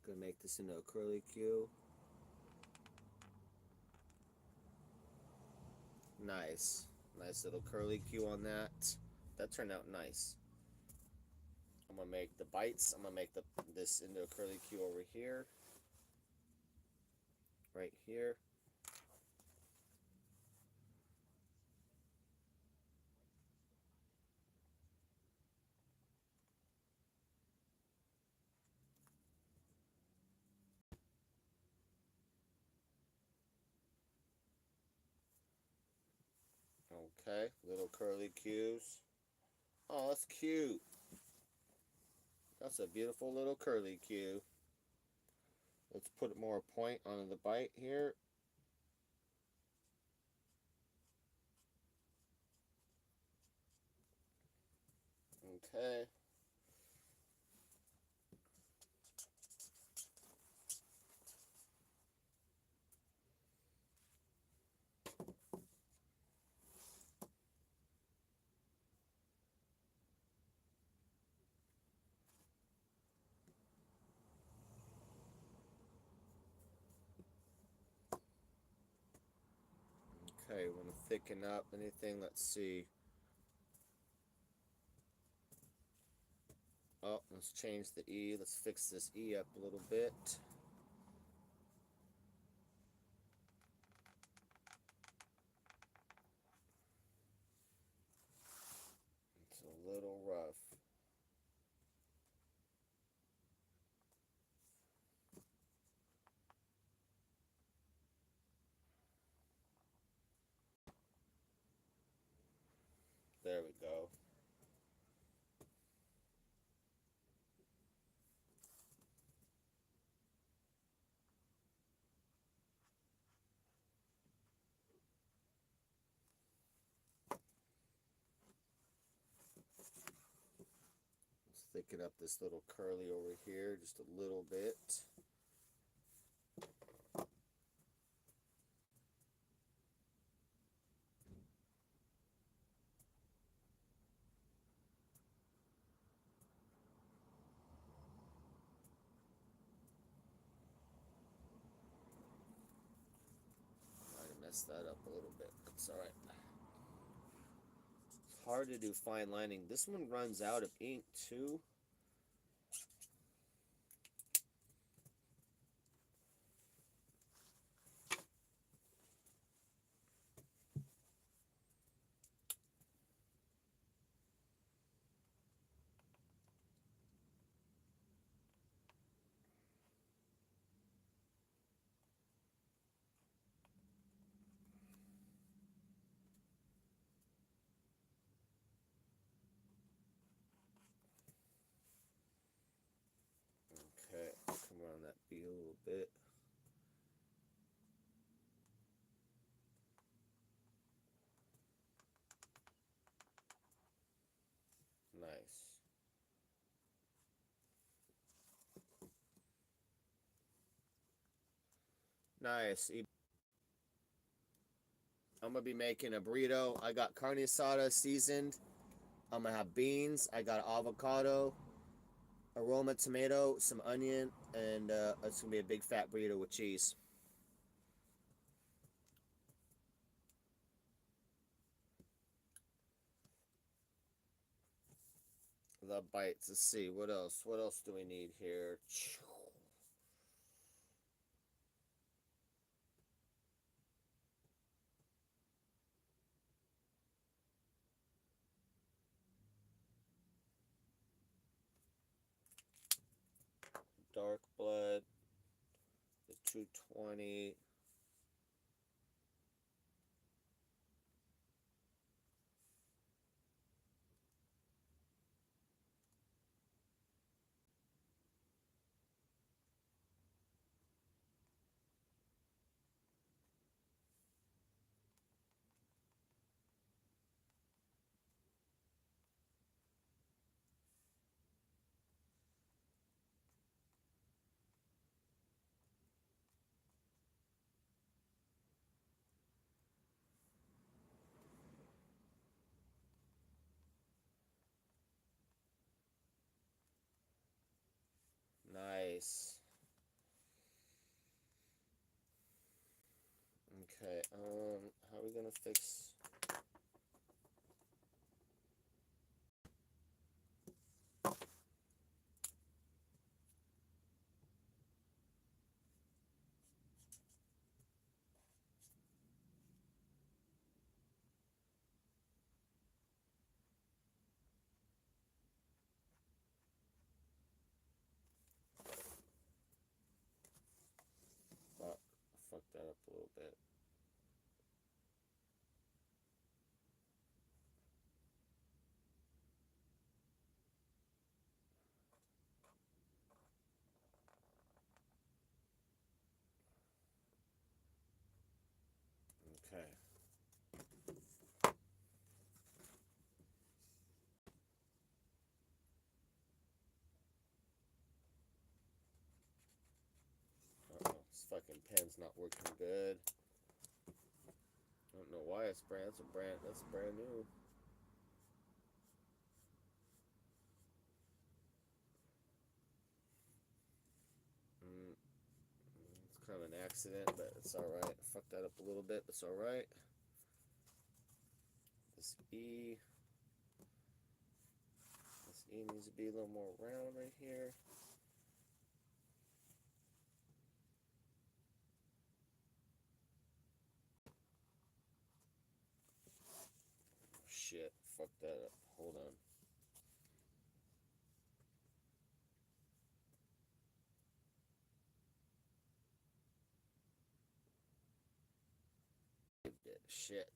Gonna make this into a curly Q. Nice. Nice little curly Q on that. That turned out nice. I'm gonna make the bites. I'm gonna make this into a curly Q over here. Right here. Okay, little curly Qs. Oh, that's cute. That's a beautiful little curly Q. Let's put more point on the bite here. Okay. Okay, we want to thicken up anything. Let's see. Oh, let's change the E. Let's fix this E up a little bit. It's a little rough. There we go. Let's thicken up this little curly over here just a little bit. That up a little bit. That's alright. It's hard to do fine lining. This one runs out of ink too. Okay, come around that B a little bit. Nice. I'm gonna be making a burrito. I got carne asada seasoned. I'm gonna have beans. I got avocado, aroma tomato, some onion, and it's gonna be a big fat burrito with cheese. The bites. Let's see what else. What else do we need here? Dark blood. The 220. Nice. Okay. How are we gonna fix? Oh, fuck that up a little bit. Okay. This fucking pen's not working good. I don't know why it's brand. That's brand new. It's kind of an accident, but it's all right. I fucked that up a little bit, but it's all right. This E needs to be a little more round right here. Shit, fuck that up. Hold on. Shit.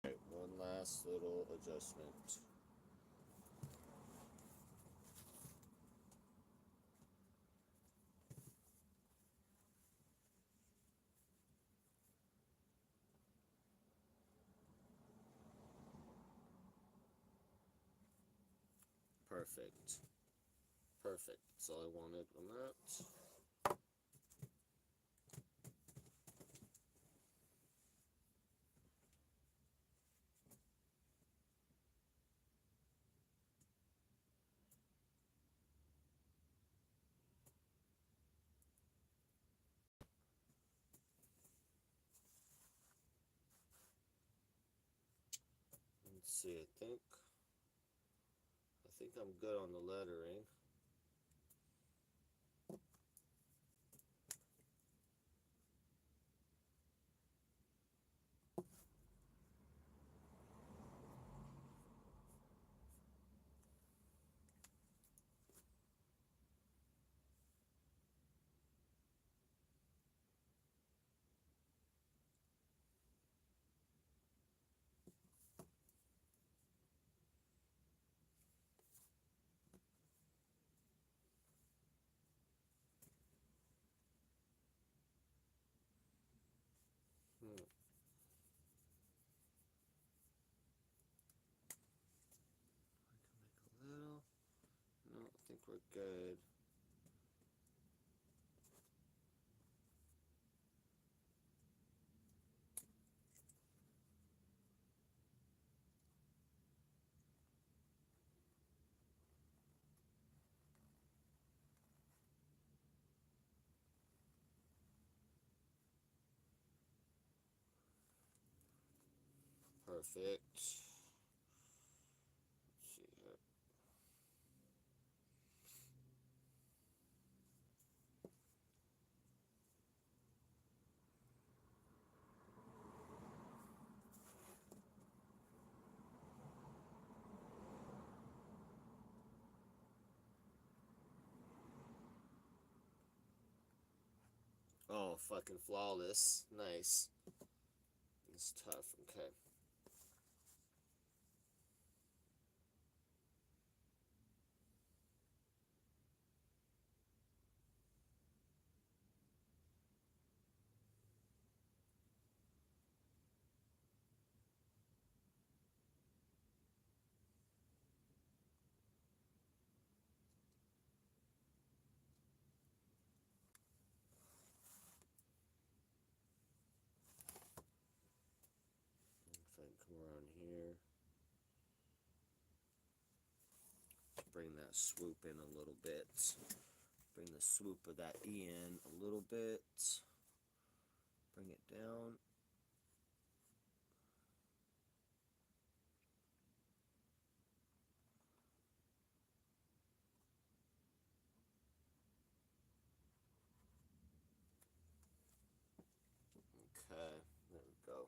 Okay, one last little adjustment. Perfect. Perfect. That's all I wanted on that. Let's see, I think I'm good on the lettering. we're good. Perfect. Let's see here. Oh, fucking flawless. Nice. It's tough. Okay. If I can come around here. Bring that swoop in a little bit. Bring the swoop of that E in a little bit. Bring it down. Okay, there we go.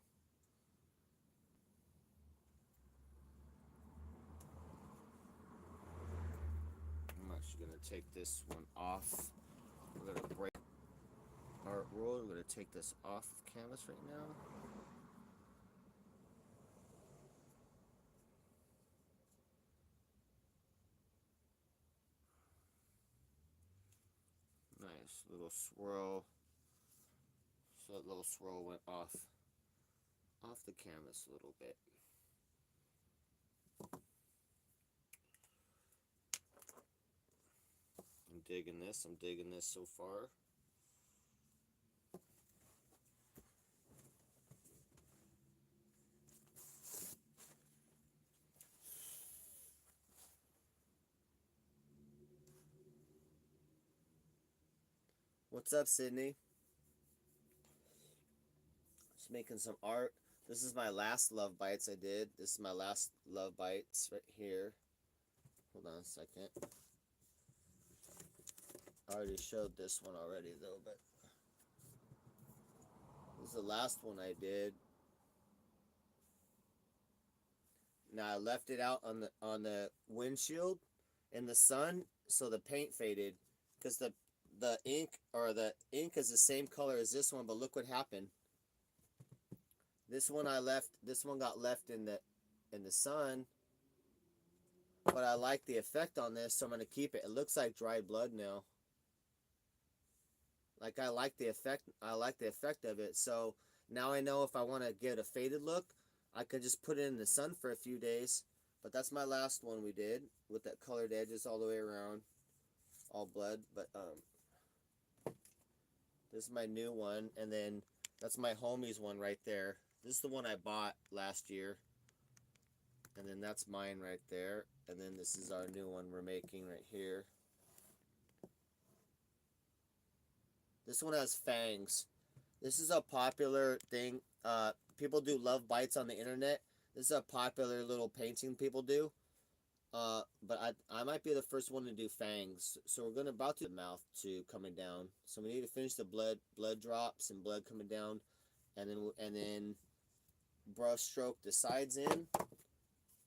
I'm actually going to take this one off. We're going to break our roll. We're going to take this off of canvas right now. Nice little swirl. So that little swirl went off the canvas a little bit. I'm digging this. I'm digging this so far. What's up, Sydney? Just making some art. This is my last love bites I did. This is my last love bites right here. Hold on a second. I already showed this one already though, but this is the last one I did. Now I left it out on the windshield in the sun, so the paint faded, because the ink is the same color as this one, but look what happened. This one got left in the sun, but I like the effect on this, so I'm gonna keep it. It looks like dried blood now. Like I like the effect of it. So now I know if I want to get a faded look, I could just put it in the sun for a few days. But that's my last one we did with that colored edges all the way around, all blood. But this is my new one, and then that's my homie's one right there. This is the one I bought last year, and then that's mine right there, and then this is our new one we're making right here. This one has fangs. This is a popular thing. People do love bites on the internet. This is a popular little painting people do. But I might be the first one to do fangs. So we're gonna about to the mouth to coming down. So we need to finish the blood drops and blood coming down, and then brush stroke the sides in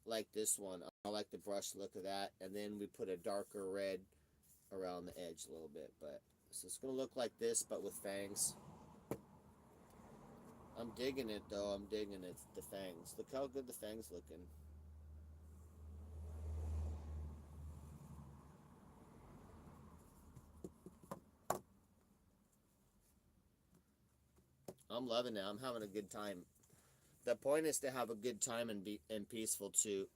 like this one. I like the brush look of that, and then we put a darker red around the edge a little bit. But so it's gonna look like this, but with fangs. I'm digging it though. I'm digging it. The fangs. Look how good the fangs looking. I'm loving it. I'm having a good time. The point is to have a good time and be peaceful too.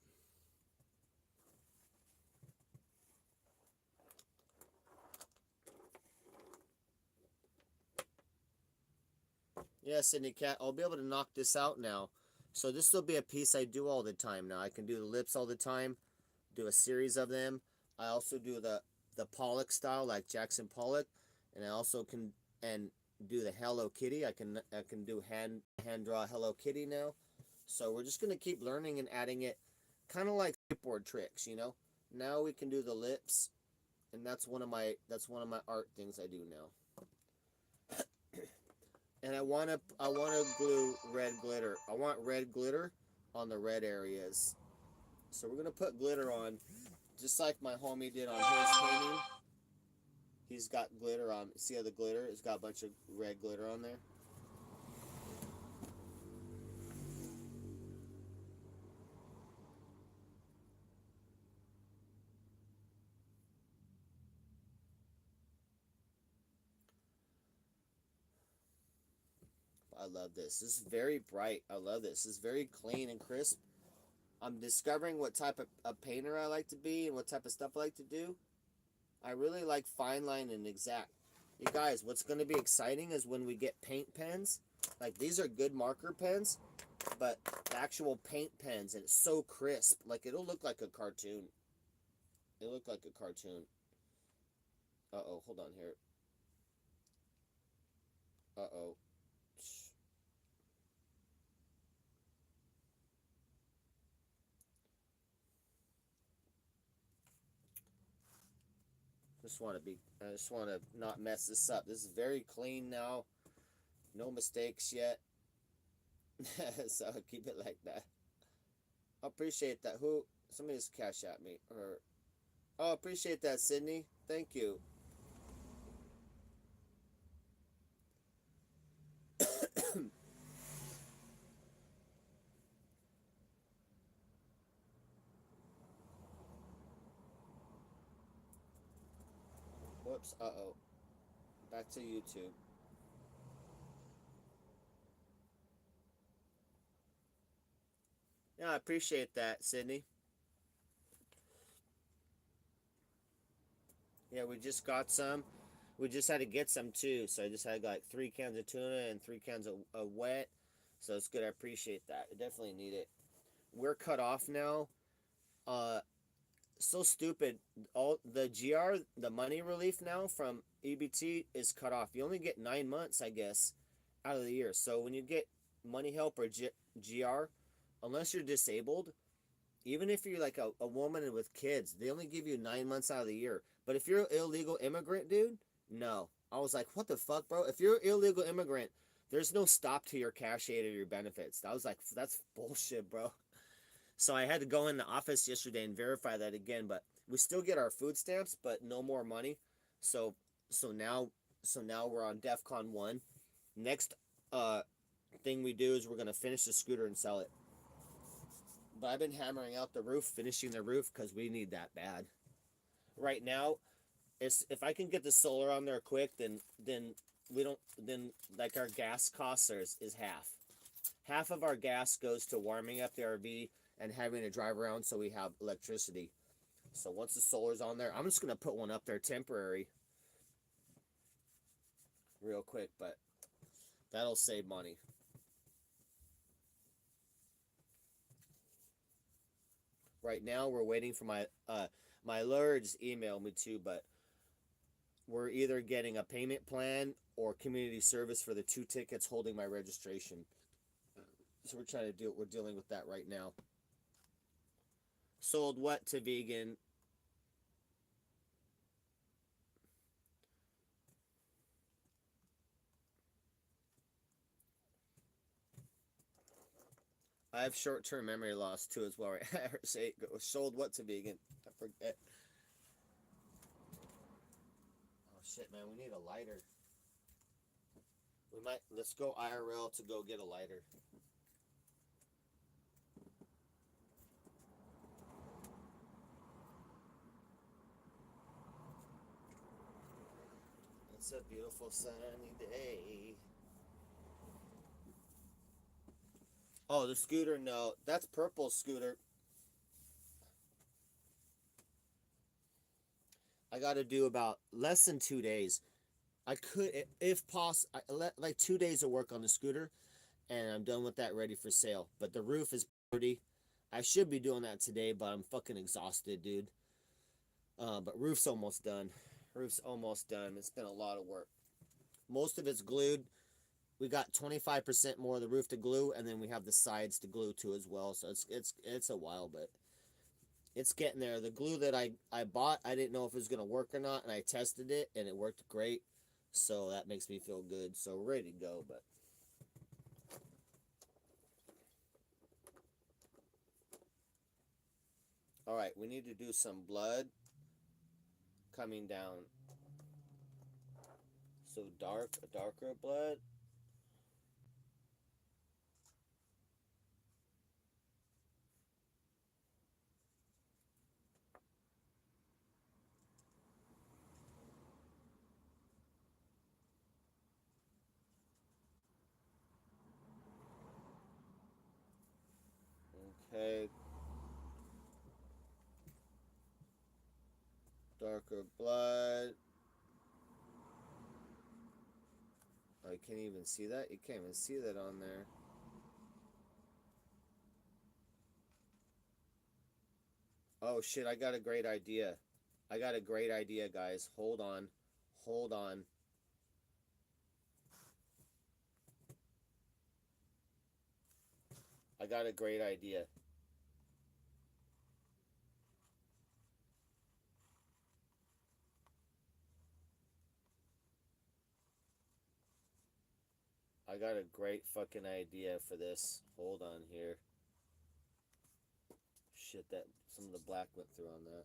Yeah, Sydney Cat, I'll be able to knock this out now. So this will be a piece I do all the time now. I can do the lips all the time, do a series of them. I also do the Pollock style like Jackson Pollock, and I also can and do the Hello Kitty. I can do hand draw Hello Kitty now. So we're just gonna keep learning and adding it, kind of like skateboard tricks, you know. Now we can do the lips, and that's one of my art things I do now. And I wanna glue red glitter. I want red glitter on the red areas. So we're gonna put glitter on, just like my homie did on his painting. He's got glitter on. See how the glitter? It's got a bunch of red glitter on there. I love this. This is very bright. I love this. This is very clean and crisp. I'm discovering what type of painter I like to be and what type of stuff I like to do. I really like fine line and exact. You guys, what's going to be exciting is when we get paint pens. Like, these are good marker pens, but the actual paint pens, and it's so crisp. Like, it'll look like a cartoon. It'll look like a cartoon. Uh-oh, hold on here. Uh-oh. I just want to not mess this up. This is very clean now. No mistakes yet. So keep it like that. I appreciate that. Somebody's cash at me. Or, oh, appreciate that, Sydney. Thank you. Whoops. Uh-oh. Back to YouTube. Yeah, I appreciate that, Sydney. Yeah, we just got some. We just had to get some too. So I just had like 3 cans of tuna and 3 cans of wet. So it's good. I appreciate that. I definitely need it. We're cut off now. Uh, so stupid. All the GR, the money relief now from EBT is cut off. You only get 9 months, I guess, out of the year. So when you get money help or GR, unless you're disabled, even if you're like a woman with kids, they only give you 9 months out of the year. But if you're an illegal immigrant, dude, no. I was like, what the fuck, bro? If you're an illegal immigrant, there's no stop to your cash aid or your benefits. I was like, that's bullshit, bro. So I had to go in the office yesterday and verify that again, but we still get our food stamps, but no more money. So so now now we're on DEFCON 1. Next uh thing we do is we're gonna finish the scooter and sell it. But I've been hammering out the roof, finishing the roof because we need that bad. Right now, it's if I can get the solar on there quick, then we don't then like our gas costs is half. Half of our gas goes to warming up the RV and having to drive around so we have electricity. So once the solar's on there, I'm just gonna put one up there temporary, real quick, but that'll save money. Right now, we're waiting for my lords email me too, but we're either getting a payment plan or community service for the 2 tickets holding my registration. So we're trying to do it. We're dealing with that right now. Sold what to vegan? I have short-term memory loss too as well. Right? Say sold what to vegan? I forget. Oh shit, man! We need a lighter. Let's go IRL to go get a lighter. It's a beautiful sunny day. Oh, the scooter, no. That's purple scooter. I got to do about less than 2 days. I could, if possible, like 2 days of work on the scooter, and I'm done with that, ready for sale. But the roof is pretty. I should be doing that today, but I'm fucking exhausted, dude. But roof's almost done. Roof's almost done. It's been a lot of work. Most of it's glued. We got 25% more of the roof to glue, and then we have the sides to glue too as well. So it's a while, but it's getting there. The glue that I bought, I didn't know if it was gonna work or not, and I tested it, and it worked great. So that makes me feel good. So we're ready to go, but. All right, we need to do some blood coming down. So darker blood. Okay, darker blood. Oh, you can't even see that? You can't even see that on there. Oh shit, I got a great idea. I got a great idea, guys. Hold on. Hold on. I got a great idea. I got a great fucking idea for this. Hold on here. Shit, that some of the black went through on that.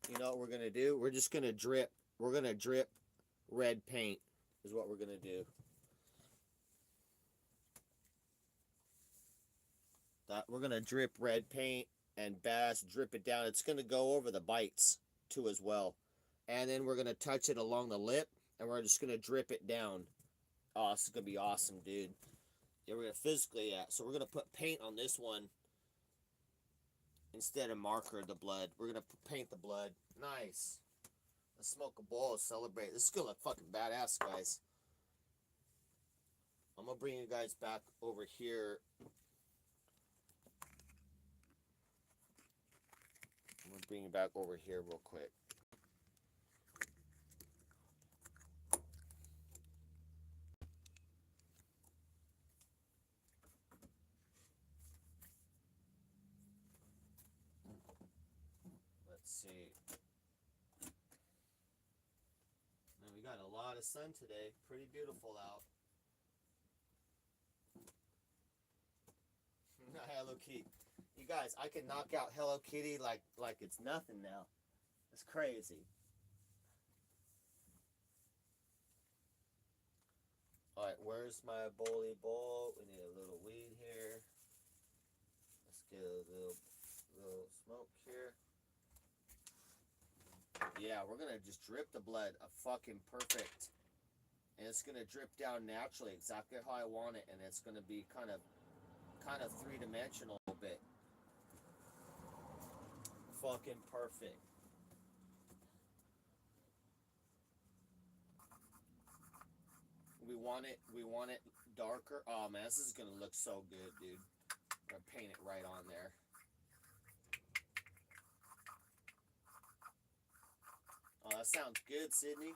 You know what we're gonna do? We're just gonna drip. We're gonna drip red paint is what we're gonna do. That we're gonna drip red paint and bass drip it down. It's gonna go over the bites too as well. And then we're gonna touch it along the lip and we're just gonna drip it down. Oh, this is gonna be awesome, dude. Yeah, we're gonna physically, yeah. So we're gonna put paint on this one instead of marker the blood. We're gonna paint the blood. Nice. Let's smoke a bowl, celebrate. This is gonna look fucking badass, guys. I'm gonna bring you guys back over here. I'm gonna bring you back over here real quick. Let's see. Man, we got a lot of sun today. Pretty beautiful out. Hello Kitty. You guys, I can knock out Hello Kitty like it's nothing now. It's crazy. Alright, where's my bowly bowl? We need a little weed here. Let's get a little smoke here. Yeah, we're gonna just drip the blood. Fucking perfect. And it's gonna drip down naturally, exactly how I want it, and it's gonna be kind of three-dimensional a bit. Fucking perfect. We want it darker. Oh man, this is gonna look so good, dude. I'm gonna paint it right on there. Oh, that sounds good, Sydney.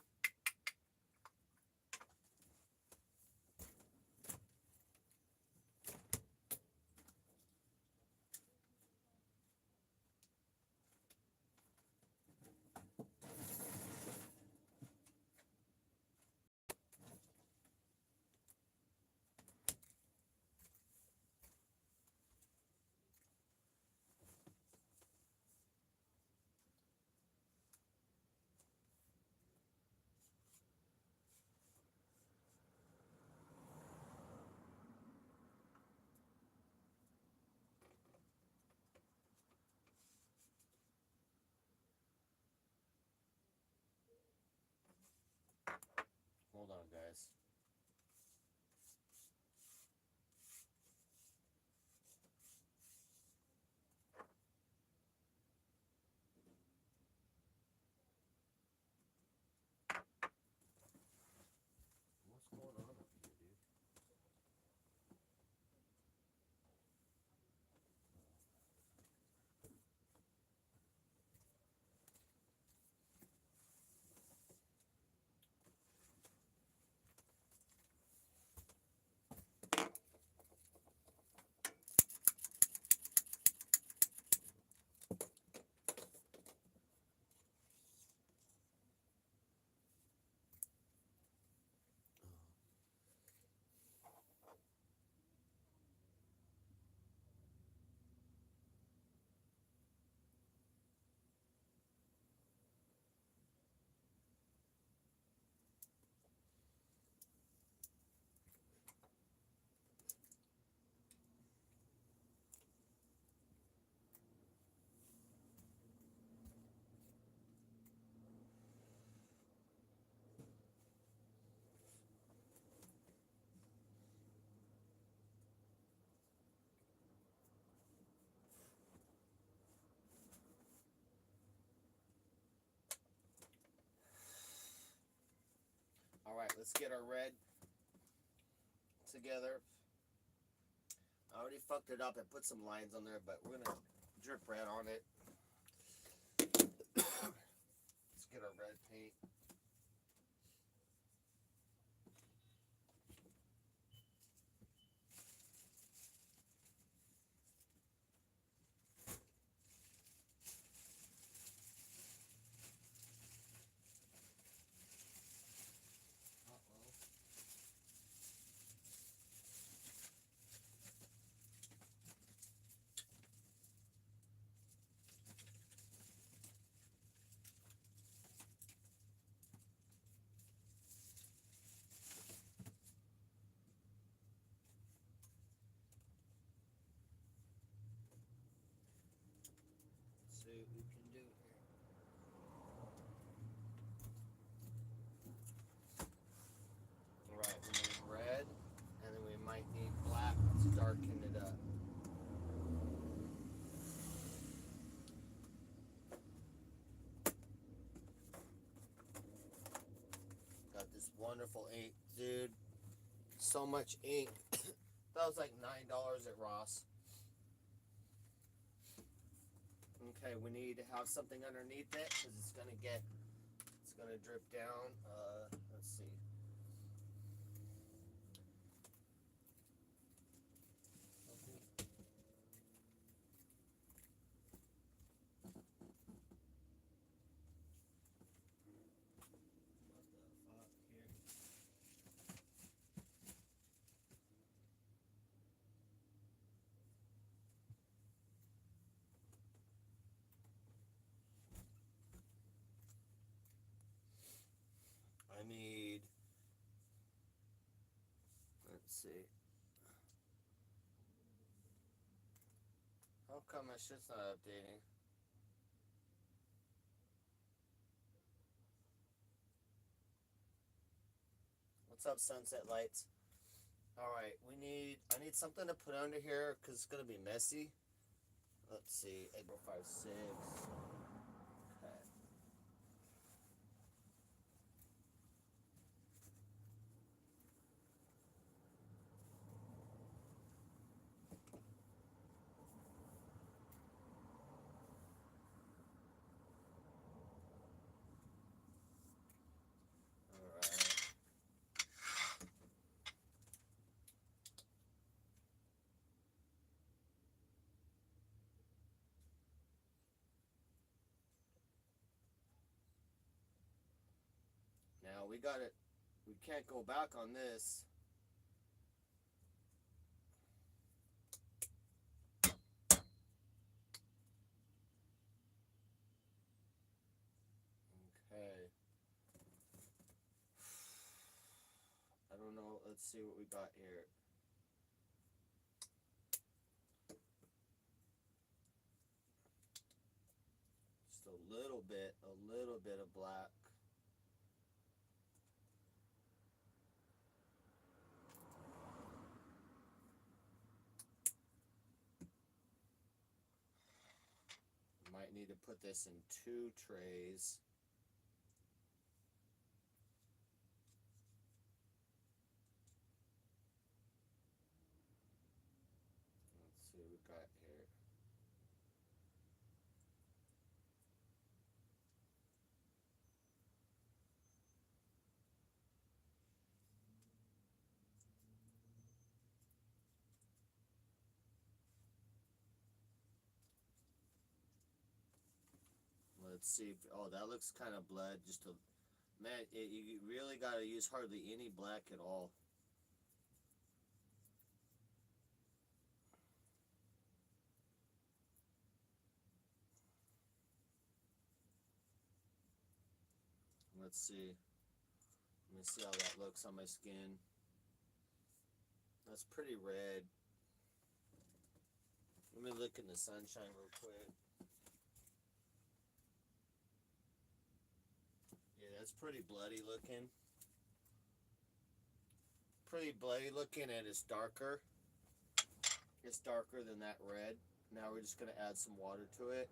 Let's get our red together. I already fucked it up and put some lines on there, but we're gonna drip red on it. Let's get our red paint. See what we can do here. Alright, we need red, and then we might need black to darken it up. Got this wonderful ink, dude. So much ink. That was like $9 at Ross. Okay, we need to have something underneath it because it's gonna drip down. Let's see. I need, let's see. How come my shit's not updating? What's up, Sunset Lights? Alright, I need something to put under here because it's going to be messy. Let's see, 8456. Okay. Now we can't go back on this. Okay. I don't know, let's see what we got here. Just a little bit of black. Might need to put this in 2 trays. Let's see what we got here. Let's see. Oh, that looks kind of bled. Man, you really got to use hardly any black at all. Let's see. Let me see how that looks on my skin. That's pretty red. Let me look in the sunshine real quick. Yeah, that's pretty bloody looking. Pretty bloody looking, and it's darker. It's darker than that red. Now we're just going to add some water to it.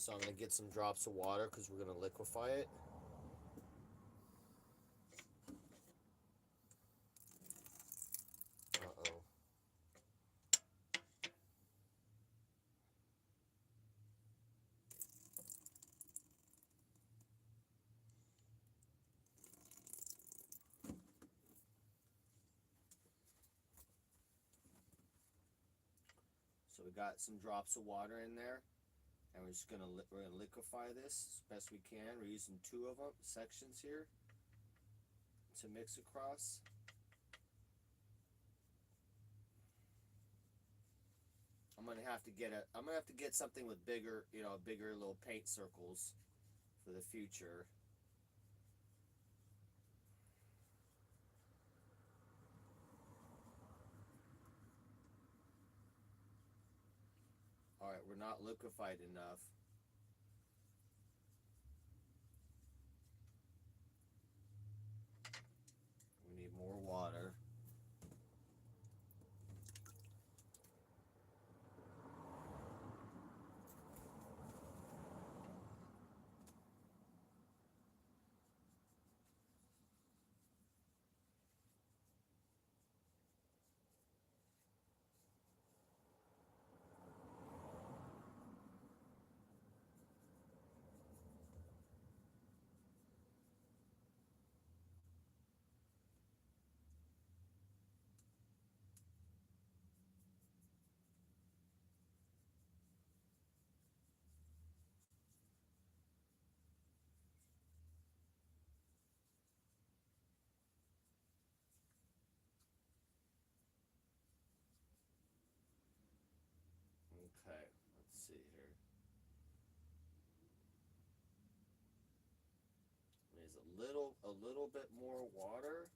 So I'm going to get some drops of water because we're going to liquefy it. Uh-oh. So we got some drops of water in there, and we're just gonna liquefy this as best we can. We're using 2 of them sections here to mix across. I'm gonna have to get something with bigger, bigger little paint circles for the future. All right, we're not liquefied enough. We need more water. Okay, let's see here. There's a little bit more water.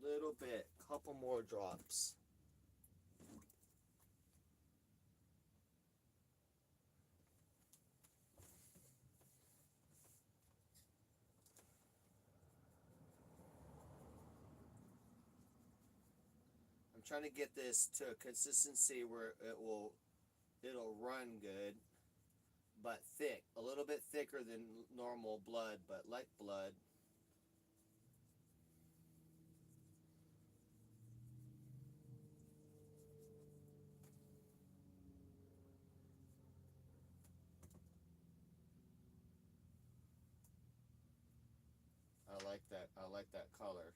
Little bit, couple more drops. I'm trying to get this to a consistency where it'll run good, but thick, a little bit thicker than normal blood, but like blood. I like that. I like that color.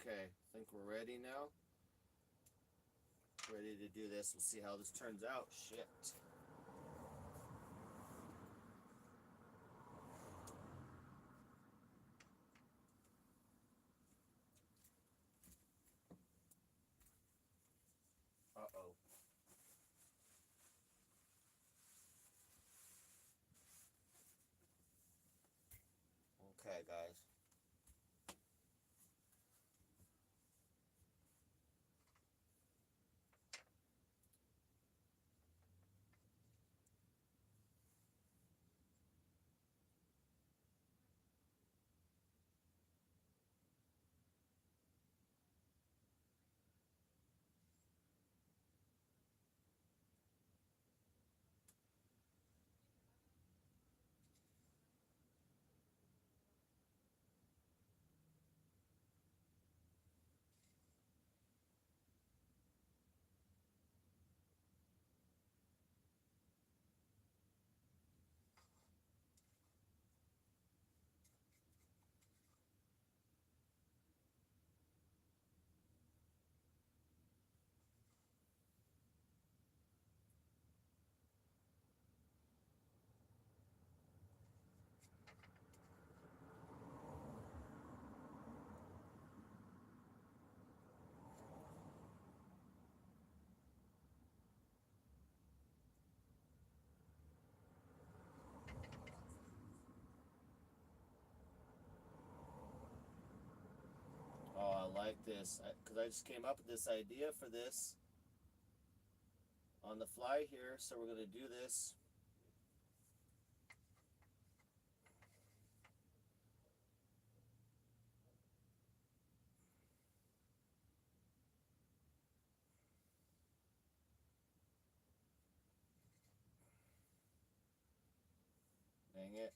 Okay, I think we're ready now. Ready to do this. We'll see how this turns out. Shit. Uh-oh. Okay, guys. like this, because I just came up with this idea for this on the fly here. So we're going to do this. Dang it.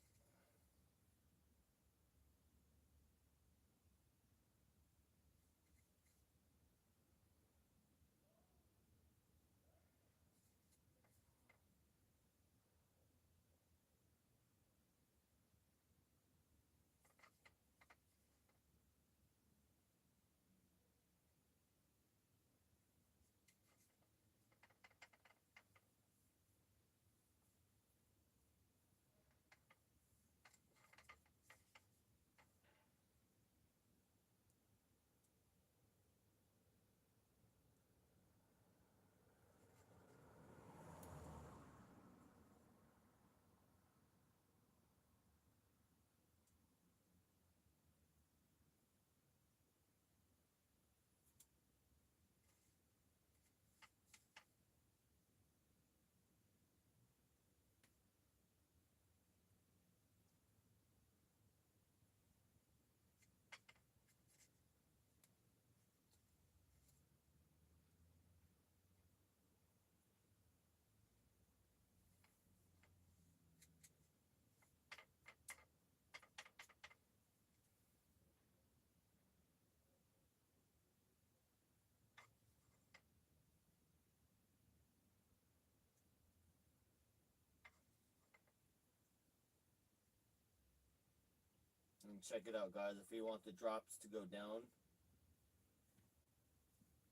And check it out, guys. If you want the drops to go down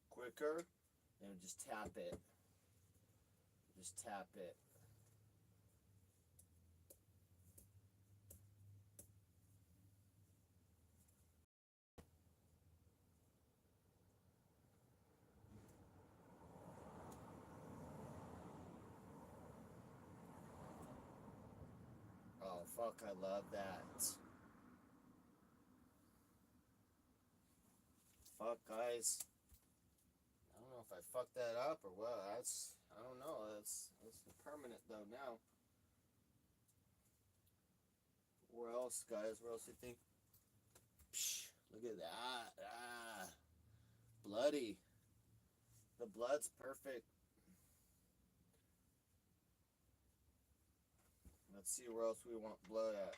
quicker, then just tap it. Just tap it. Oh, fuck, I love that. Fuck, guys. I don't know if I fucked that up or what. I don't know. That's permanent though now. Where else, guys? Where else do you think? Psh, look at that. Ah, bloody. The blood's perfect. Let's see where else we want blood at.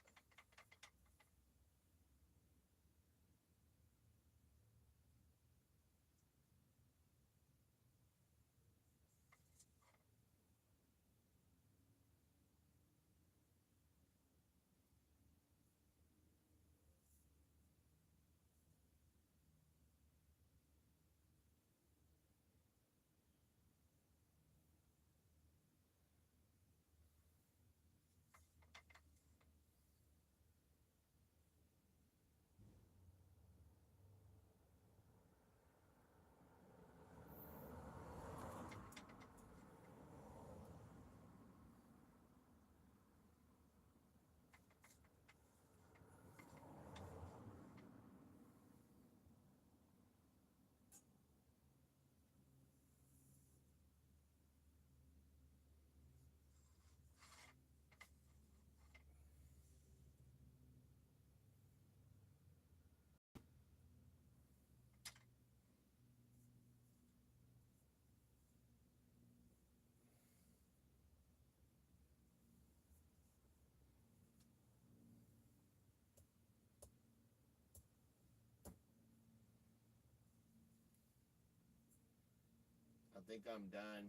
I think I'm done.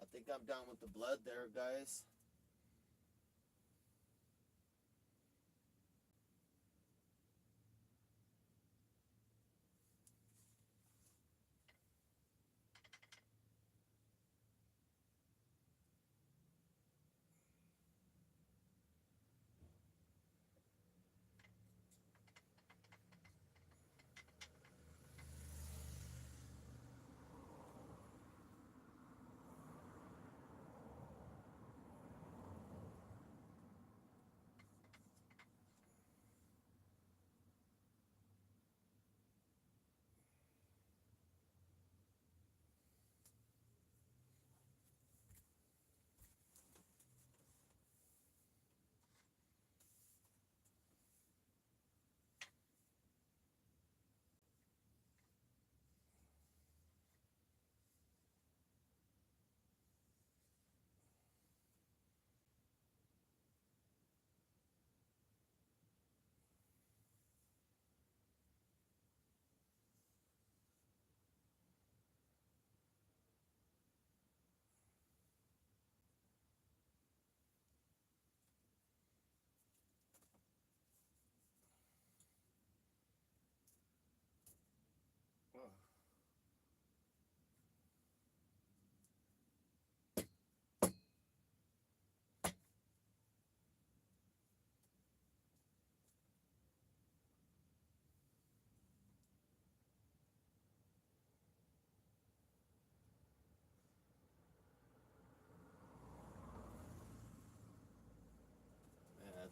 I think I'm done with the blood there, guys.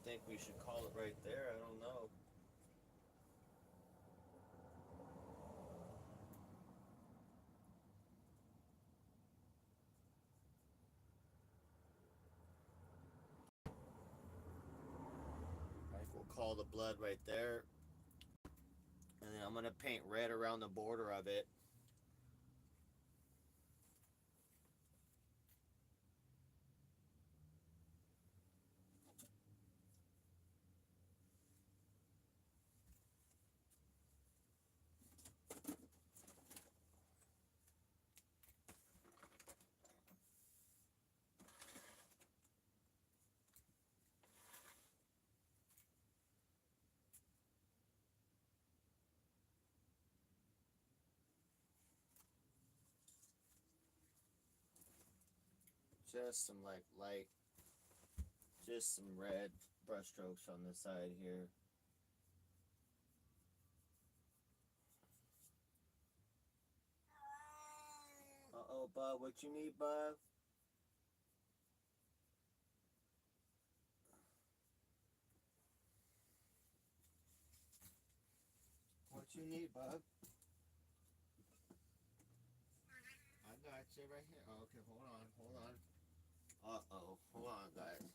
think we should call it right there. I don't know. I think we'll call the blood right there. And then I'm going to paint red around the border of it. Just some like light, just some red brush strokes on the side here. Uh-oh, bud, what you need, bud? What you need, bud? I got you right here. Oh, okay, hold on, hold on. Uh-oh, hold on, guys.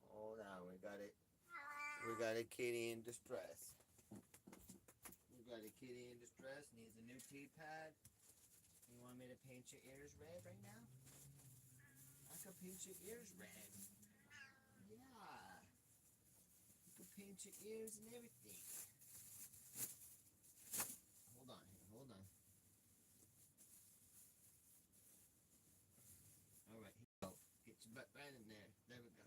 Hold on, we got it. We got a kitty in distress. We got a kitty in distress, needs a new tea pad. You want me to paint your ears red right now? I could paint your ears red. Yeah. You could paint your ears and everything. Hold on here, hold on. Alright, here we go. Get your butt right in there. There we go.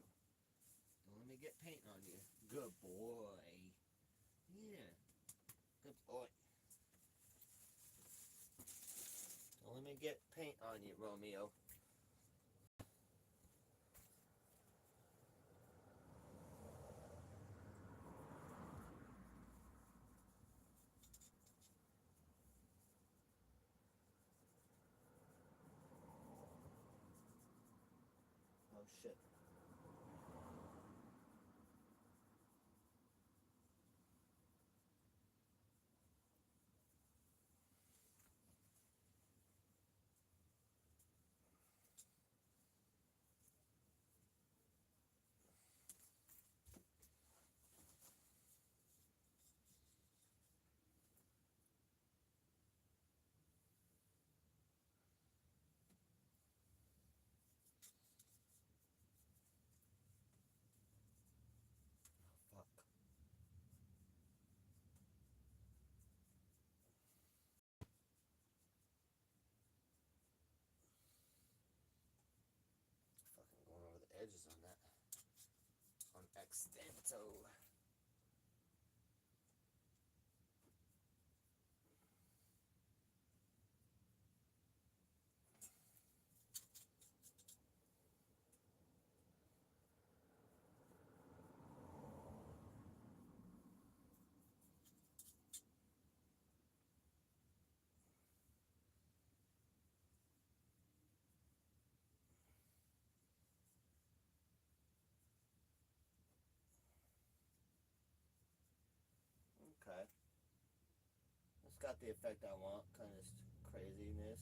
Don't let me get paint on you. Good boy. Yeah. Good boy. Don't let me get paint on you, Romeo. Oh shit. Fuck. Fucking going over the edges on that. On extento. Okay. It's got the effect I want, kind of craziness.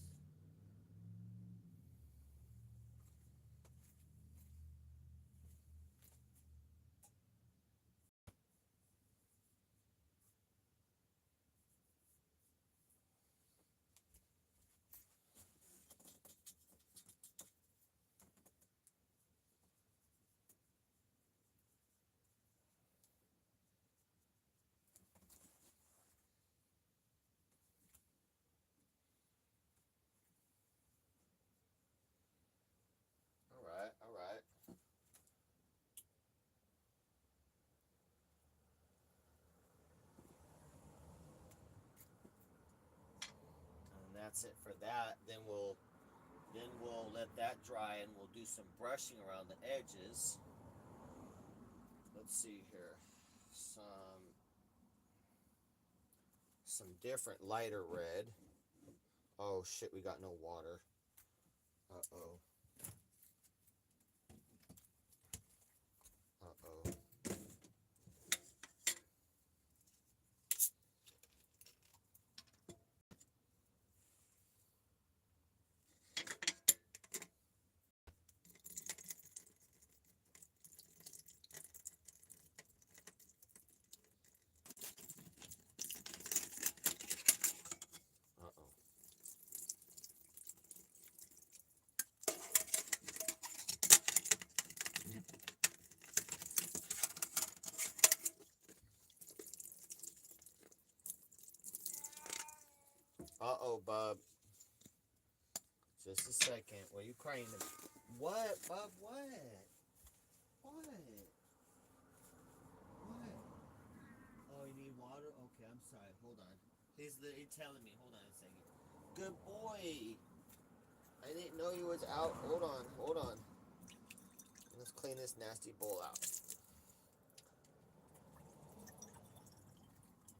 Alright, alright. And that's it for that. Then we'll let that dry and we'll do some brushing around the edges. Let's see here. Some different lighter red. Oh shit, we got no water. Uh-oh. Uh-oh, bub. Just a second. What are you crying about? What, bub? What? What? What? Oh, you need water? Okay, I'm sorry. Hold on. He's telling me. Hold on a second. Good boy. I didn't know you was out. Hold on. Hold on. Let's clean this nasty bowl out.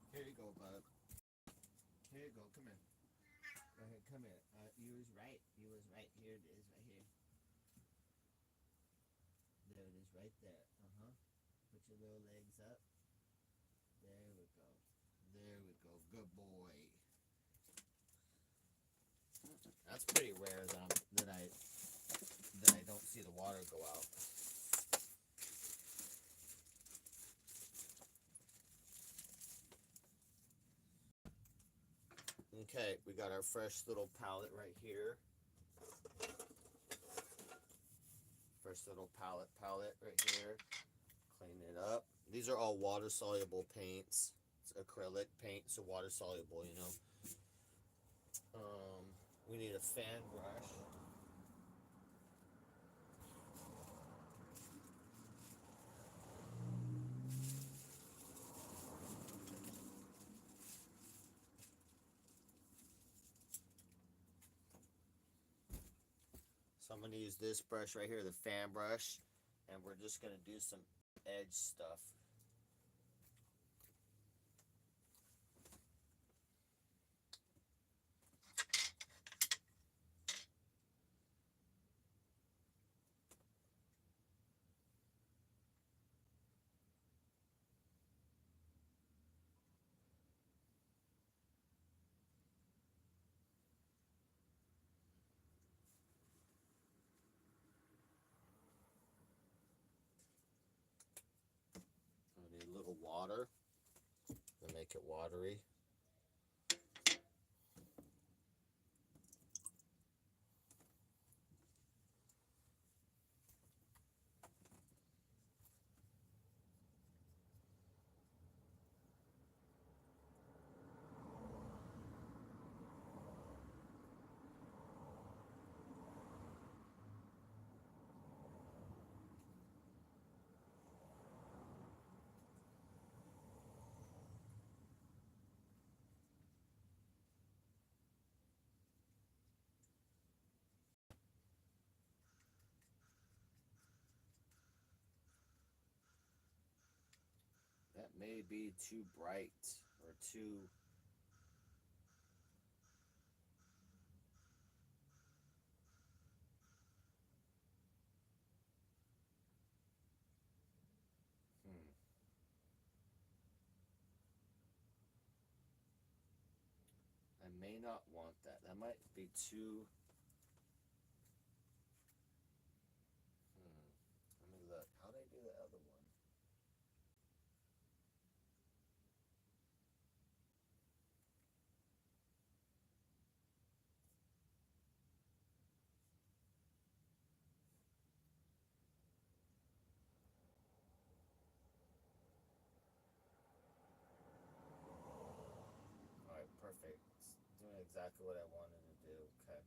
Here you go, bub. Here you go. Come here. Go ahead. Come here. You was right. You was right. Here it is. Right here. There it is. Right there. Uh-huh. Put your little legs up. There we go. There we go. Good boy. That's pretty rare that I don't see the water go out. Okay, we got our fresh little pallet right here. Fresh little pallet right here. Clean it up. These are all water soluble paints. It's acrylic paint, so water soluble, you know. We need a fan brush. So I'm going to use this brush right here, the fan brush, and we're just going to do some edge stuff. I need a little water to make it watery. That may be too bright or too... I may not want that. That might be too... Let me look. How did I do the other one? Alright, perfect. It's doing exactly what I wanted to do. Okay.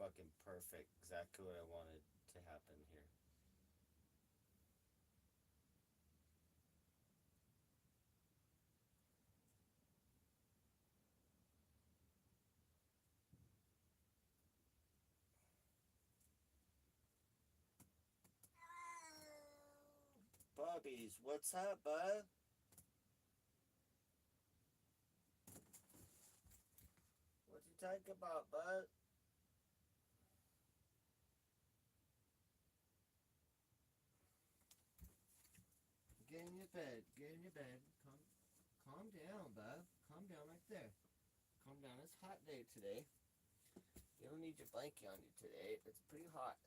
Fucking perfect. Exactly what I wanted to happen here. Bubbies, what's up, bud? What you talking about, bud? Get in your bed. Get in your bed. Calm calm down, bub. Calm down right there. Calm down. It's a hot day today. You don't need your blanket on you today. It's pretty hot.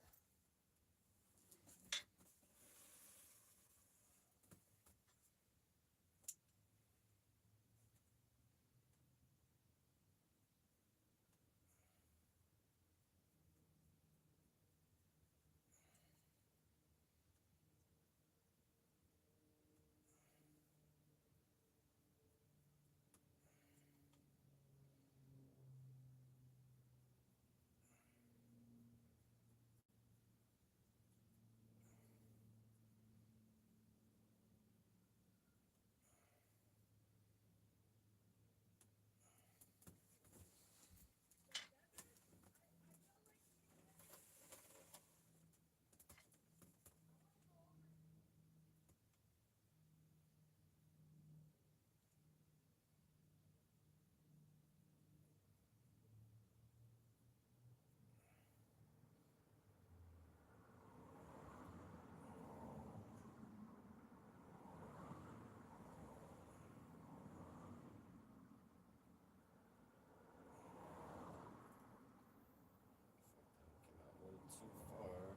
Too far.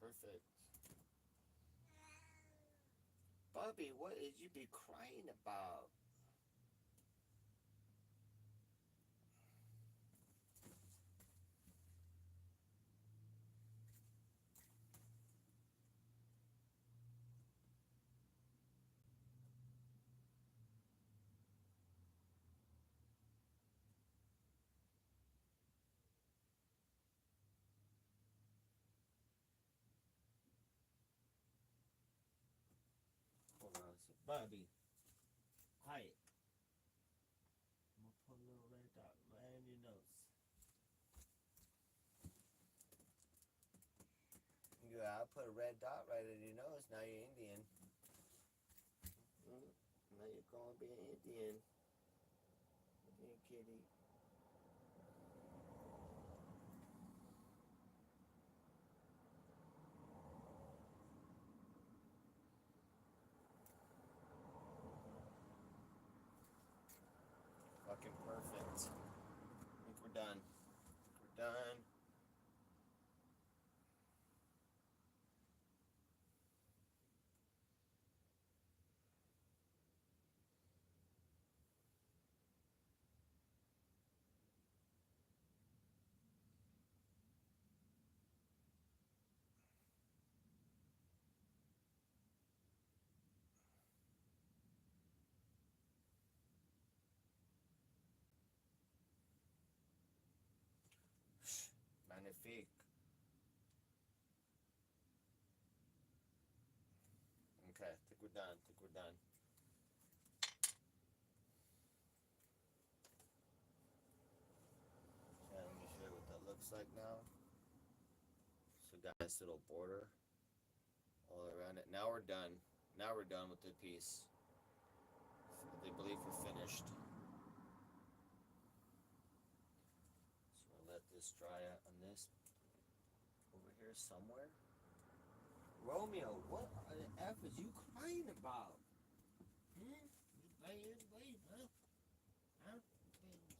Perfect. Bubby, what did you be crying about? Hold on. So, Bubby. Hi. I'm gonna put a little red dot right in your nose. Yeah, I put a red dot right in your nose. Now you're Indian. Now you're gonna be an Indian. Indian kitty. Fucking perfect. I think we're done. We're done. Magnifique. Okay, I think we're done. I think we're done. Okay, let me show you what that looks like now. So got a nice little border all around it. Now we're done. Now we're done with the piece. They believe we're finished. So we'll let this dry out on this over here somewhere. Romeo, what the F is you crying about? You playing, huh? Huh?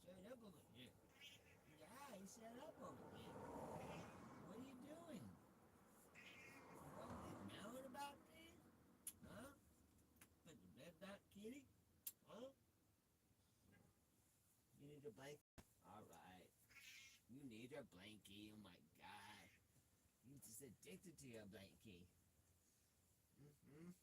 Shut up over here. Yeah, you shut up over here. What are you doing? What are you mowing about this? Huh? Put the red dot kitty? Huh? You need a blanket? Alright. You need your blankie. Oh my god. You're just addicted to your blankie. Mm-hmm.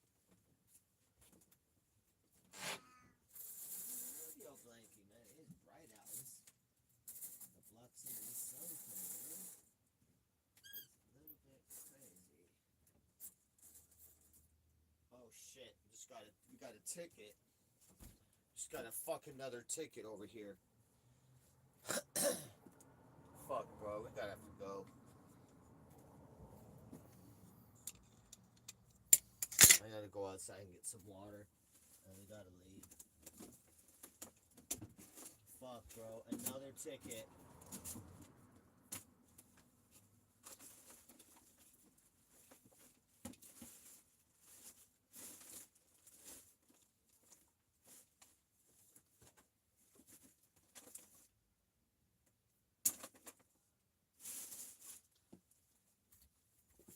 Your blankie, man. It's bright out. The blocks into the sun coming in. It's a little bit crazy. Oh shit. We got a ticket. Just got a fucking another ticket over here. Fuck, bro. We gotta have to go. outside and get some water. And we gotta leave. Fuck, bro. Another ticket.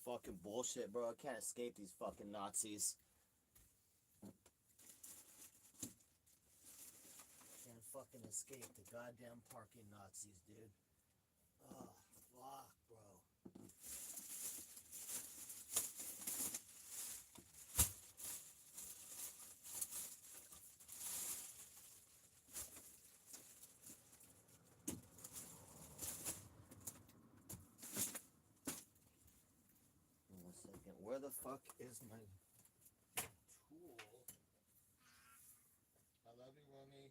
Fucking bullshit, bro. I can't escape these fucking Nazis. Can't fucking escape the goddamn parking Nazis, dude. Oh, fuck, bro. One second. Where the fuck is my tool? I love you, Romy.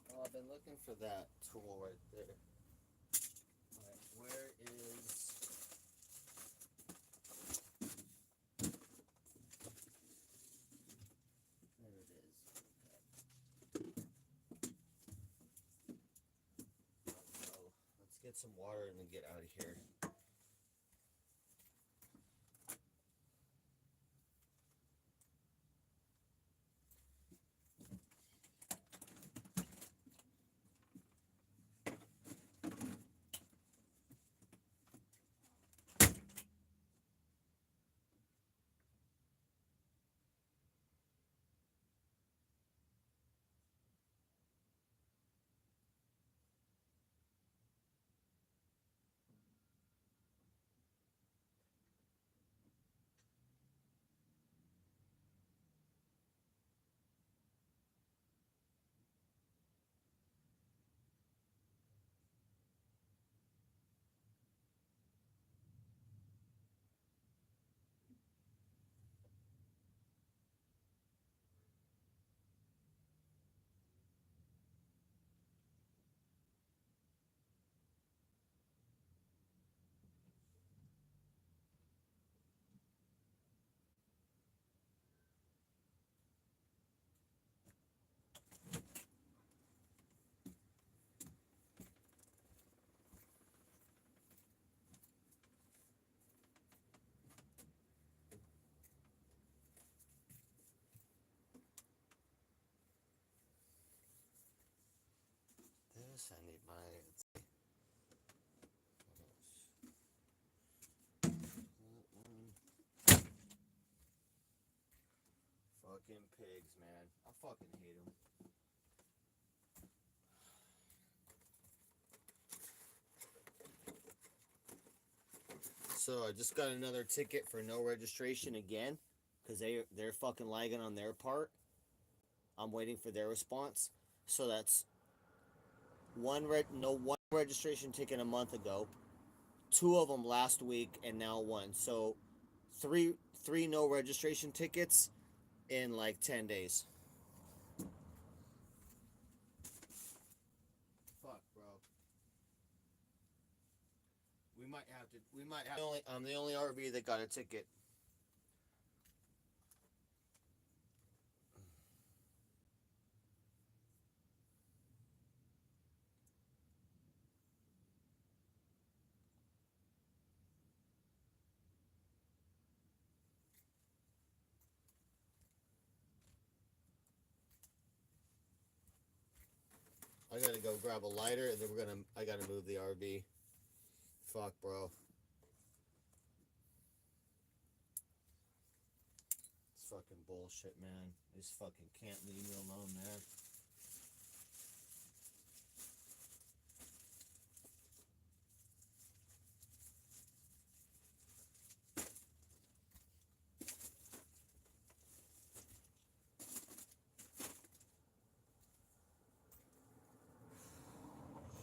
Oh, I've been looking for that tool right there. Alright, where is... There it is. Okay. So, let's get some water and then get out of here. This, I need my... Fucking pigs, man. I fucking hate them. So I just got another ticket for no registration again, because they're fucking lagging on their part. I'm waiting for their response. So that's one registration ticket a month ago, 2 of them last week, and now 1. So three no registration tickets in like 10 days. Fuck, bro. We might have to. I'm the only RV that got a ticket. I gotta go grab a lighter, and then I gotta move the RV. Fuck, bro. It's fucking bullshit, man. They just fucking can't leave me alone, man.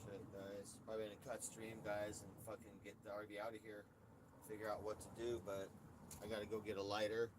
Shit, guys. Probably gonna cut stream, guys, and fucking get the RV out of here. Figure out what to do, but I gotta go get a lighter.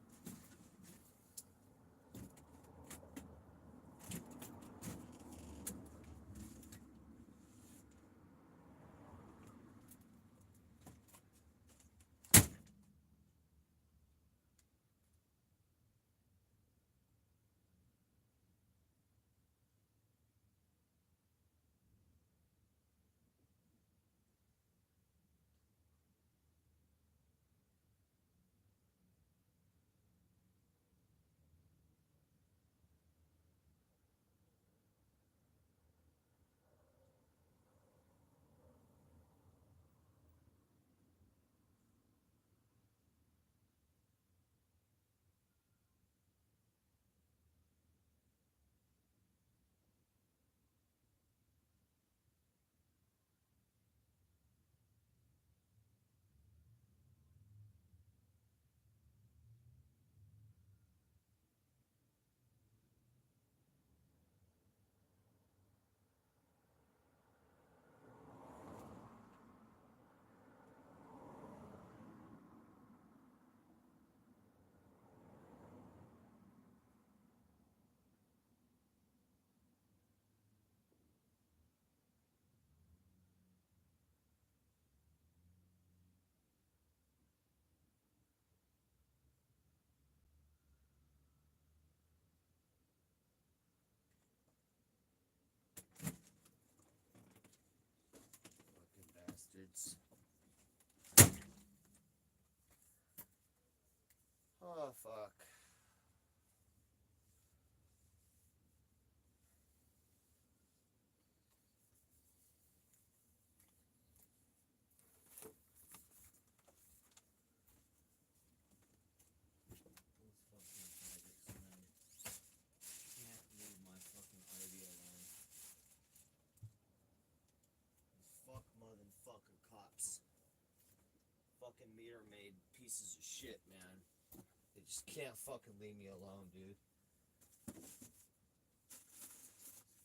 Fucking bastards. Oh, fuck. Those fucking faggots, man. Can't leave my fucking RV alone. These fuck motherfucker cops. Fucking meter maid pieces of shit, man. They just can't fucking leave me alone, dude.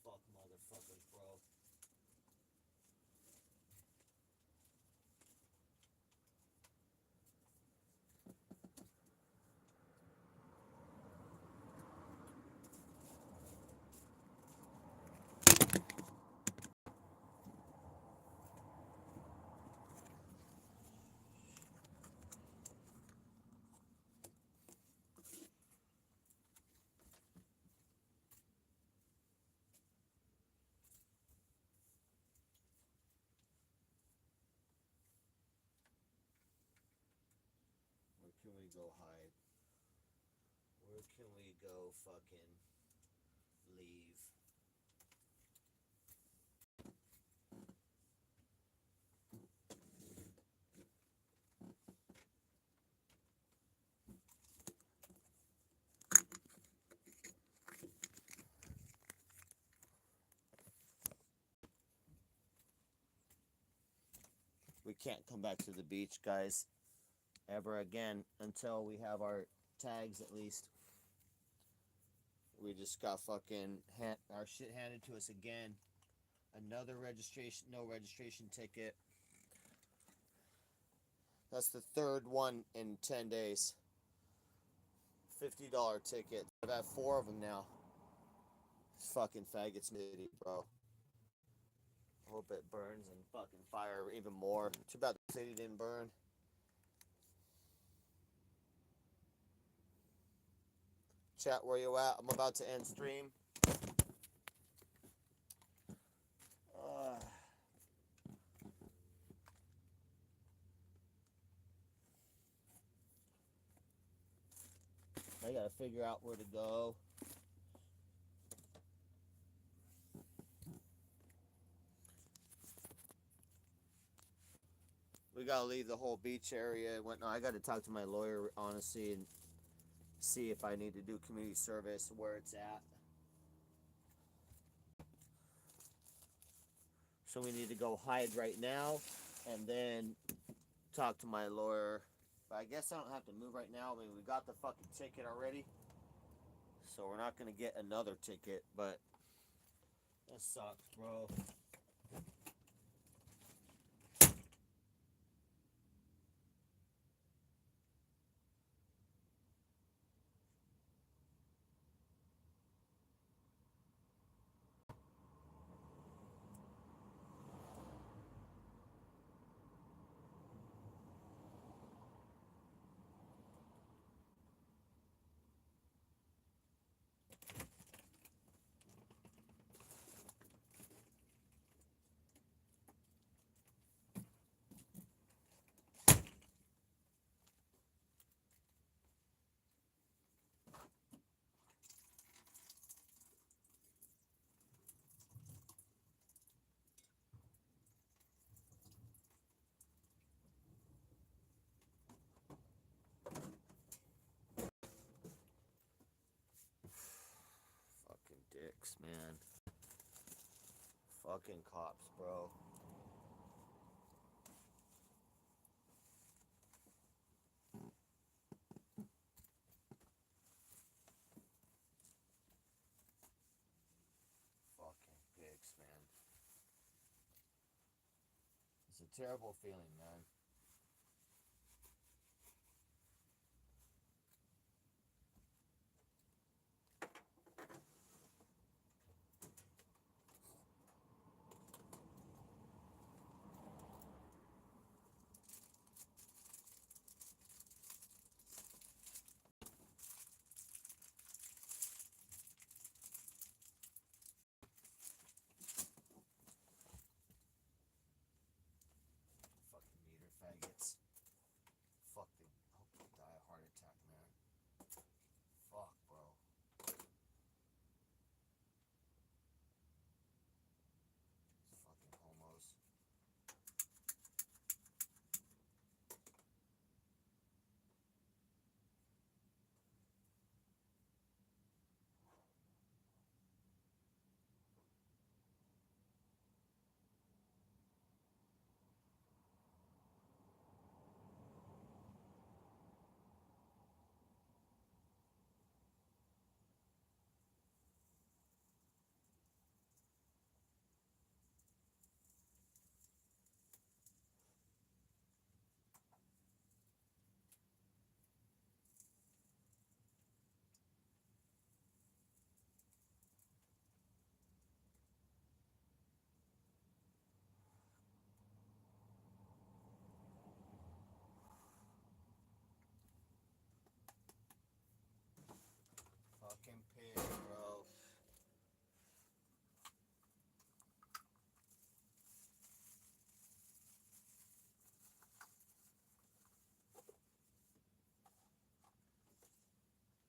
Fuck motherfuckers, bro. Where can we go hide? Where can we go fucking leave? We can't come back to the beach, guys, ever again until we have our tags at least. We just got fucking our shit handed to us again. Another registration, no registration ticket. That's the third one in 10 days. $50 ticket. I've had 4 of them now. Fucking faggots, bro. Hope it burns and fucking fire even more. Too bad the city didn't burn. Chat, where you at? I'm about to end stream. I gotta figure out where to go. We gotta leave the whole beach area and whatnot. I gotta talk to my lawyer, honestly, and see if I need to do community service, where it's at. So we need to go hide right now and then talk to my lawyer. But I guess I don't have to move right now. I mean, we got the fucking ticket already. So we're not going to get another ticket, but that sucks, bro. Fucking dicks, man. Fucking cops, bro. Fucking dicks, man. It's a terrible feeling, man. Fucking meter faggots. Fuck, they hope they die a heart attack, man. Fuck, bro. These fucking homos. Fucking pig, bro.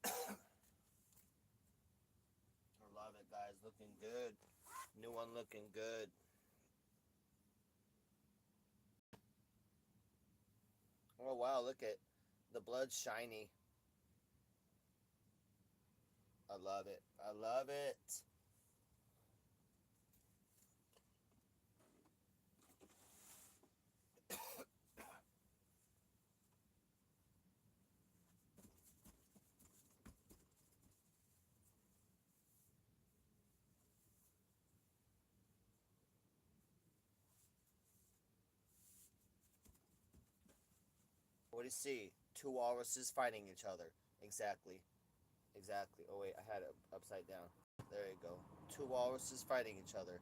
I love it, guys. Looking good. New one looking good. Oh, wow. Look at the blood's shiny. I love it. I love it. What do you see? Two walruses fighting each other. Exactly. Exactly. Oh, wait. I had it upside down. There you go. Two walruses fighting each other.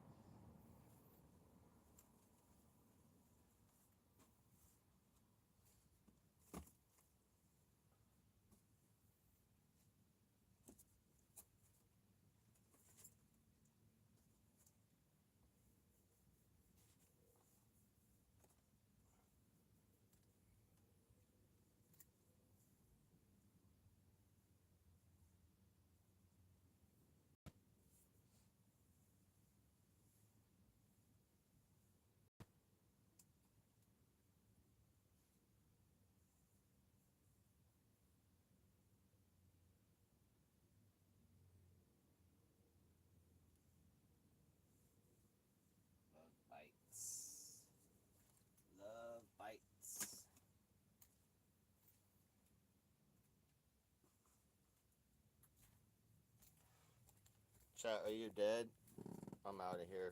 Chat, are you dead? I'm out of here.